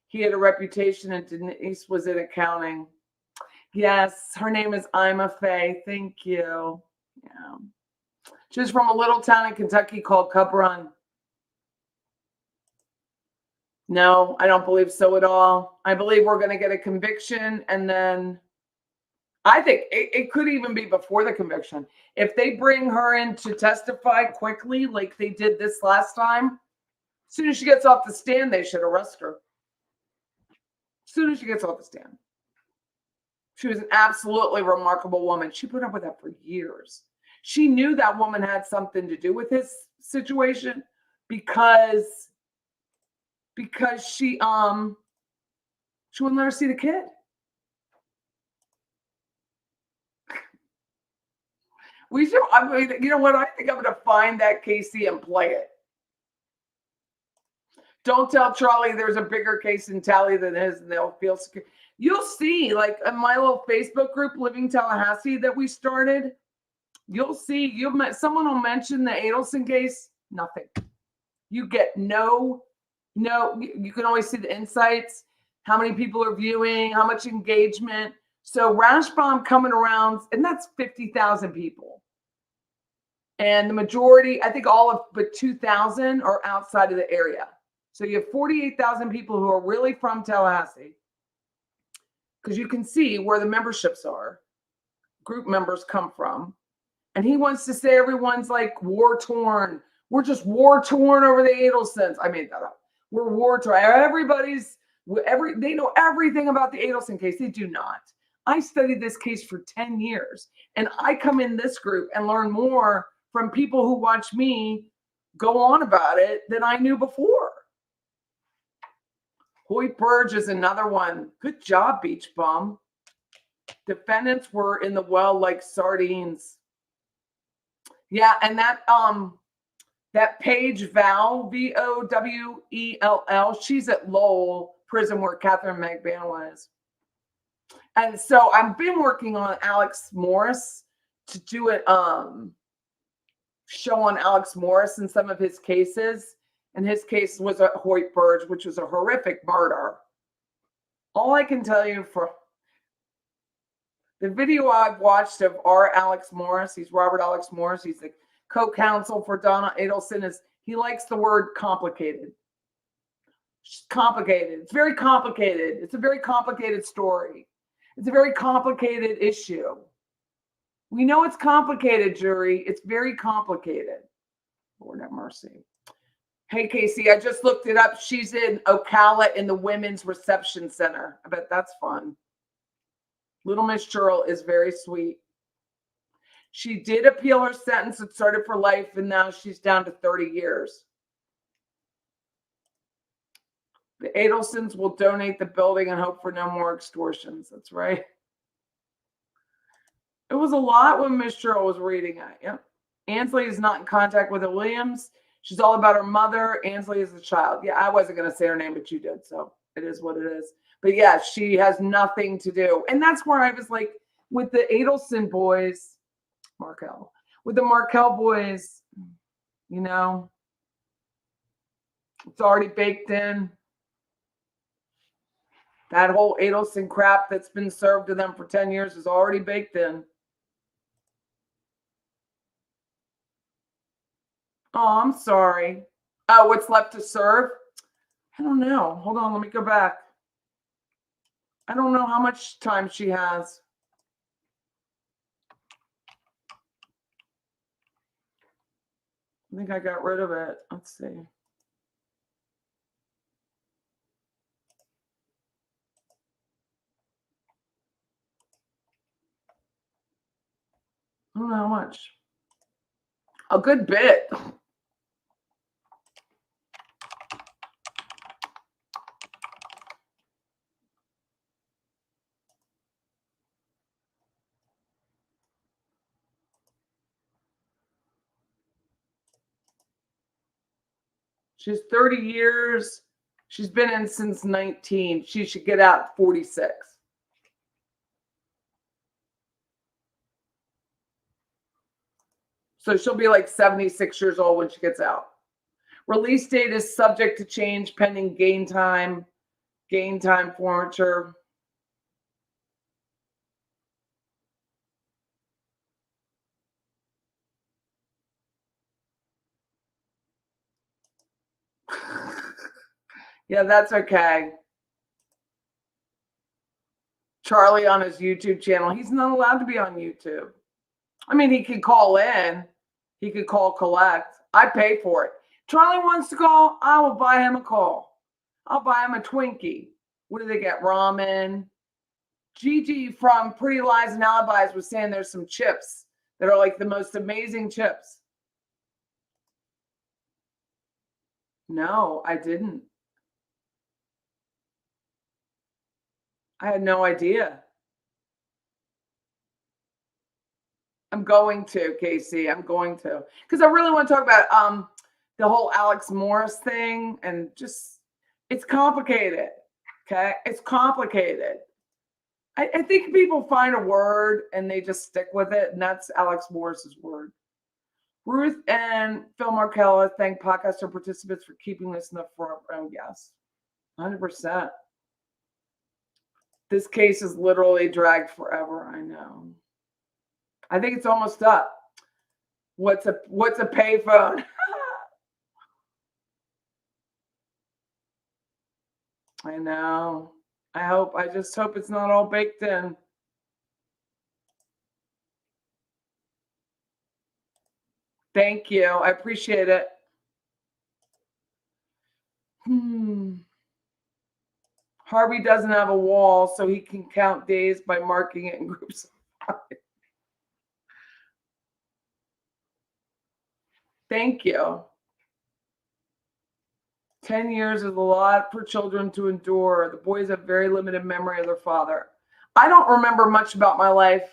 He had a reputation, and Denise was in accounting. Yes, her name is Ima Faye. Thank you. Yeah. She's from a little town in Kentucky called Cub Run. No, I don't believe so at all. I believe we're going to get a conviction, and then I think it could even be before the conviction. If they bring her in to testify quickly, like they did this last time, as soon as she gets off the stand, they should arrest her. As soon as she gets off the stand. She was an absolutely remarkable woman. She put up with that for years. She knew that woman had something to do with his situation because she wouldn't let her see the kid. We should, you know what? I think I'm going to find that Casey and play it. Don't tell Charlie there's a bigger case in Tally than his, and they'll feel secure. You'll see, like in my little Facebook group, Living Tallahassee, that we started. You'll see, someone will mention the Adelson case. Nothing. You get no. You can always see the insights, how many people are viewing, how much engagement. So Rashbaum coming around, and that's 50,000 people. And the majority, I think all of but 2,000 are outside of the area. So you have 48,000 people who are really from Tallahassee. Because you can see where the memberships are, group members come from. And he wants to say everyone's like war-torn. We're just war-torn over the Adelsons. I made that up. We're war-torn. They know everything about the Adelson case. They do not. I studied this case for 10 years. And I come in this group and learn more from people who watch me go on about it than I knew before. Hoyt Burge is another one. Good job, Beach Bum. Defendants were in the well like sardines. Yeah, and that Paige Val, Vowell, she's at Lowell prison where Catherine McBann is. And so I've been working on Alex Morris to do it show on Alex Morris and some of his cases. And his case was at Hoyt Burge, which was a horrific murder. All I can tell you for the video I've watched of our Alex Morris, he's Robert Alex Morris, he's the co-counsel for Donna Adelson, is he likes the word complicated. It's complicated. It's very complicated. It's a very complicated story. It's a very complicated issue. We know it's complicated, jury. It's very complicated. Lord have mercy. Hey, Casey, I just looked it up. She's in Ocala in the Women's Reception Center. I bet that's fun. Little Miss Churl is very sweet. She did appeal her sentence. It started for life, and now she's down to 30 years. The Adelsons will donate the building and hope for no more extortions. That's right. It was a lot when Miss Churl was reading it. Yep. Ansley is not in contact with the Williams. She's all about her mother. Ansley is a child. Yeah, I wasn't going to say her name, but you did. So it is what it is. But yeah, she has nothing to do. And that's where I was like, with the Adelson boys, with the Markell boys, you know, it's already baked in. That whole Adelson crap that's been served to them for 10 years is already baked in. Oh, I'm sorry. Oh, what's left to serve? I don't know. Hold on, let me go back. I don't know how much time she has. I think I got rid of it. Let's see. I don't know how much. A good bit. She's 30 years. She's been in since 19. She should get out at 46. So she'll be like 76 years old when she gets out. Release date is subject to change pending gain time forfeiture. Yeah, that's okay. Charlie on his YouTube channel. He's not allowed to be on YouTube. I mean, he could call in. He could call collect. I pay for it. Charlie wants to call. I will buy him a call. I'll buy him a Twinkie. What do they get? Ramen. Gigi from Pretty Lies and Alibis was saying there's some chips that are like the most amazing chips. No, I didn't. I had no idea. I'm going to, Casey. I'm going to. Because I really want to talk about the whole Alex Morris thing, and just, it's complicated. Okay? It's complicated. I think people find a word and they just stick with it, and that's Alex Morris's word. Ruth and Phil Markella thank podcaster participants for keeping this in the front. Yes, 100%. This case is literally dragged forever. I know. I think it's almost up. What's a payphone? I know. I just hope it's not all baked in. Thank you. I appreciate it. Harvey doesn't have a wall, so he can count days by marking it in groups of 5. Thank you. 10 years is a lot for children to endure. The boys have very limited memory of their father. I don't remember much about my life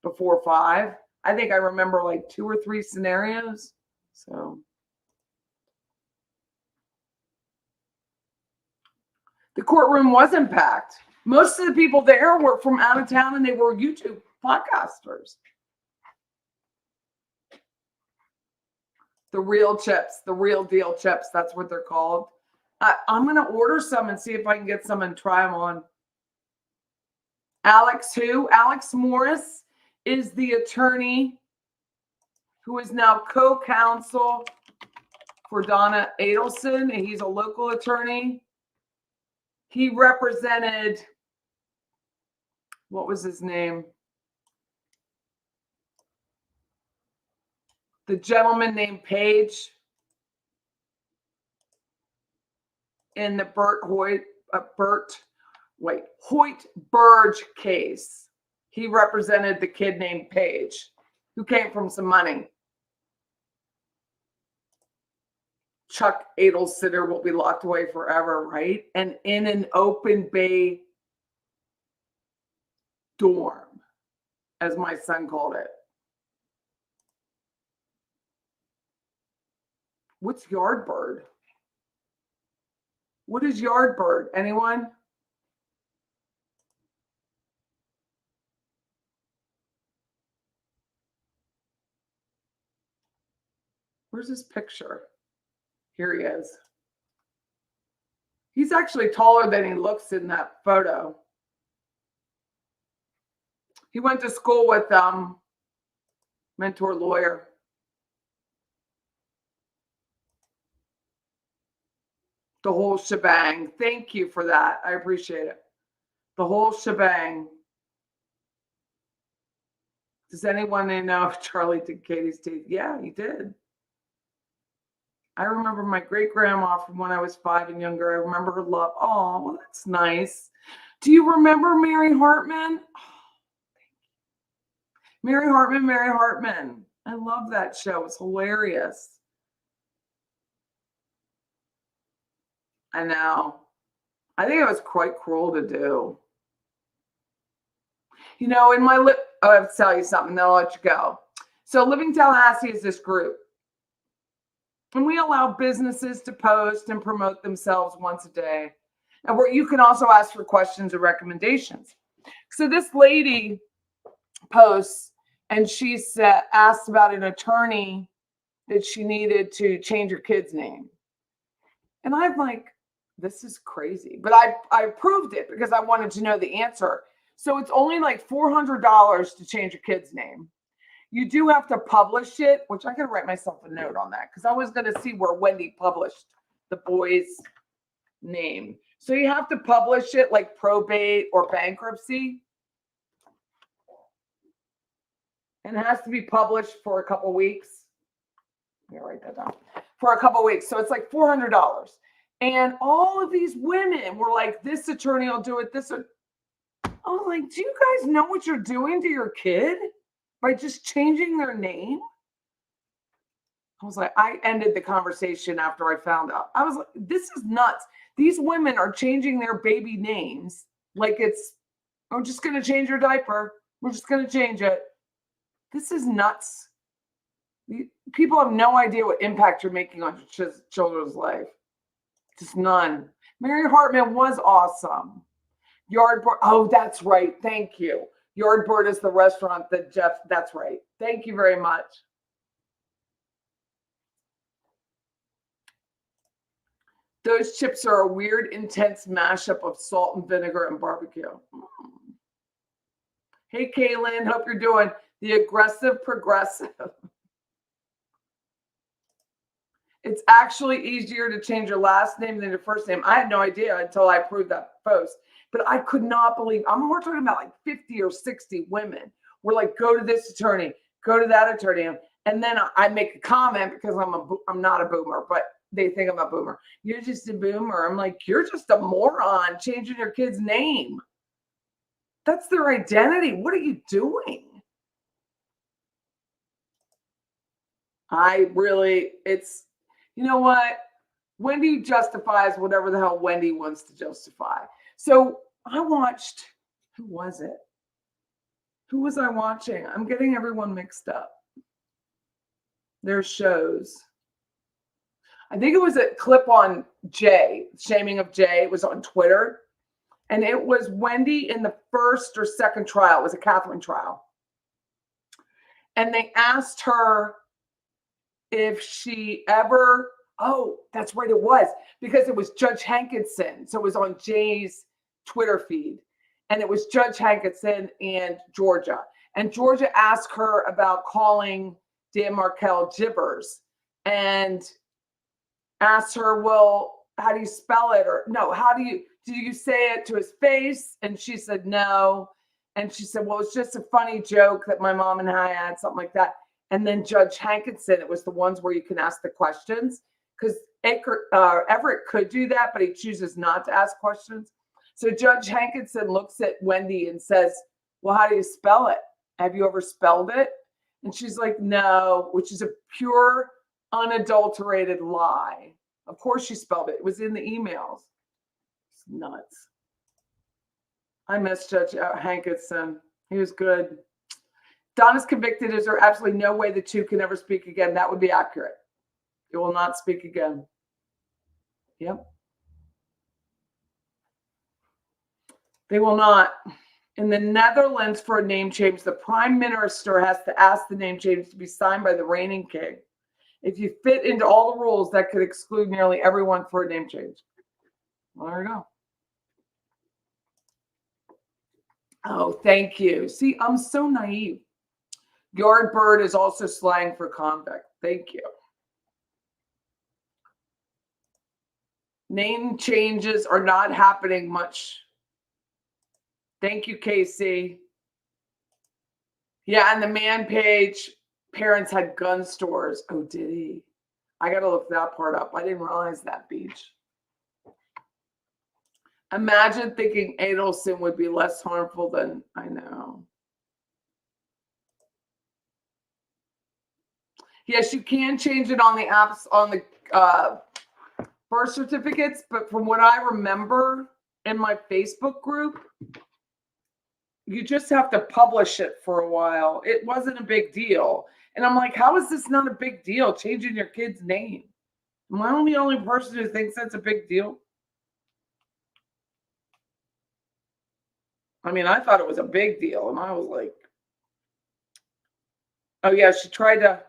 before 5. I think I remember like 2 or 3 scenarios. So the courtroom wasn't packed. Most of the people there were from out of town and they were YouTube podcasters. The real chips, the real deal chips. That's what they're called. I'm going to order some and see if I can get some and try them on. Alex who? Alex Morris is the attorney who is now co-counsel for Donna Adelson. He's a local attorney. He represented, what was his name? The gentleman named Page in the Hoyt-Burge case. He represented the kid named Page, who came from some money. Chuck Adelsitter will be locked away forever, right? And in an open bay dorm, as my son called it. What's Yardbird? What is Yardbird? Anyone? Where's his picture? Here he is. He's actually taller than he looks in that photo. He went to school with mentor lawyer. The whole shebang. Thank you for that. I appreciate it. The whole shebang. Does anyone know if Charlie did Katie's teeth? Yeah, he did. I remember my great-grandma from when I was 5 and younger. I remember her love. Oh, well, that's nice. Do you remember Mary Hartman? Oh, Mary Hartman, Mary Hartman. I love that show. It's hilarious. I know. I think it was quite cruel to do. You know, in my I have to tell you something, then I'll let you go. So Living Tallahassee is this group. And we allow businesses to post and promote themselves once a day. And where you can also ask for questions or recommendations. So this lady posts and she asked about an attorney that she needed to change her kid's name. And I'm like, this is crazy. But I approved it because I wanted to know the answer. So it's only like $400 to change your kid's name. You do have to publish it, which I got to write myself a note on that because I was going to see where Wendy published the boy's name. So you have to publish it like probate or bankruptcy. And it has to be published for a couple weeks. Let me write that down. For a couple weeks. So it's like $400. And all of these women were like, this attorney will do it. I was like, do you guys know what you're doing to your kid by just changing their name? I was like, I ended the conversation after I found out. I was like, this is nuts. These women are changing their baby names like we're just going to change your diaper. We're just going to change it. This is nuts. People have no idea what impact you're making on your children's life. Just none. Mary Hartman was awesome. Yardbird. Oh, that's right. Thank you. Yardbird is the restaurant that Jeff. That's right. Thank you very much. Those chips are a weird, intense mashup of salt and vinegar and barbecue. Hey, Kaylin. Hope you're doing the aggressive progressive. It's actually easier to change your last name than your first name. I had no idea until I approved that post. But I could not believe, we're talking about like 50 or 60 women. We're like, go to this attorney, go to that attorney. And then I make a comment because I'm not a boomer, but they think I'm a boomer. You're just a boomer. I'm like, you're just a moron changing your kid's name. That's their identity. What are you doing? You know what? Wendy justifies whatever the hell Wendy wants to justify. So I watched, who was it? Who was I watching? I'm getting everyone mixed up. Their shows. I think it was a clip on Jay, Shaming of Jay. It was on Twitter. And it was Wendy in the first or second trial. It was a Catherine trial. And they asked her if she ever, oh, that's right, it was, because it was Judge Hankinson. So it was on Jay's Twitter feed. And it was Judge Hankinson and Georgia. And Georgia asked her about calling Dan Markel gibbers. And asked her, well, how do you spell it? Or no, do you say it to his face? And she said, no. And she said, well, it's just a funny joke that my mom and I had, something like that. And then Judge Hankinson, it was the ones where you can ask the questions, because Everett could do that, but he chooses not to ask questions. So Judge Hankinson looks at Wendy and says, well, how do you spell it? Have you ever spelled it? And she's like, no, which is a pure, unadulterated lie. Of course she spelled it. It was in the emails. It's nuts. I miss Judge Hankinson. He was good. Donna's convicted. Is there absolutely no way the two can ever speak again? That would be accurate. They will not speak again. Yep. They will not. In the Netherlands, for a name change, the prime minister has to ask the name change to be signed by the reigning king. If you fit into all the rules, that could exclude nearly everyone for a name change. Well, there you go. Oh, thank you. See, I'm so naive. Yardbird is also slang for convict. Thank you. Name changes are not happening much. Thank you, Casey. Yeah, and the man page, parents had gun stores. Oh, did he? I got to look that part up. I didn't realize that, Beach. Imagine thinking Adelson would be less harmful than, I know. Yes, you can change it on the apps, on the birth certificates, but from what I remember in my Facebook group, you just have to publish it for a while. It wasn't a big deal. And I'm like, how is this not a big deal, changing your kid's name? Am I the only person who thinks that's a big deal? I mean, I thought it was a big deal. And I was like, oh, yeah, she tried to.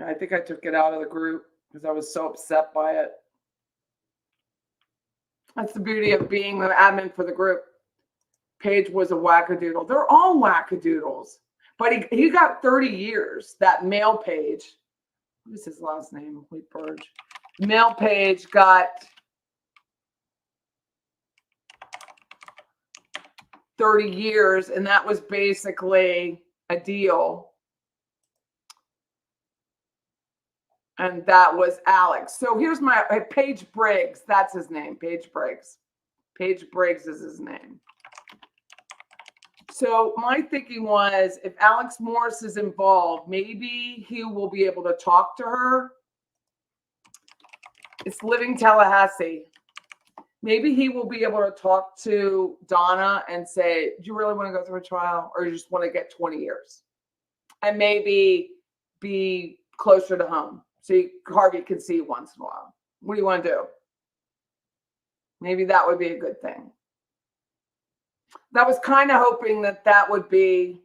I think I took it out of the group because I was so upset by it. That's the beauty of being the admin for the group. Paige was a wackadoodle. They're all wackadoodles. But he got 30 years, that male Page. What is his last name? Wheatberg. Male Page got 30 years, and that was basically a deal. And that was Alex. So here's my Paige Briggs. That's his name, Paige Briggs. Paige Briggs is his name. So my thinking was, if Alex Morris is involved, maybe he will be able to talk to her. It's Living Tallahassee. Maybe he will be able to talk to Donna and say, do you really want to go through a trial, or you just want to get 20 years? And maybe be closer to home. So Harvey can see you once in a while. What do you want to do? Maybe that would be a good thing. That was kind of hoping that that would be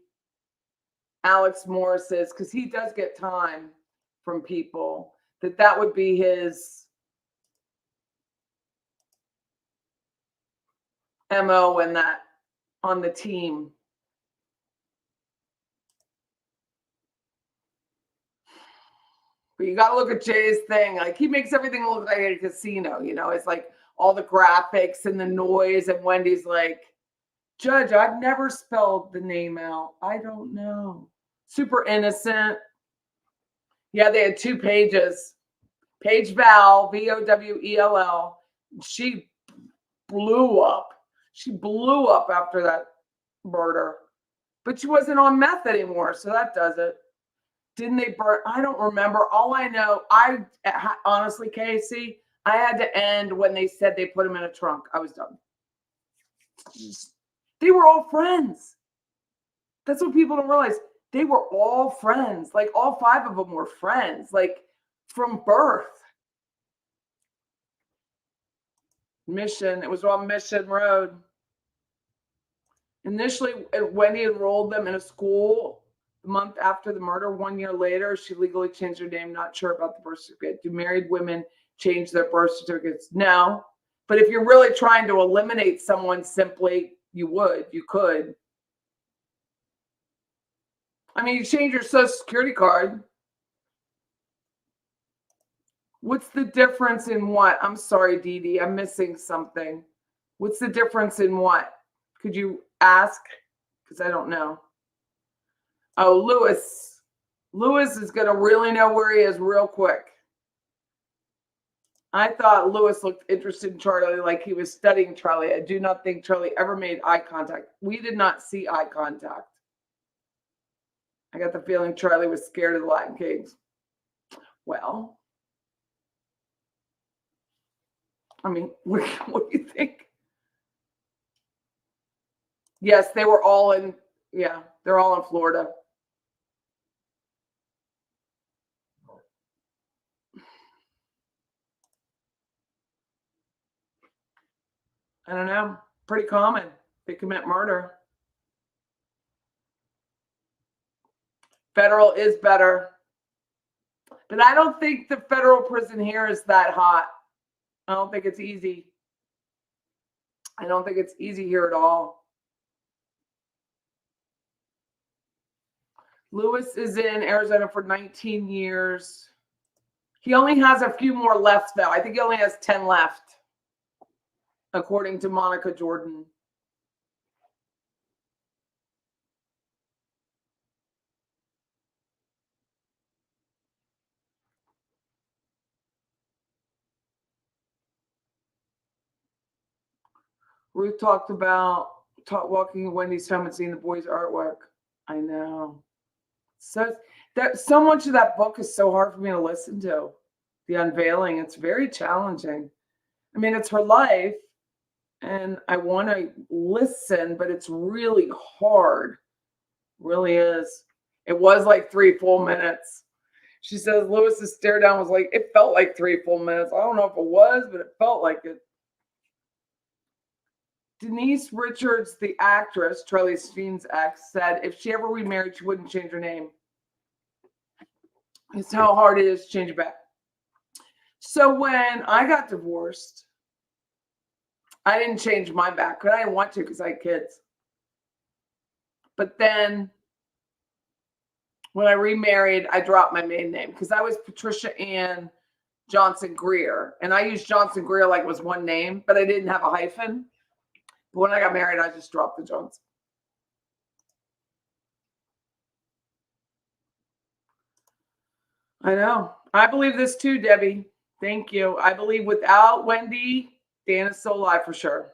Alex Morris's, because he does get time from people, that would be his MO and that on the team. But you got to look at Jay's thing. Like, he makes everything look like a casino, you know, it's like all the graphics and the noise. And Wendy's like, Judge, I've never spelled the name out. I don't know. Super innocent. Yeah, they had 2 pages. Paige Val, Vowell. She blew up. She blew up after that murder. But she wasn't on meth anymore, so that does it. Didn't they burn? I don't remember. All I know, honestly, Casey, I had to end when they said they put him in a trunk. I was done. They were all friends. That's what people don't realize. They were all friends. Like all 5 of them were friends, like from birth. Mission. It was on Mission Road. Initially, Wendy enrolled them in a school the month after the murder. 1 year later, she legally changed her name. Not sure about the birth certificate. Do married women change their birth certificates? No. But if you're really trying to eliminate someone simply, you could. I mean, you change your social security card. What's the difference in what? I'm sorry, Dee Dee, I'm missing something. What's the difference in what? Could you ask? Because I don't know. Oh, Lewis. Lewis is going to really know where he is real quick. I thought Lewis looked interested in Charlie, like he was studying Charlie. I do not think Charlie ever made eye contact. We did not see eye contact. I got the feeling Charlie was scared of the Latin Kings. Well, I mean, what do you think? Yes, they were all in, yeah, they're all in Florida. I don't know. Pretty common. They commit murder. Federal is better. But I don't think the federal prison here is that hot. I don't think it's easy. I don't think it's easy here at all. Lewis is in Arizona for 19 years. He only has a few more left, though. I think he only has 10 left, according to Monica Jordan. Ruth talked about walking in Wendy's home and seeing the boys' artwork. I know. So much of that book is so hard for me to listen to. The unveiling, it's very challenging. I mean, it's her life, and I want to listen, but it's really hard. Really is. It was like 3 full minutes. She says Lewis's stare down was like, it felt like 3 full minutes. I don't know if it was, but it felt like it. Denise Richards, the actress, Charlie Sheen's ex, said if she ever remarried, she wouldn't change her name. It's how hard it is to change it back. So when I got divorced, I didn't change my back, but I didn't want to because I had kids. But then when I remarried, I dropped my maiden name because I was Patricia Ann Johnson Greer. And I used Johnson Greer like it was one name, but I didn't have a hyphen. But when I got married, I just dropped the Johnson. I know. I believe this too, Debbie. Thank you. I believe without Wendy, Dan is still alive for sure.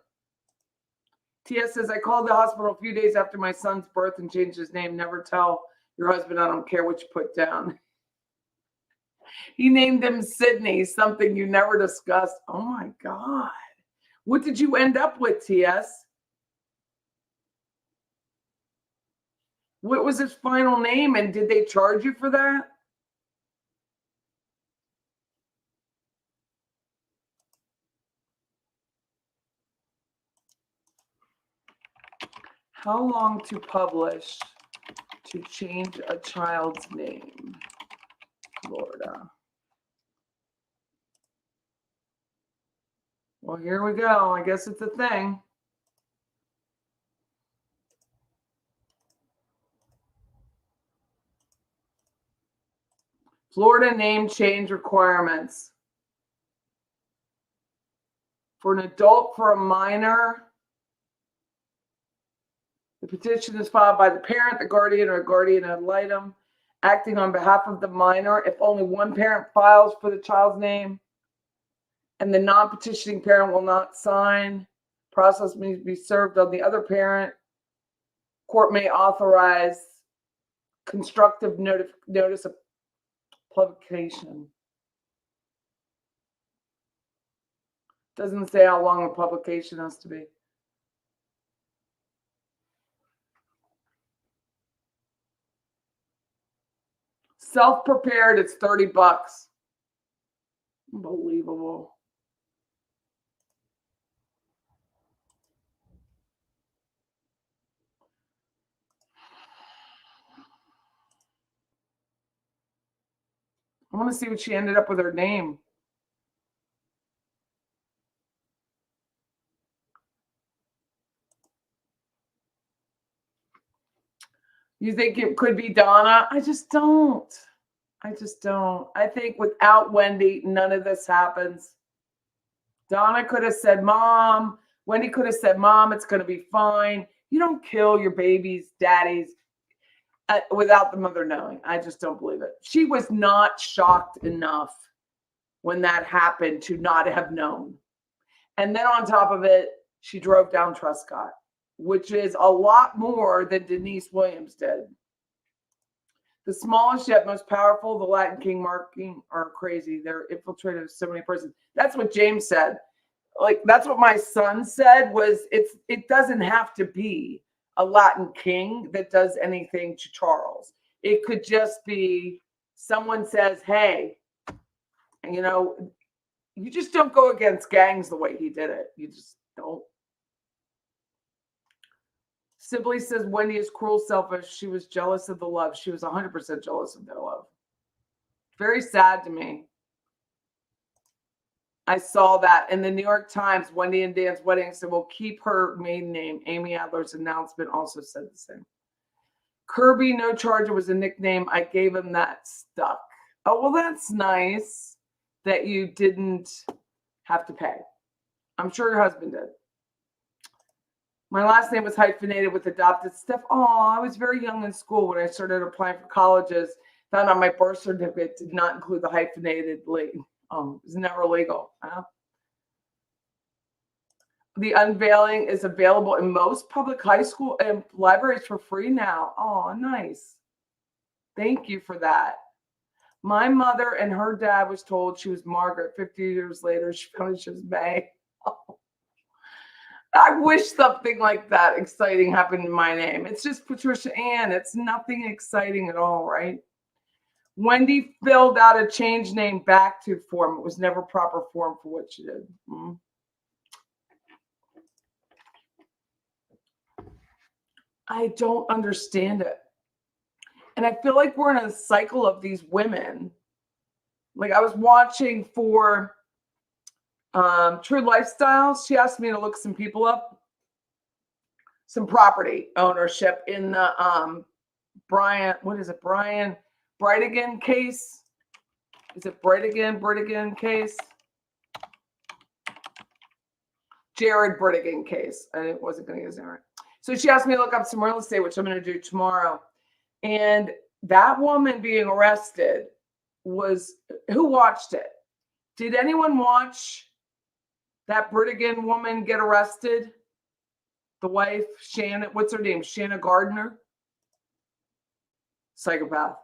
Tia says, I called the hospital a few days after my son's birth and changed his name. Never tell your husband I don't care what you put down. He named him Sydney, something you never discussed. Oh my God. What did you end up with, TS? What was his final name, and did they charge you for that? How long to publish to change a child's name? Florida. Well, here we go. I guess it's a thing. Florida name change requirements. For an adult, for a minor, the petition is filed by the parent, the guardian, or guardian ad litem, acting on behalf of the minor. If only one parent files for the child's name and the non-petitioning parent will not sign, process may be served on the other parent. Court may authorize constructive notice of publication. Doesn't say how long a publication has to be. Self-prepared, it's $30. Unbelievable. I want to see what she ended up with her name. You think it could be Donna? I just don't. I think without Wendy, none of this happens. Donna could have said, Mom. Wendy could have said, Mom, it's going to be fine. You don't kill your babies, daddies, without the mother knowing. I just don't believe it. She was not shocked enough when that happened to not have known. And then on top of it, she drove down Truscott, which is a lot more than Denise Williams did. The smallest yet most powerful, the Latin King marking are crazy. They're infiltrated so many persons. That's what James said. Like, that's what my son said was it doesn't have to be a Latin king that does anything to Charles. It could just be someone says, hey, you just don't go against gangs the way he did it. You just don't. Sibley says Wendy is cruel, selfish. She was jealous of the love. She was 100% jealous of their love. Very sad to me. I saw that in the New York Times, Wendy and Dan's wedding said, we'll keep her maiden name. Amy Adler's announcement also said the same. Kirby, no charger, was a nickname. I gave him that stuck. Oh, well, that's nice that you didn't have to pay. I'm sure your husband did. My last name was hyphenated with adopted stuff. Oh, I was very young in school when I started applying for colleges. Found out my birth certificate did not include the hyphenated lane. Oh, it was never legal. Huh? The unveiling is available in most public high school and libraries for free now. Oh, nice. Thank you for that. My mother and her dad was told she was Margaret. 50 years later, she found she was May. Oh. I wish something like that exciting happened in my name. It's just Patricia Ann. It's nothing exciting at all, right? Wendy filled out a change name back to form. It was never proper form for what she did. I don't understand it. And I feel like we're in a cycle of these women. Like, I was watching for True Lifestyles. She asked me to look some people up, some property ownership in the Brian Brightigan case. Is it Brightigan case? Jared Brightigan case. I wasn't going to use that right. So she asked me to look up some real estate, which I'm going to do tomorrow. And that woman being arrested was, who watched it? Did anyone watch that Brightigan woman get arrested? The wife, Shanna, what's her name? Shanna Gardner? Psychopath.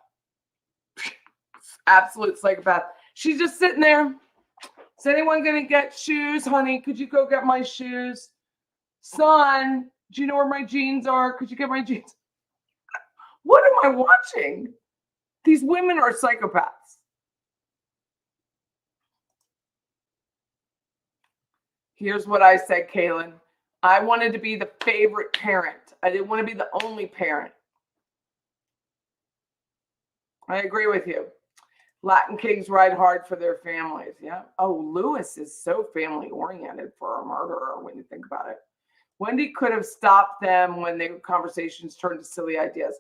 Absolute psychopath. She's just sitting there. Is anyone going to get shoes, honey? Could you go get my shoes? Son, do you know where my jeans are? Could you get my jeans? What am I watching? These women are psychopaths. Here's what I said, Kaylin. I wanted to be the favorite parent. I didn't want to be the only parent. I agree with you. Latin kings ride hard for their families. Yeah. Oh, Lewis is so family oriented for a murderer when you think about it. Wendy could have stopped them when their conversations turned to silly ideas.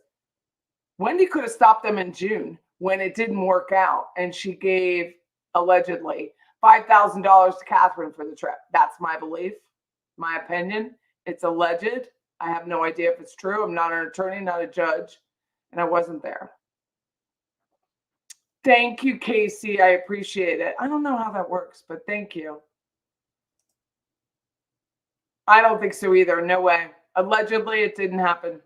Wendy could have stopped them in June when it didn't work out, and she gave, allegedly, $5,000 to Catherine for the trip. That's my belief, my opinion. It's alleged. I have no idea if it's true. I'm not an attorney, not a judge, and I wasn't there. Thank you, Casey. I appreciate it. I don't know how that works, but thank you. I don't think so either. No way. Allegedly, it didn't happen.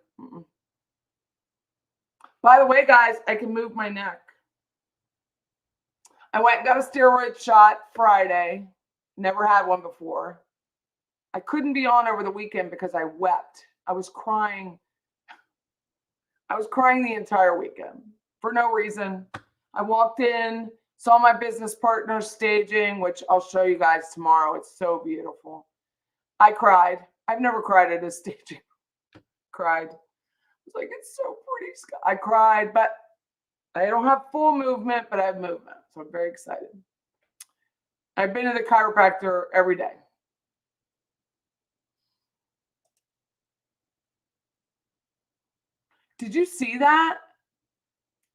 By the way, guys, I can move my neck. I went and got a steroid shot Friday. Never had one before. I couldn't be on over the weekend because I wept. I was crying. I was crying the entire weekend for no reason. I walked in, saw my business partner staging, which I'll show you guys tomorrow. It's so beautiful. I cried. I've never cried at a staging. Cried. I was like, it's so pretty. I cried, but I don't have full movement, but I have movement. So I'm very excited. I've been to the chiropractor every day. Did you see that?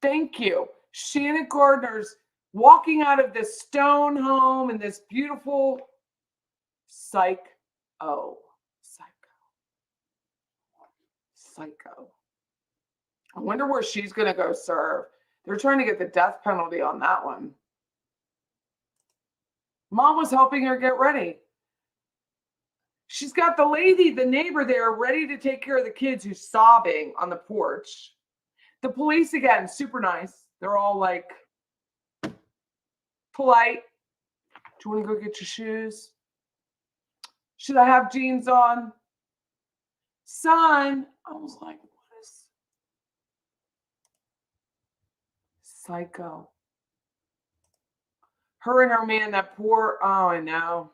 Thank you. Shannon Gardner's walking out of this stone home in this beautiful psycho. I wonder where she's going to go serve. They're trying to get the death penalty on that one. Mom was helping her get ready. She's got the lady, the neighbor there, ready to take care of the kids who's sobbing on the porch. The police, again, super nice. They're all like polite. Do you want to go get your shoes? Should I have jeans on? Son, I was like, what is psycho? Her and her man, that poor, oh, I know.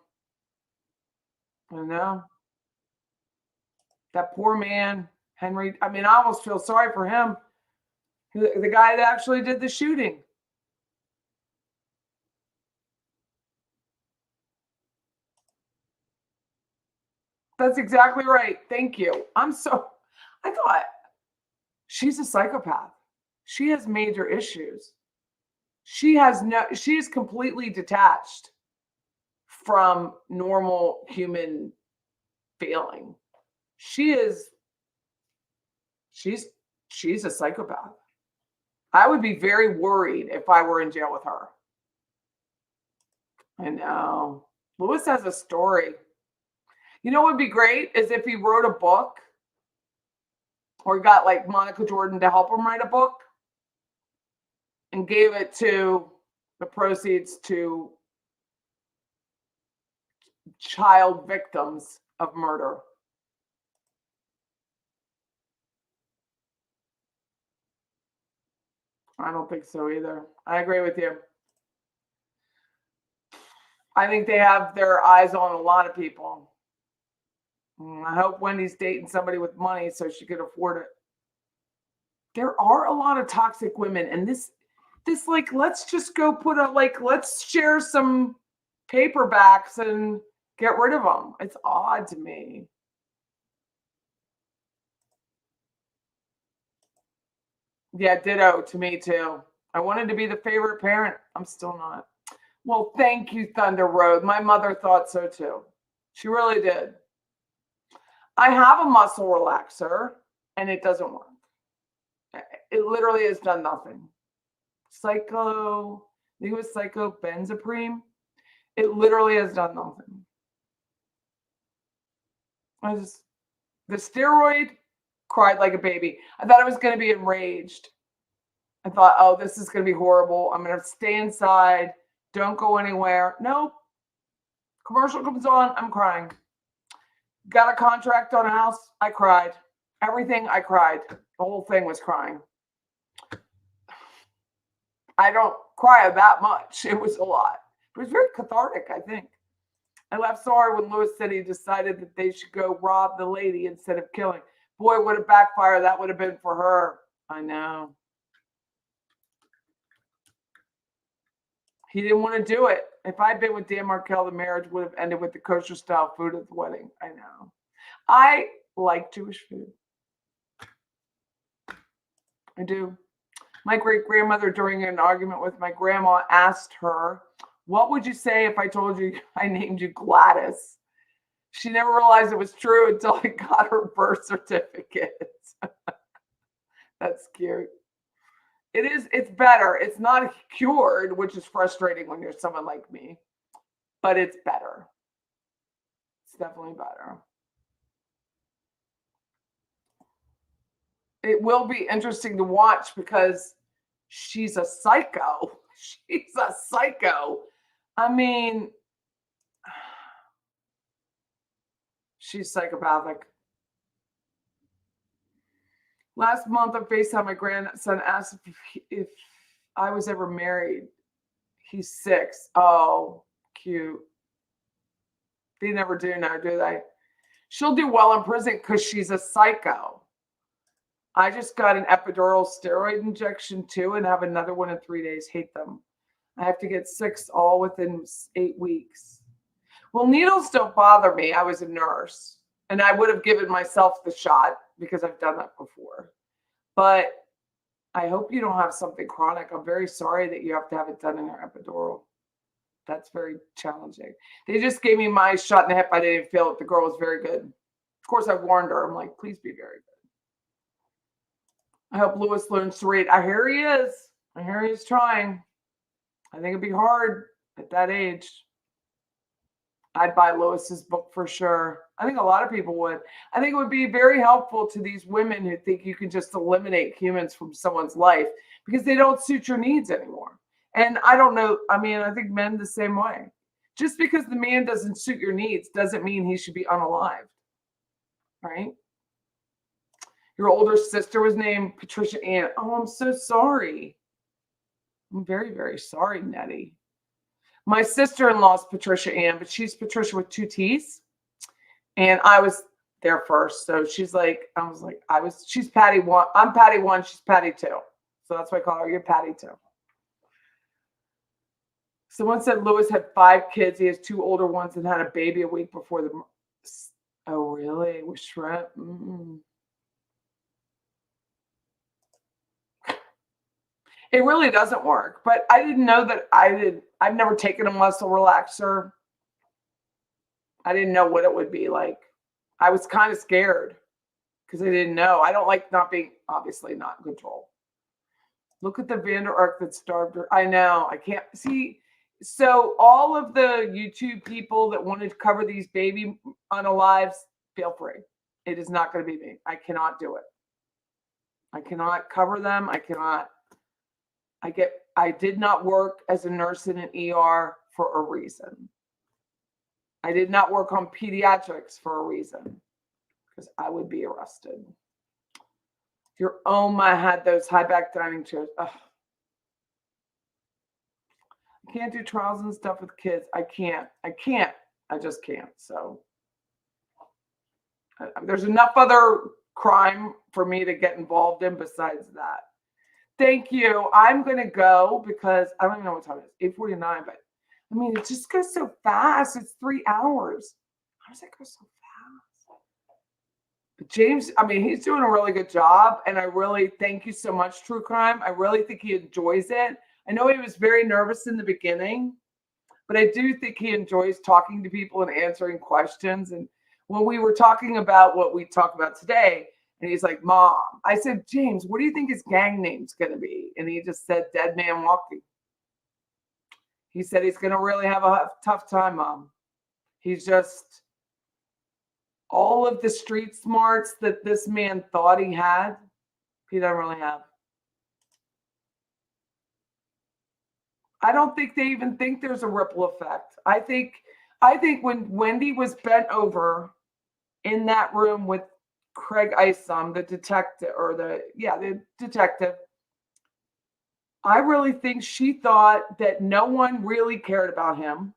That poor man, Henry. I mean, I almost feel sorry for him. The guy that actually did the shooting. That's exactly right. Thank you. I thought she's a psychopath. She has major issues. She is completely detached from normal human feeling. She's a psychopath. I would be very worried if I were in jail with her. I know. Lewis has a story. You know what would be great is if he wrote a book or got like Monica Jordan to help him write a book and gave it to the proceeds to child victims of murder. I don't think so either. I agree with you. I think they have their eyes on a lot of people. I hope Wendy's dating somebody with money so she could afford it. There are a lot of toxic women, and this like, let's just go let's share some paperbacks and get rid of them. It's odd to me. Yeah, ditto to me too. I wanted to be the favorite parent. I'm still not. Well, thank you, Thunder Road. My mother thought so too. She really did. I have a muscle relaxer and it doesn't work. It literally has done nothing. I think it was psychobenzaprine. It literally has done nothing. The steroid, cried like a baby. I thought I was going to be enraged. I thought, oh, this is going to be horrible. I'm going to stay inside. Don't go anywhere. Nope. Commercial comes on. I'm crying. Got a contract on a house. I cried. Everything, I cried. The whole thing was crying. I don't cry that much. It was a lot. It was very cathartic, I think. I laughed so hard when Lewis said he decided that they should go rob the lady instead of killing. Boy, what a backfire that would have been for her. I know. He didn't want to do it. If I'd been with Dan Markel, the marriage would have ended with the kosher style food at the wedding. I know. I like Jewish food. I do. My great-grandmother, during an argument with my grandma, asked her, what would you say if I told you I named you Gladys? She never realized it was true until I got her birth certificate. That's cute. It's better. It's not cured, which is frustrating when you're someone like me, but it's better. It's definitely better. It will be interesting to watch because she's a psycho. She's a psycho. I mean, She's psychopathic. Last month on FaceTime, my grandson asked if I was ever married. He's 6. Oh, cute. They never do now, do they? She'll do well in prison because she's a psycho. I just got an epidural steroid injection too and have another one in 3 days. Hate them. I have to get 6 all within 8 weeks. Well, needles don't bother me. I was a nurse and I would have given myself the shot because I've done that before. But I hope you don't have something chronic. I'm very sorry that you have to have it done in your epidural. That's very challenging. They just gave me my shot in the hip. I didn't feel it. The girl was very good. Of course, I warned her. I'm like, please be very good. I hope Lewis learns to read. I hear he is. I hear he's trying. I think it'd be hard at that age. I'd buy Lewis's book for sure. I think a lot of people would. I think it would be very helpful to these women who think you can just eliminate humans from someone's life because they don't suit your needs anymore. And I don't know. I mean, I think men the same way. Just because the man doesn't suit your needs doesn't mean he should be unalived. Right? Your older sister was named Patricia Ann. Oh, I'm so sorry. I'm very, very sorry, Nettie. My sister-in-law is Patricia Ann, but she's Patricia with 2 T's. And I was there first. So she's like, she's Patty 1. I'm Patty 1. She's Patty 2. So that's why I call her, you're Patty 2. Someone said Lewis had 5 kids. He has 2 older ones and had a baby a week before the. Oh, really? With shrimp? It really doesn't work. But I didn't know that I've never taken a muscle relaxer. I didn't know what it would be like. I was kind of scared because I didn't know. I don't like not being, obviously not in control. Look at the Vander Ark that starved her. I know. I can't see. So all of the YouTube people that wanted to cover these baby unalives, feel free. It is not going to be me. I cannot do it. I cannot cover them. I cannot. I did not work as a nurse in an ER for a reason. I did not work on pediatrics for a reason because I would be arrested. Your Oma had those high back dining chairs. Ugh. I can't do trials and stuff with kids. I can't. I just can't. So there's enough other crime for me to get involved in besides that. Thank you. I'm going to go because I don't even know what time it is. 8:49, but I mean, it just goes so fast. It's 3 hours. How does it go so fast? But James, I mean, he's doing a really good job. And I really thank you so much, True Crime. I really think he enjoys it. I know he was very nervous in the beginning, but I do think he enjoys talking to people and answering questions. And when we were talking about what we talk about today, and he's like, Mom, I said, James, what do you think his gang name's going to be? And he just said, Dead Man Walking. He said he's going to really have a tough time, Mom. He's just, all of the street smarts that this man thought he had, he doesn't really have. I don't think they even think there's a ripple effect. I think when Wendy was bent over in that room with Craig Isom, the detective, the detective, I really think she thought that no one really cared about him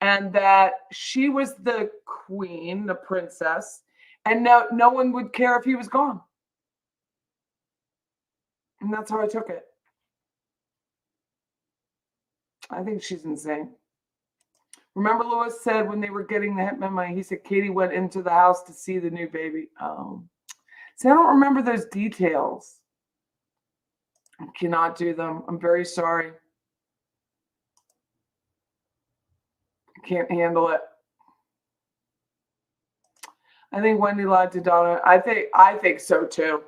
and that she was the queen, the princess, and no one would care if he was gone. And that's how I took it. I think she's insane. Remember Lewis said when they were getting the hitman money, he said Katie went into the house to see the new baby. Oh. See, I don't remember those details. I cannot do them. I'm very sorry. I can't handle it. I think Wendy lied to Donna. I think so too.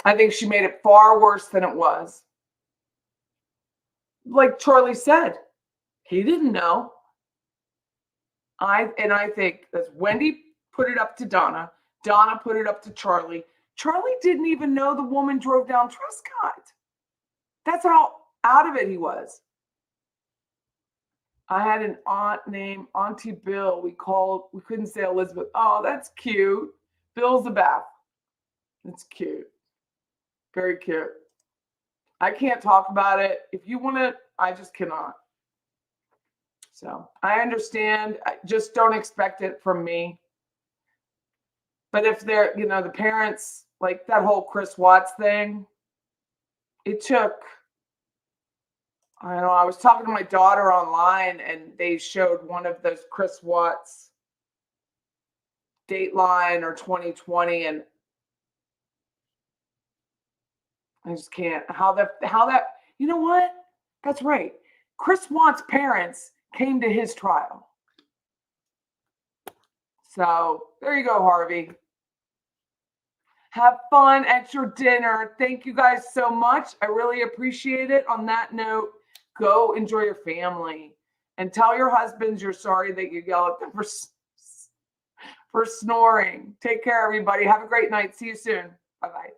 I think she made it far worse than it was. Like Charlie said, he didn't know. I think that Wendy put it up to Donna. Donna put it up to Charlie. Charlie didn't even know the woman drove down Truscott. That's how out of it he was. I had an aunt named Auntie Bill. We couldn't say Elizabeth. Oh, that's cute. Bill's a Beth. It's cute. Very cute. I can't talk about it. If you want to, I just cannot. So I understand. I just don't expect it from me. But if they're, the parents, like that whole Chris Watts thing, it took, I don't know, I was talking to my daughter online and they showed one of those Chris Watts Dateline or 2020, and I just can't. How that, you know what? That's right. Chris Watts' parents came to his trial. So there you go, Harvey. Have fun at your dinner. Thank you guys so much. I really appreciate it. On that note, go enjoy your family and tell your husbands you're sorry that you yell at them for snoring. Take care, everybody. Have a great night. See you soon. Bye-bye.